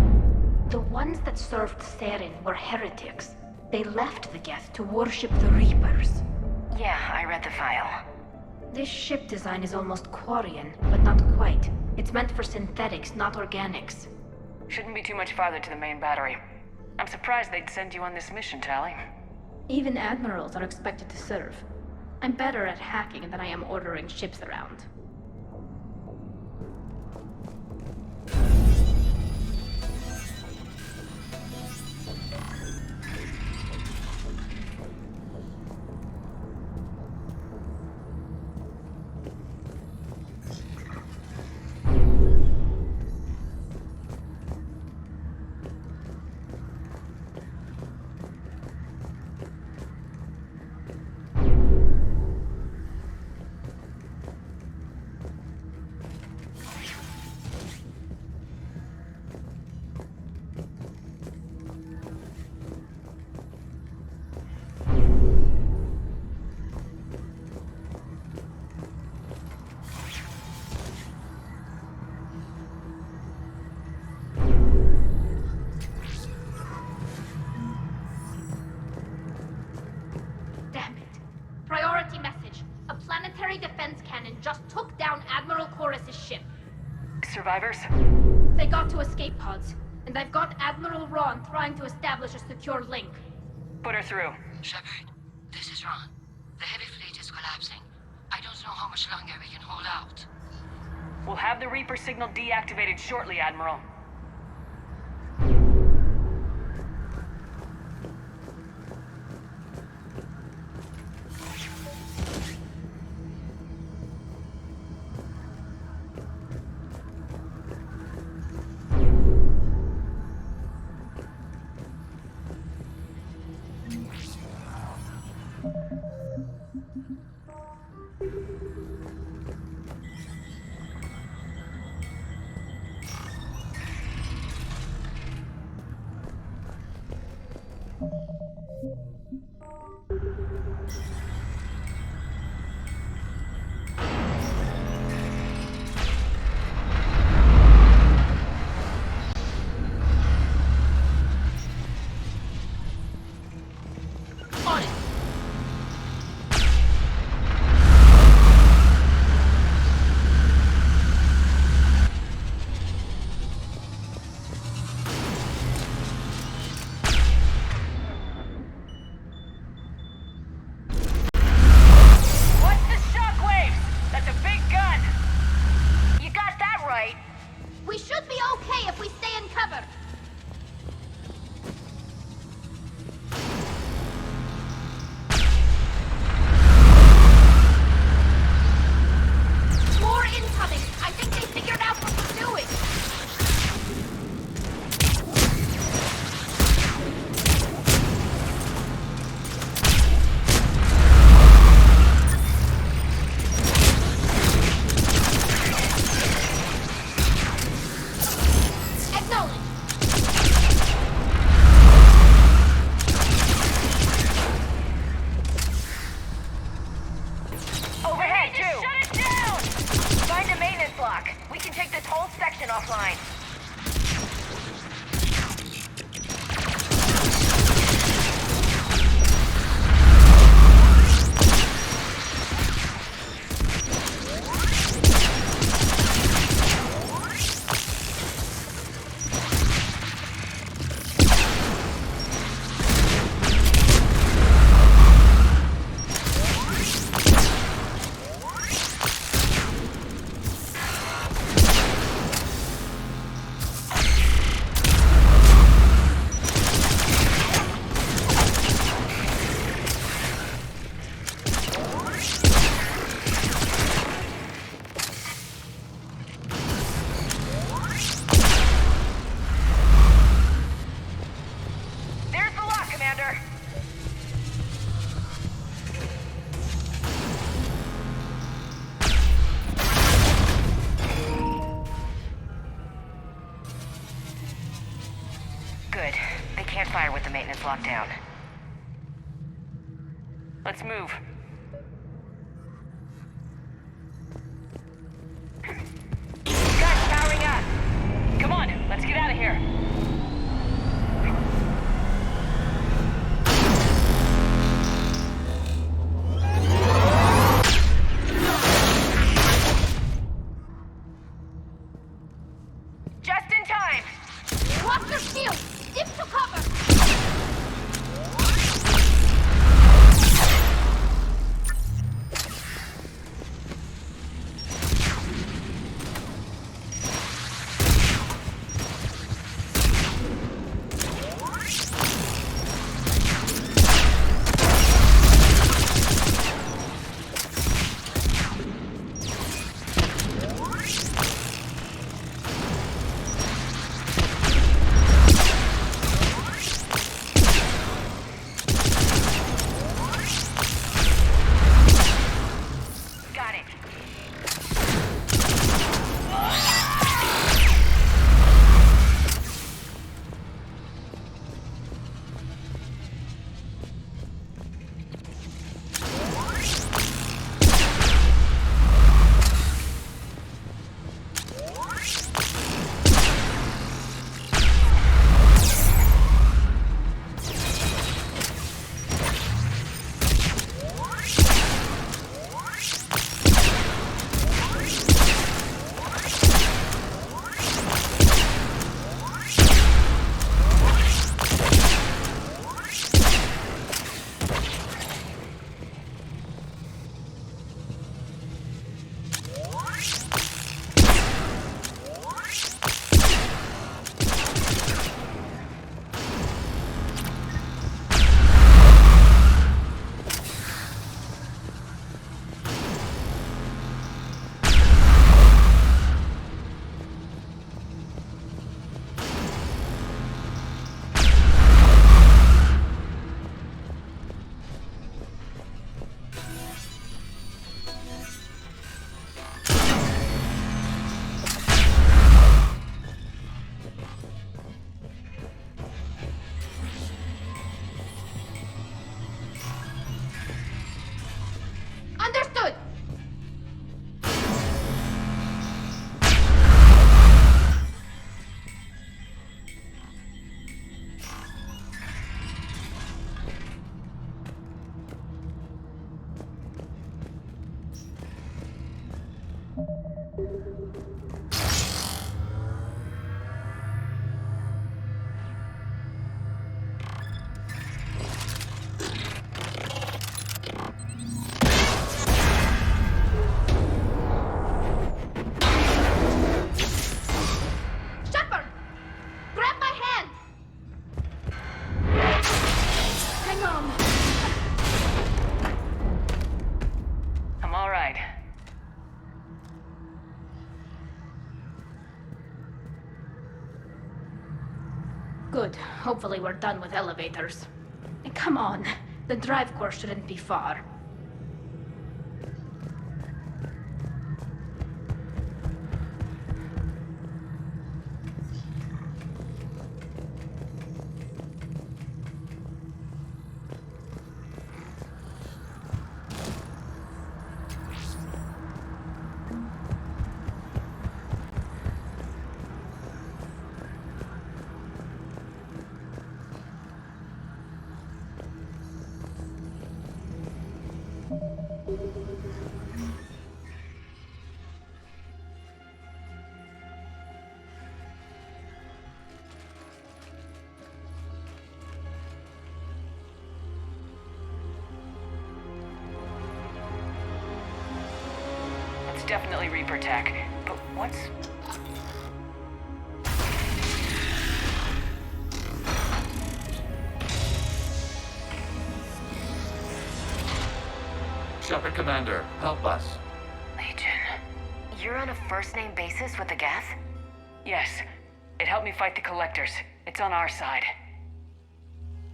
The ones that served Saren were heretics. They left the Geth to worship the Reapers. Yeah, I read the file. This ship design is almost Quarian, but not quite. It's meant for synthetics, not organics. Shouldn't be too much farther to the main battery. I'm surprised they'd send you on this mission, Tali. Even admirals are expected to serve. I'm better at hacking than I am ordering ships around. Defense cannon just took down Admiral Chorus's ship. Survivors? They got to escape pods, and I've got Admiral Ron trying to establish a secure link. Put her through. Shepard, this is Ron. The heavy fleet is collapsing. I don't know how much longer we can hold out. We'll have the Reaper signal deactivated shortly, Admiral. We should be okay if we stay in cover. More incoming! I think they figured out what we're doing! Offline. the maintenance lockdown. Let's move. Guys, powering up! Come on, let's get out of here! Just in time! Watch your shield! Dip to cover! Got it. Understood! Shepard! Grab my hand! Hang on! I'm all right. Good. Hopefully we're done with elevators. And come on, the drive course shouldn't be far. It's definitely Reaper tech, but what's... Shepard Commander, help us. Legion. You're on a first-name basis with the Geth? Yes. It helped me fight the Collectors. It's on our side.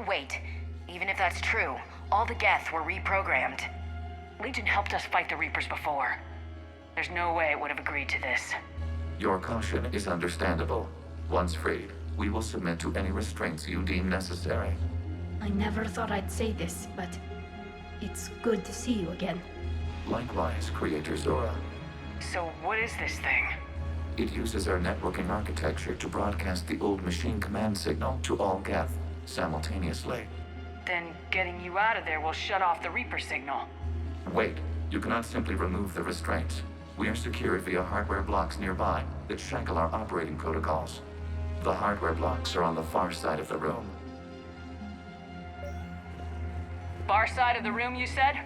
Wait. Even if that's true, all the Geth were reprogrammed. Legion helped us fight the Reapers before. There's no way it would have agreed to this. Your caution is understandable. Once freed, we will submit to any restraints you deem necessary. I never thought I'd say this, but it's good to see you again. Likewise, Creator Zora. So what is this thing? It uses our networking architecture to broadcast the old machine command signal to all Geth simultaneously. Then getting you out of there will shut off the Reaper signal. Wait, you cannot simply remove the restraints. We are secured via hardware blocks nearby that shackle our operating protocols. The hardware blocks are on the far side of the room. Far side of the room, you said?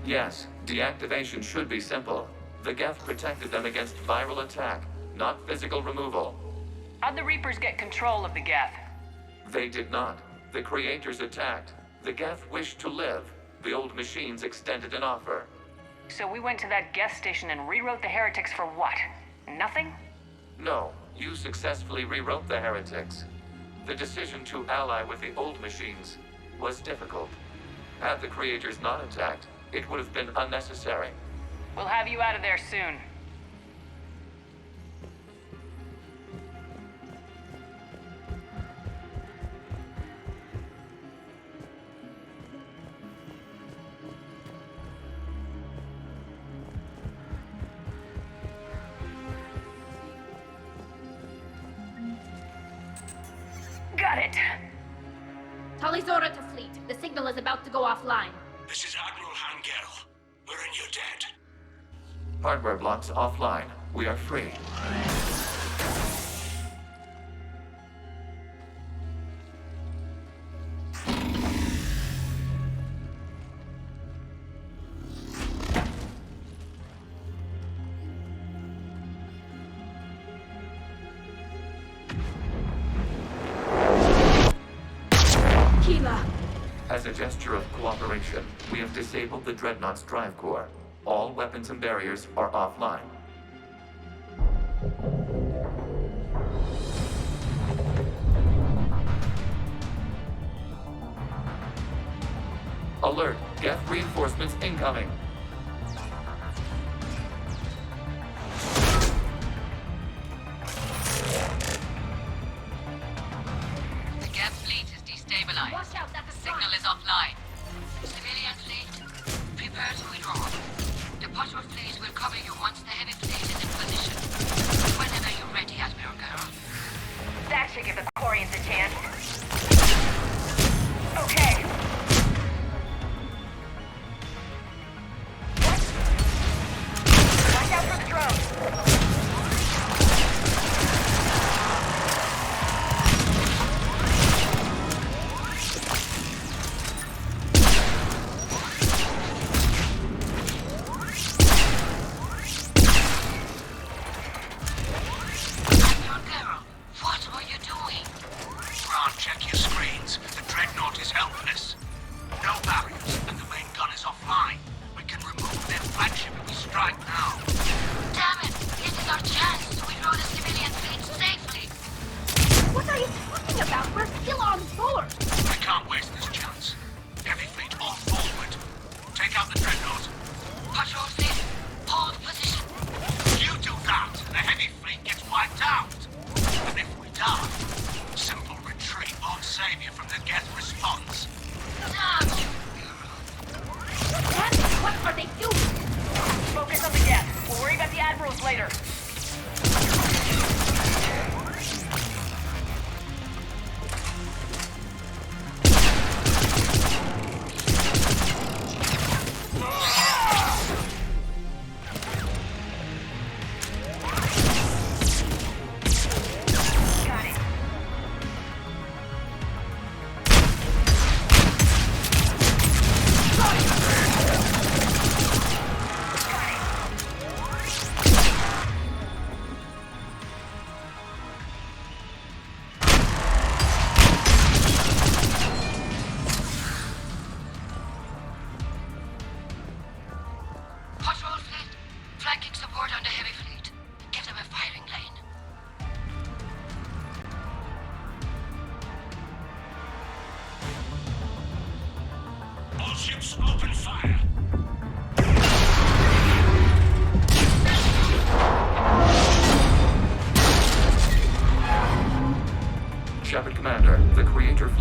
Yes, deactivation should be simple. The Geth protected them against viral attack, not physical removal. How'd the Reapers get control of the Geth? They did not. The Creators attacked. The Geth wished to live. The old machines extended an offer. So we went to that Geth station and rewrote the heretics for what? Nothing? No, you successfully rewrote the heretics. The decision to ally with the old machines was difficult. Had the Creators not attacked, it would have been unnecessary. We'll have you out of there soon. Got it. Talizora to fleet. The signal is about to go offline. This is Admiral Hangel. We're in your debt. Hardware blocks offline. We are free. Keela! As a gesture of cooperation, we have disabled the Dreadnought's drive core. All weapons and barriers are offline. Alert! Geth reinforcements incoming! The Geth fleet is destabilized. Watch out, that's a Signal is offline. Civilian fleet, prepare to withdraw. The patrol fleet will cover you once the heavy fleet is in position. Whenever you're ready, Admiral Girl. That should give the Quarians a chance. Okay. Watch out for the drones. Admiral Girl, what are you doing? Ron, check your screens. The Dreadnought is helpless. No barriers, and the main gun is offline. We can remove their flagship if we strike now. Damn it! This is our chance to withdraw the civilian fleet safely. What are you talking about? We're still on board! We can't waste this chance. Heavy fleet all forward. Take out the Dreadnought. Patrol fleet, hold position. You do that, and the heavy fleet gets wiped out. And if we die, simple retreat won't save you from the Geth response. Damn you! Damn it, what are they doing? Focus on the Geth. We'll worry about the admirals later. Got it.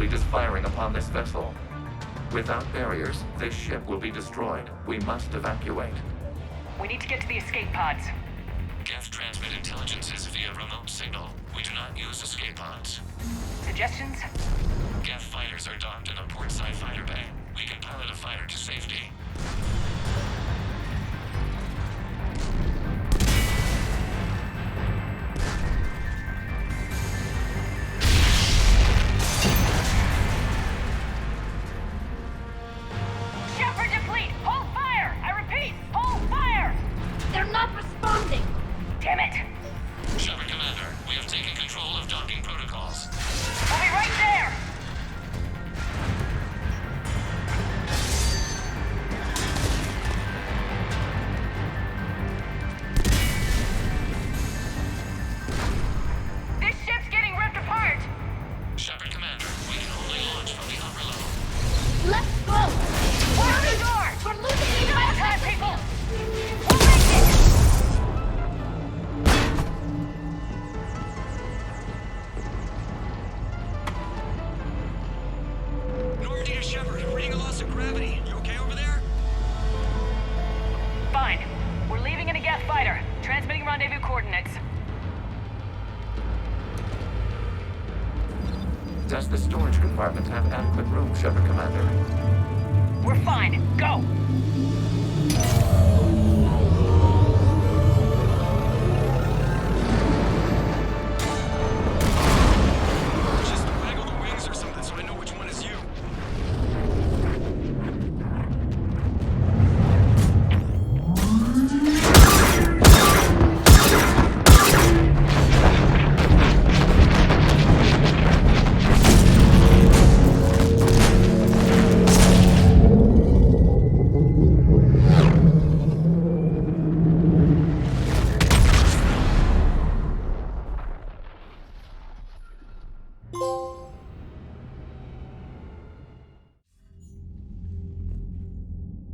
fleet is firing upon this vessel. Without barriers, this ship will be destroyed. We must evacuate. We need to get to the escape pods. Geth transmit intelligences via remote signal. We do not use escape pods. Suggestions? Geth fighters are docked in a portside fighter bay. We can pilot a fighter to safety. Shepard to fleet! Hold fire! I repeat, hold fire! They're not responding! Damn it! Shepard Commander, we have taken control of docking protocols. We'll be right there! This ship's getting ripped apart! Shepard Commander, we can only launch from the upper level. Let's go! Where are we going? We're losing the time, people! We'll make it! Normandy to Shepard, reading a loss of gravity. You okay over there? Fine. We're leaving in a Geth fighter. Transmitting rendezvous coordinates. Does the storage compartment have adequate room, Shepard Commander? We're fine. Go! Just waggle the wings or something so I know which one is you.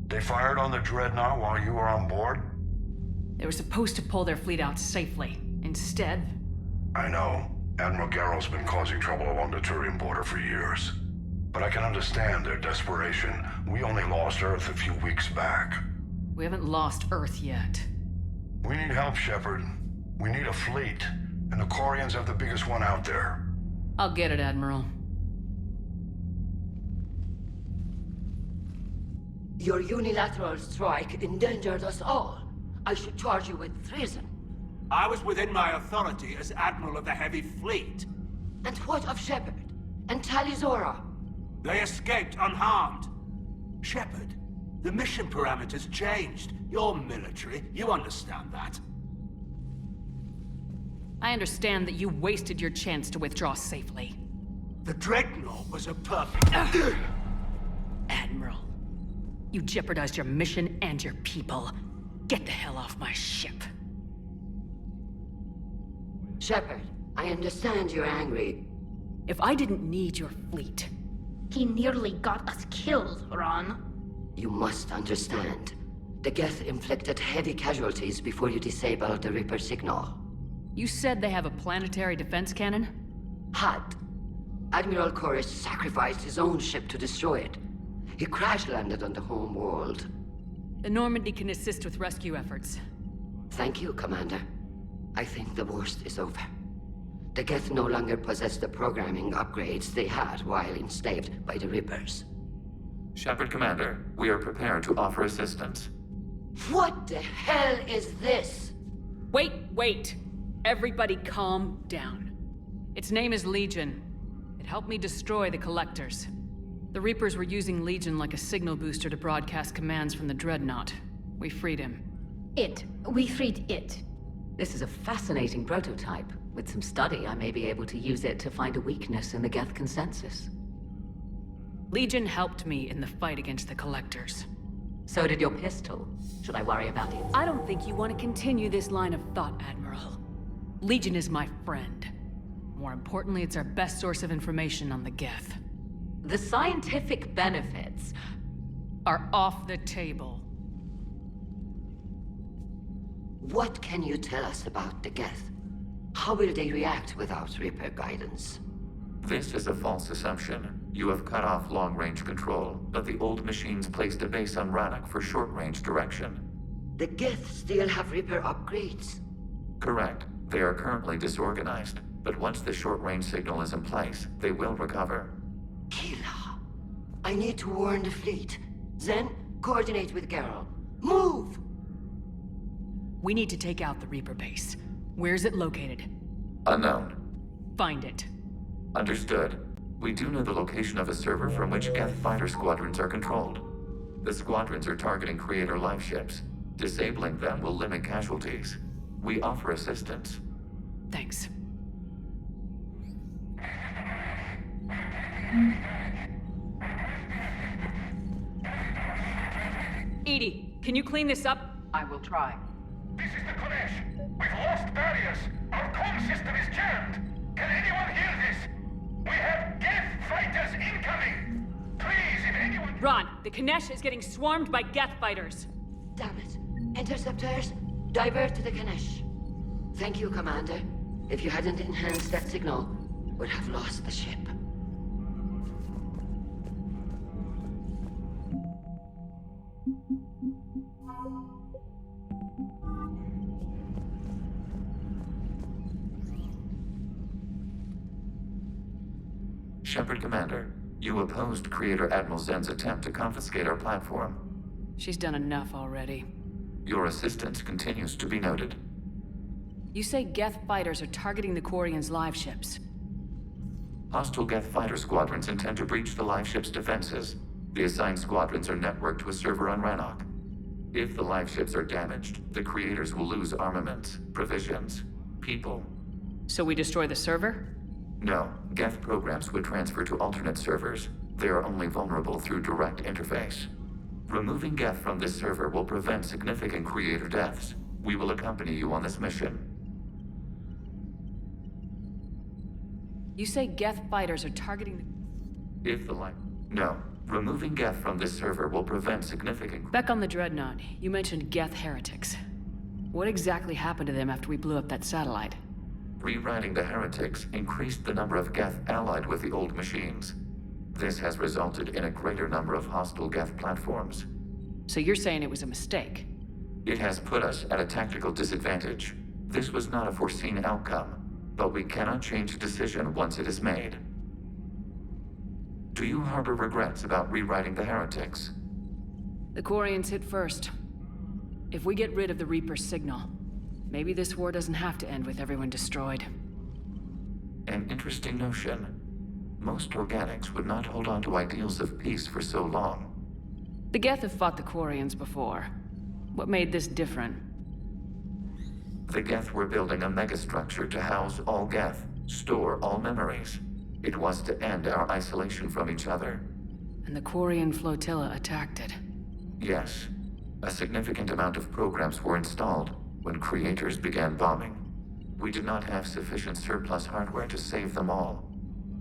They fired on the Dreadnought while you were on board? They were supposed to pull their fleet out safely. Instead... I know. Admiral Garrow's been causing trouble along the Turian border for years. But I can understand their desperation. We only lost Earth a few weeks back. We haven't lost Earth yet. We need help, Shepard. We need a fleet. And the Quarians have the biggest one out there. I'll get it, Admiral. Your unilateral strike endangered us all. I should charge you with treason. I was within my authority as Admiral of the Heavy Fleet. And what of Shepard? And Talizora? They escaped unharmed. Shepard, the mission parameters changed. You're military, you understand that. I understand that you wasted your chance to withdraw safely. The Dreadnought was a perfect... Admiral, you jeopardized your mission and your people. Get the hell off my ship. Shepard, I understand you're angry. If I didn't need your fleet... He nearly got us killed, Ron. You must understand. The Geth inflicted heavy casualties before you disabled the Reaper signal. You said they have a planetary defense cannon? Had. Admiral Koris sacrificed his own ship to destroy it. He crash-landed on the home world. The Normandy can assist with rescue efforts. Thank you, Commander. I think the worst is over. The Geth no longer possess the programming upgrades they had while enslaved by the Reapers. Shepard Commander, we are prepared to offer assistance. What the hell is this? Wait! Everybody calm down. Its name is Legion. It helped me destroy the Collectors. The Reapers were using Legion like a signal booster to broadcast commands from the Dreadnought. We freed him. We freed it. This is a fascinating prototype. With some study, I may be able to use it to find a weakness in the Geth consensus. Legion helped me in the fight against the Collectors. So did your pistol. Should I worry about it? I don't think you want to continue this line of thought, Admiral. Legion is my friend. More importantly, it's our best source of information on the Geth. The scientific benefits are off the table. What can you tell us about the Geth? How will they react without Reaper guidance? This is a false assumption. You have cut off long-range control, but the old machines placed a base on Rannoch for short-range direction. The Geth still have Reaper upgrades? Correct. They are currently disorganized, but once the short-range signal is in place, they will recover. Kila, I need to warn the fleet. Zen, coordinate with Geralt. Move! We need to take out the Reaper base. Where's it located? Unknown. Find it. Understood. We do know the location of a server from which Geth fighter squadrons are controlled. The squadrons are targeting Creator live ships. Disabling them will limit casualties. We offer assistance. Thanks. EDI, can you clean this up? I will try. This is the Konesh. We've lost barriers. Our comm system is jammed. Can anyone hear this? We have Geth fighters incoming. Please, if anyone... Ron, the Konesh is getting swarmed by Geth fighters. Damn it. Interceptors, divert to the Konesh. Thank you, Commander. If you hadn't enhanced that signal, we'd have lost the ship. Shepard Commander, you opposed Creator Admiral Zen's attempt to confiscate our platform. She's done enough already. Your assistance continues to be noted. You say Geth fighters are targeting the Quarians' live ships. Hostile Geth fighter squadrons intend to breach the live ship's defenses. The assigned squadrons are networked to a server on Rannoch. If the live ships are damaged, the Creators will lose armaments, provisions, people. So we destroy the server? No, Geth programs would transfer to alternate servers. They are only vulnerable through direct interface. Removing Geth from this server will prevent significant Creator deaths. We will accompany you on this mission. You say Geth fighters are targeting the... If the No. Removing Geth from this server will prevent significant... Back on the Dreadnought, you mentioned Geth heretics. What exactly happened to them after we blew up that satellite? Rewriting the heretics increased the number of Geth allied with the old machines. This has resulted in a greater number of hostile Geth platforms. So you're saying it was a mistake? It has put us at a tactical disadvantage. This was not a foreseen outcome, but we cannot change a decision once it is made. Do you harbor regrets about rewriting the heretics? The Quarians hit first. If we get rid of the Reaper's signal, maybe this war doesn't have to end with everyone destroyed. An interesting notion. Most organics would not hold on to ideals of peace for so long. The Geth have fought the Quarians before. What made this different? The Geth were building a megastructure to house all Geth, store all memories. It was to end our isolation from each other. And the Quarian flotilla attacked it. Yes. A significant amount of programs were installed when Creators began bombing. We did not have sufficient surplus hardware to save them all.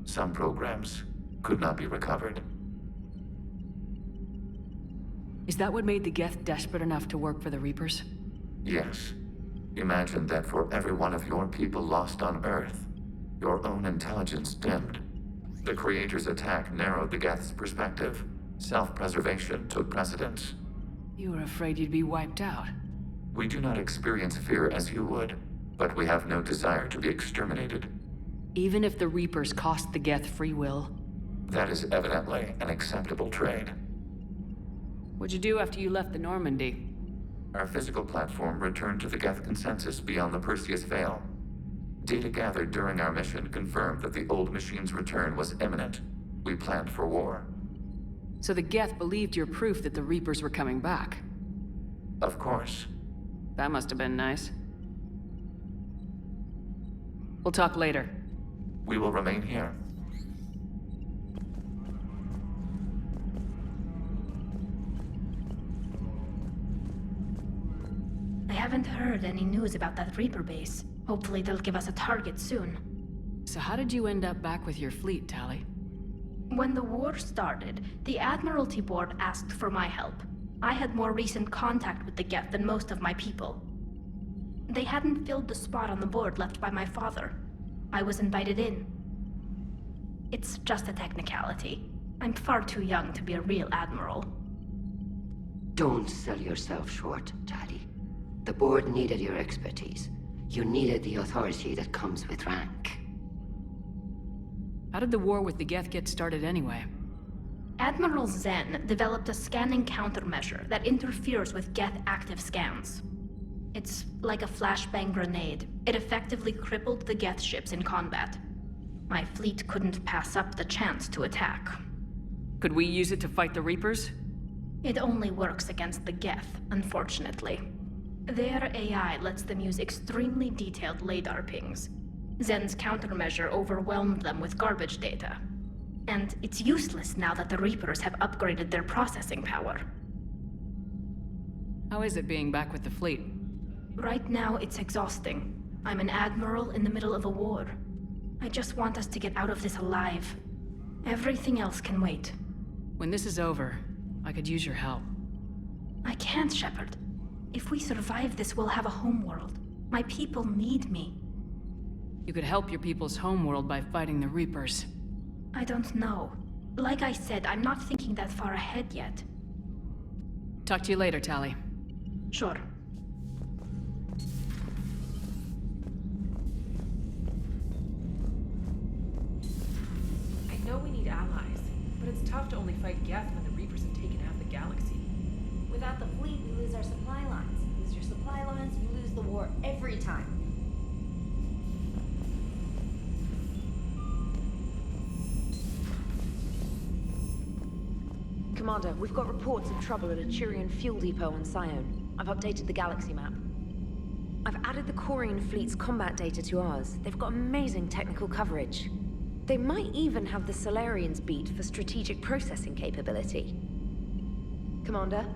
Some programs could not be recovered. Is that what made the Geth desperate enough to work for the Reapers? Yes. Imagine that for every one of your people lost on Earth, your own intelligence dimmed. The Creators' attack narrowed the Geth's perspective. Self-preservation took precedence. You were afraid you'd be wiped out. We do not experience fear as you would, but we have no desire to be exterminated. Even if the Reapers cost the Geth free will? That is evidently an acceptable trade. What'd you do after you left the Normandy? Our physical platform returned to the Geth consensus beyond the Perseus Veil. Data gathered during our mission confirmed that the old machine's return was imminent. We planned for war. So the Geth believed your proof that the Reapers were coming back? Of course. That must have been nice. We'll talk later. We will remain here. I haven't heard any news about that Reaper base. Hopefully they'll give us a target soon. So how did you end up back with your fleet, Tali? When the war started, the Admiralty Board asked for my help. I had more recent contact with the Geth than most of my people. They hadn't filled the spot on the board left by my father. I was invited in. It's just a technicality. I'm far too young to be a real admiral. Don't sell yourself short, Tali. The board needed your expertise. You needed the authority that comes with rank. How did the war with the Geth get started anyway? Admiral Zen developed a scanning countermeasure that interferes with Geth active scans. It's like a flashbang grenade. It effectively crippled the Geth ships in combat. My fleet couldn't pass up the chance to attack. Could we use it to fight the Reapers? It only works against the Geth, unfortunately. Their AI lets them use extremely detailed LADAR pings. Zen's countermeasure overwhelmed them with garbage data. And it's useless now that the Reapers have upgraded their processing power. How is it being back with the fleet? Right now, it's exhausting. I'm an admiral in the middle of a war. I just want us to get out of this alive. Everything else can wait. When this is over, I could use your help. I can't, Shepard. If we survive this, we'll have a homeworld. My people need me. You could help your people's homeworld by fighting the Reapers. I don't know. Like I said, I'm not thinking that far ahead yet. Talk to you later, Tali. Sure. I know we need allies, but it's tough to only fight Geth when the Reapers have taken half the galaxy. Without the fleet, we lose our supply lines. Lose your supply lines, you lose the war every time. Commander, we've got reports of trouble at a Turian fuel depot on Scion. I've updated the galaxy map. I've added the Quarian fleet's combat data to ours. They've got amazing technical coverage. They might even have the Solarians beat for strategic processing capability. Commander?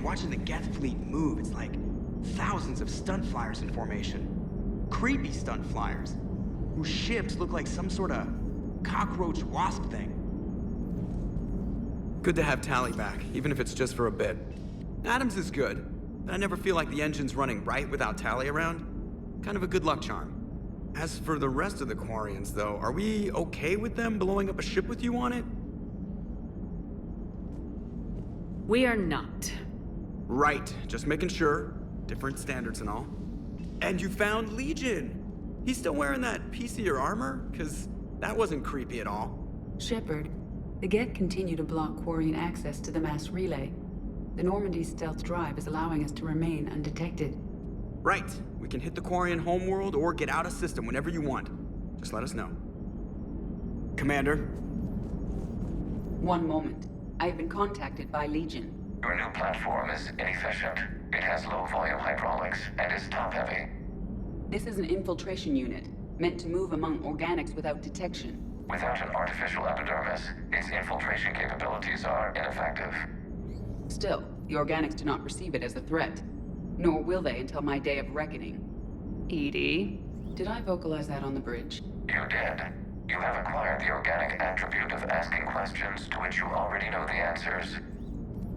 Watching the Geth fleet move, it's like thousands of stunt flyers in formation. Creepy stunt flyers, whose ships look like some sort of cockroach wasp thing. Good to have Tali back, even if it's just for a bit. Adams is good, but I never feel like the engine's running right without Tali around. Kind of a good luck charm. As for the rest of the Quarians, though, are we okay with them blowing up a ship with you on it? We are not. Right, just making sure. Different standards and all. And you found Legion! He's still wearing that piece of your armor? Cause that wasn't creepy at all. Shepard, the Geth continue to block Quarian access to the mass relay. The Normandy's stealth drive is allowing us to remain undetected. Right, we can hit the Quarian homeworld or get out of system whenever you want. Just let us know. Commander? One moment. I have been contacted by Legion. Your new platform is inefficient. It has low-volume hydraulics and is top-heavy. This is an infiltration unit, meant to move among organics without detection. Without an artificial epidermis, its infiltration capabilities are ineffective. Still, the organics do not perceive it as a threat. Nor will they until my day of reckoning. EDI? Did I vocalize that on the bridge? You did. You have acquired the organic attribute of asking questions to which you already know the answers.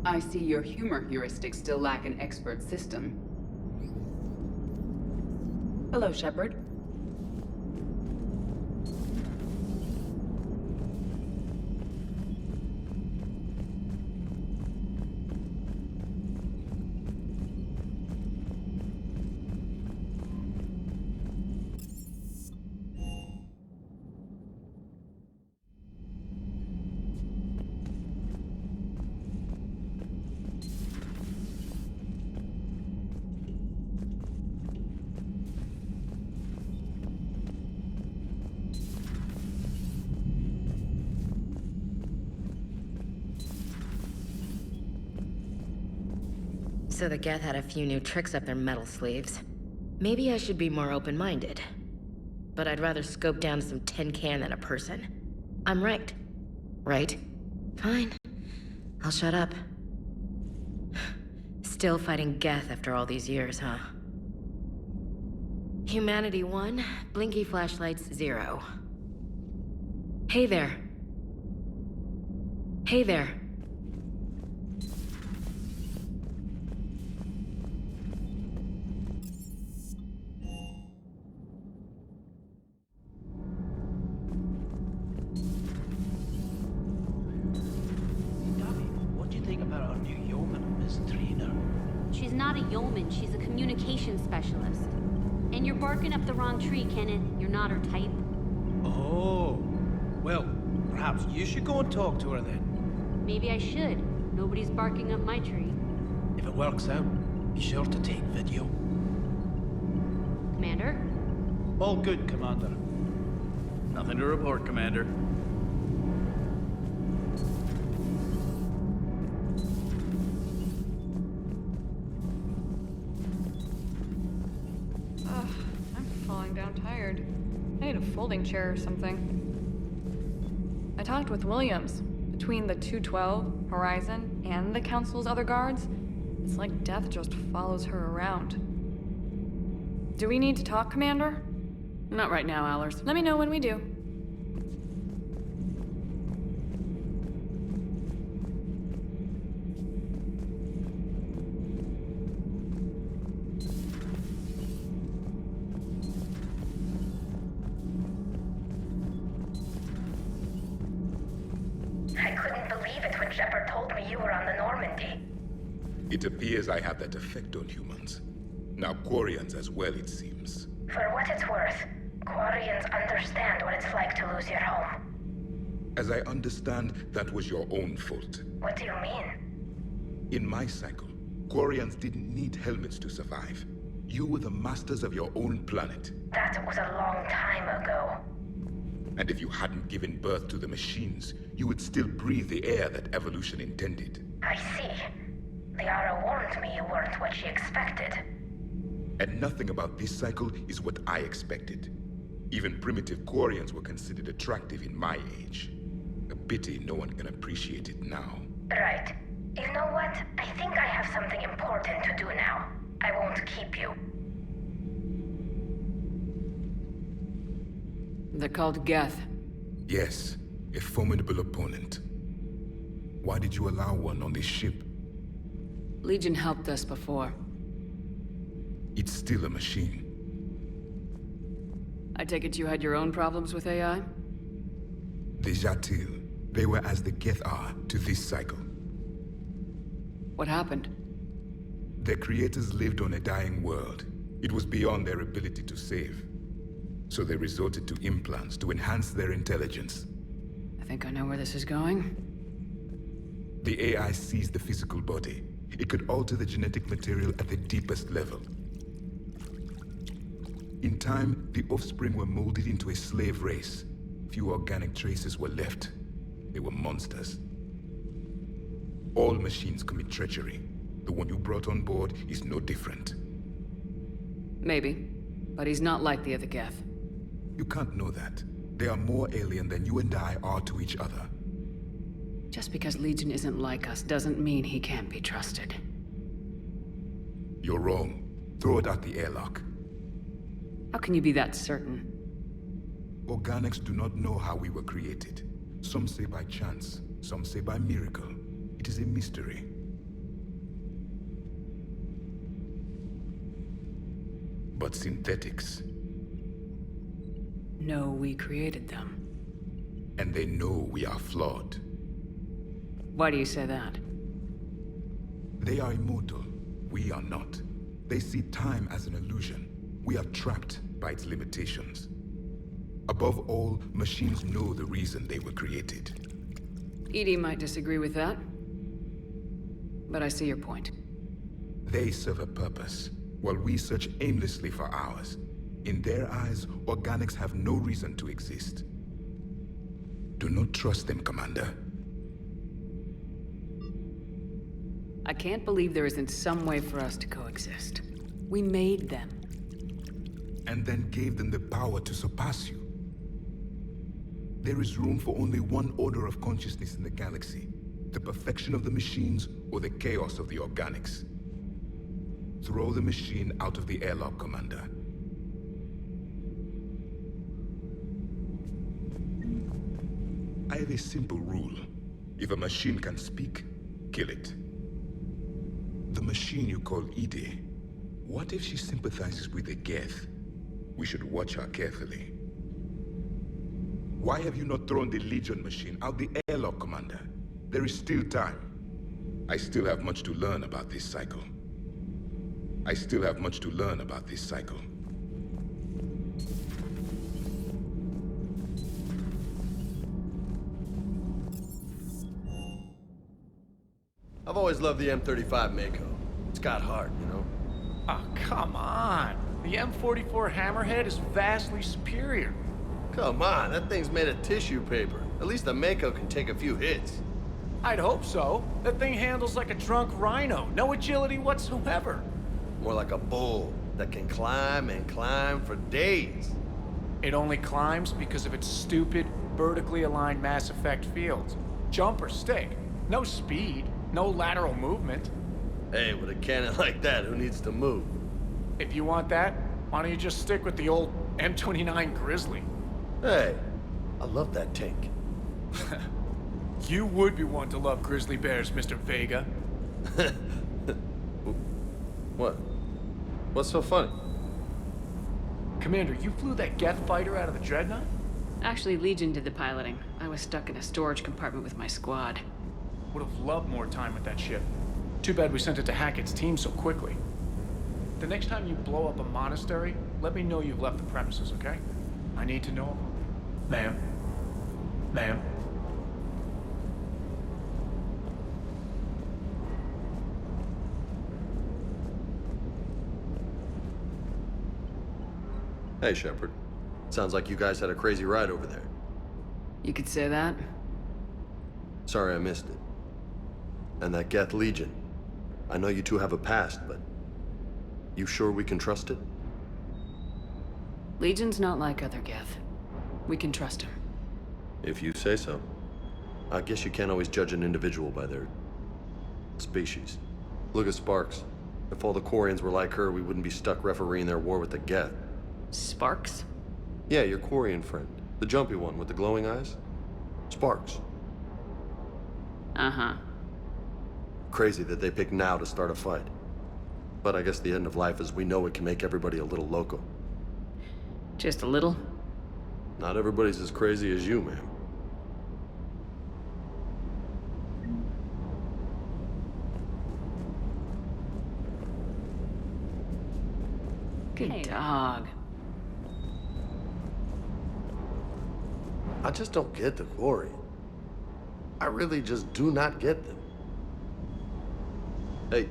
I see your humor heuristics still lack an expert system. Hello, Shepard. So the Geth had a few new tricks up their metal sleeves. Maybe I should be more open-minded. But I'd rather scope down some tin can than a person. I'm right. Right? Fine. I'll shut up. Still fighting Geth after all these years, huh? Humanity 1, blinky flashlights 0. Hey there. Hey there. What do you think about our new yeoman, Miss Trina? She's not a yeoman, she's a communications specialist. And you're barking up the wrong tree, Kenneth. You're not her type. Oh. Well, perhaps you should go and talk to her then. Maybe I should. Nobody's barking up my tree. If it works out, be sure to take video. Commander? All good, Commander. Nothing to report, Commander. I'm falling down tired. I need a folding chair or something. I talked with Williams. Between the 212, Horizon, and the Council's other guards, it's like death just follows her around. Do we need to talk, Commander? Not right now, Allers. Let me know when we do. I couldn't believe it when Shepard told me you were on the Normandy. It appears I have that effect on humans. Now Quarians as well, it seems. For what it's worth, Quarians understand what it's like to lose your home. As I understand, that was your own fault. What do you mean? In my cycle, Quarians didn't need helmets to survive. You were the masters of your own planet. That was a long time ago. And if you hadn't given birth to the machines, you would still breathe the air that evolution intended. I see. Liara warned me you weren't what she expected. And nothing about this cycle is what I expected. Even primitive Quarians were considered attractive in my age. A pity no one can appreciate it now. Right. You know what? I think I have something important to do now. I won't keep you. They're called Geth. Yes, a formidable opponent. Why did you allow one on this ship? Legion helped us before. It's still a machine. I take it you had your own problems with AI? The Jatil. They were as the Geth are to this cycle. What happened? Their creators lived on a dying world. It was beyond their ability to save. So they resorted to implants to enhance their intelligence. I think I know where this is going. The AI seized the physical body. It could alter the genetic material at the deepest level. In time, the offspring were molded into a slave race. Few organic traces were left. They were monsters. All machines commit treachery. The one you brought on board is no different. Maybe. But he's not like the other Geth. You can't know that. They are more alien than you and I are to each other. Just because Legion isn't like us doesn't mean he can't be trusted. You're wrong. Throw it out the airlock. How can you be that certain? Organics do not know how we were created. Some say by chance, some say by miracle. It is a mystery. But synthetics... No, we created them. And they know we are flawed. Why do you say that? They are immortal. We are not. They see time as an illusion. We are trapped by its limitations. Above all, machines know the reason they were created. EDI might disagree with that. But I see your point. They serve a purpose, while we search aimlessly for ours. In their eyes, organics have no reason to exist. Do not trust them, Commander. I can't believe there isn't some way for us to coexist. We made them. And then gave them the power to surpass you. There is room for only one order of consciousness in the galaxy. The perfection of the machines or the chaos of the organics. Throw the machine out of the airlock, Commander. I have a simple rule. If a machine can speak, kill it. The machine you call Ide, what if she sympathizes with the Geth? We should watch her carefully. Why have you not thrown the Legion machine out the airlock, Commander? There is still time. I still have much to learn about this cycle. I've always loved the M35 Mako. It's got heart, you know? Oh, come on. The M44 Hammerhead is vastly superior. Come on, that thing's made of tissue paper. At least the Mako can take a few hits. I'd hope so. That thing handles like a drunk rhino. No agility whatsoever. More like a bull that can climb and climb for days. It only climbs because of its stupid, vertically aligned Mass Effect fields. Jump or stick. No speed. No lateral movement. Hey, with a cannon like that, who needs to move? If you want that, why don't you just stick with the old M29 Grizzly? Hey, I love that tank. You would be one to love grizzly bears, Mr. Vega. What? What's so funny? Commander, you flew that Geth fighter out of the Dreadnought? Actually, Legion did the piloting. I was stuck in a storage compartment with my squad. Would have loved more time with that ship. Too bad we sent it to Hackett's team so quickly. The next time you blow up a monastery, let me know you've left the premises, okay? I need to know. Ma'am. Ma'am. Hey, Shepard. Sounds like you guys had a crazy ride over there. You could say that. Sorry I missed it. And that Geth Legion. I know you two have a past, but... you sure we can trust it? Legion's not like other Geth. We can trust him. If you say so. I guess you can't always judge an individual by their... species. Look at Sparks. If all the Quarians were like her, we wouldn't be stuck refereeing their war with the Geth. Sparks? Yeah, your Quarian friend. The jumpy one with the glowing eyes. Sparks. Uh-huh. Crazy that they pick now to start a fight. But I guess the end of life as we know it can make everybody a little loco. Just a little? Not everybody's as crazy as you, ma'am. Good dog. I just don't get the Quarian. I really just do not get them. Hey.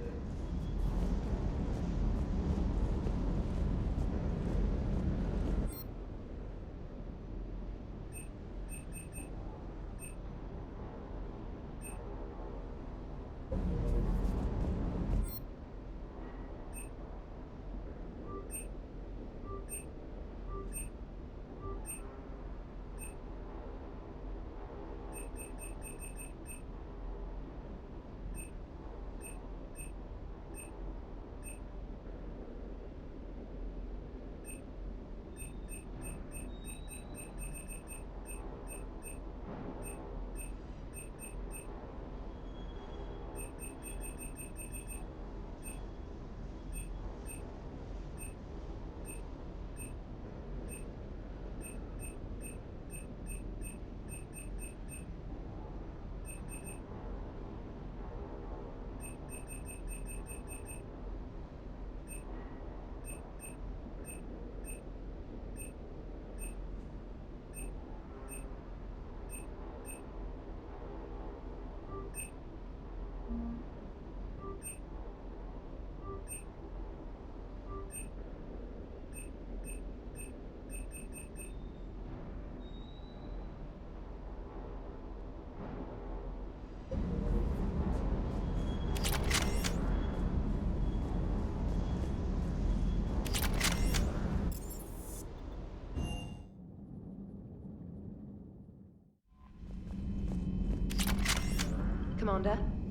Commander.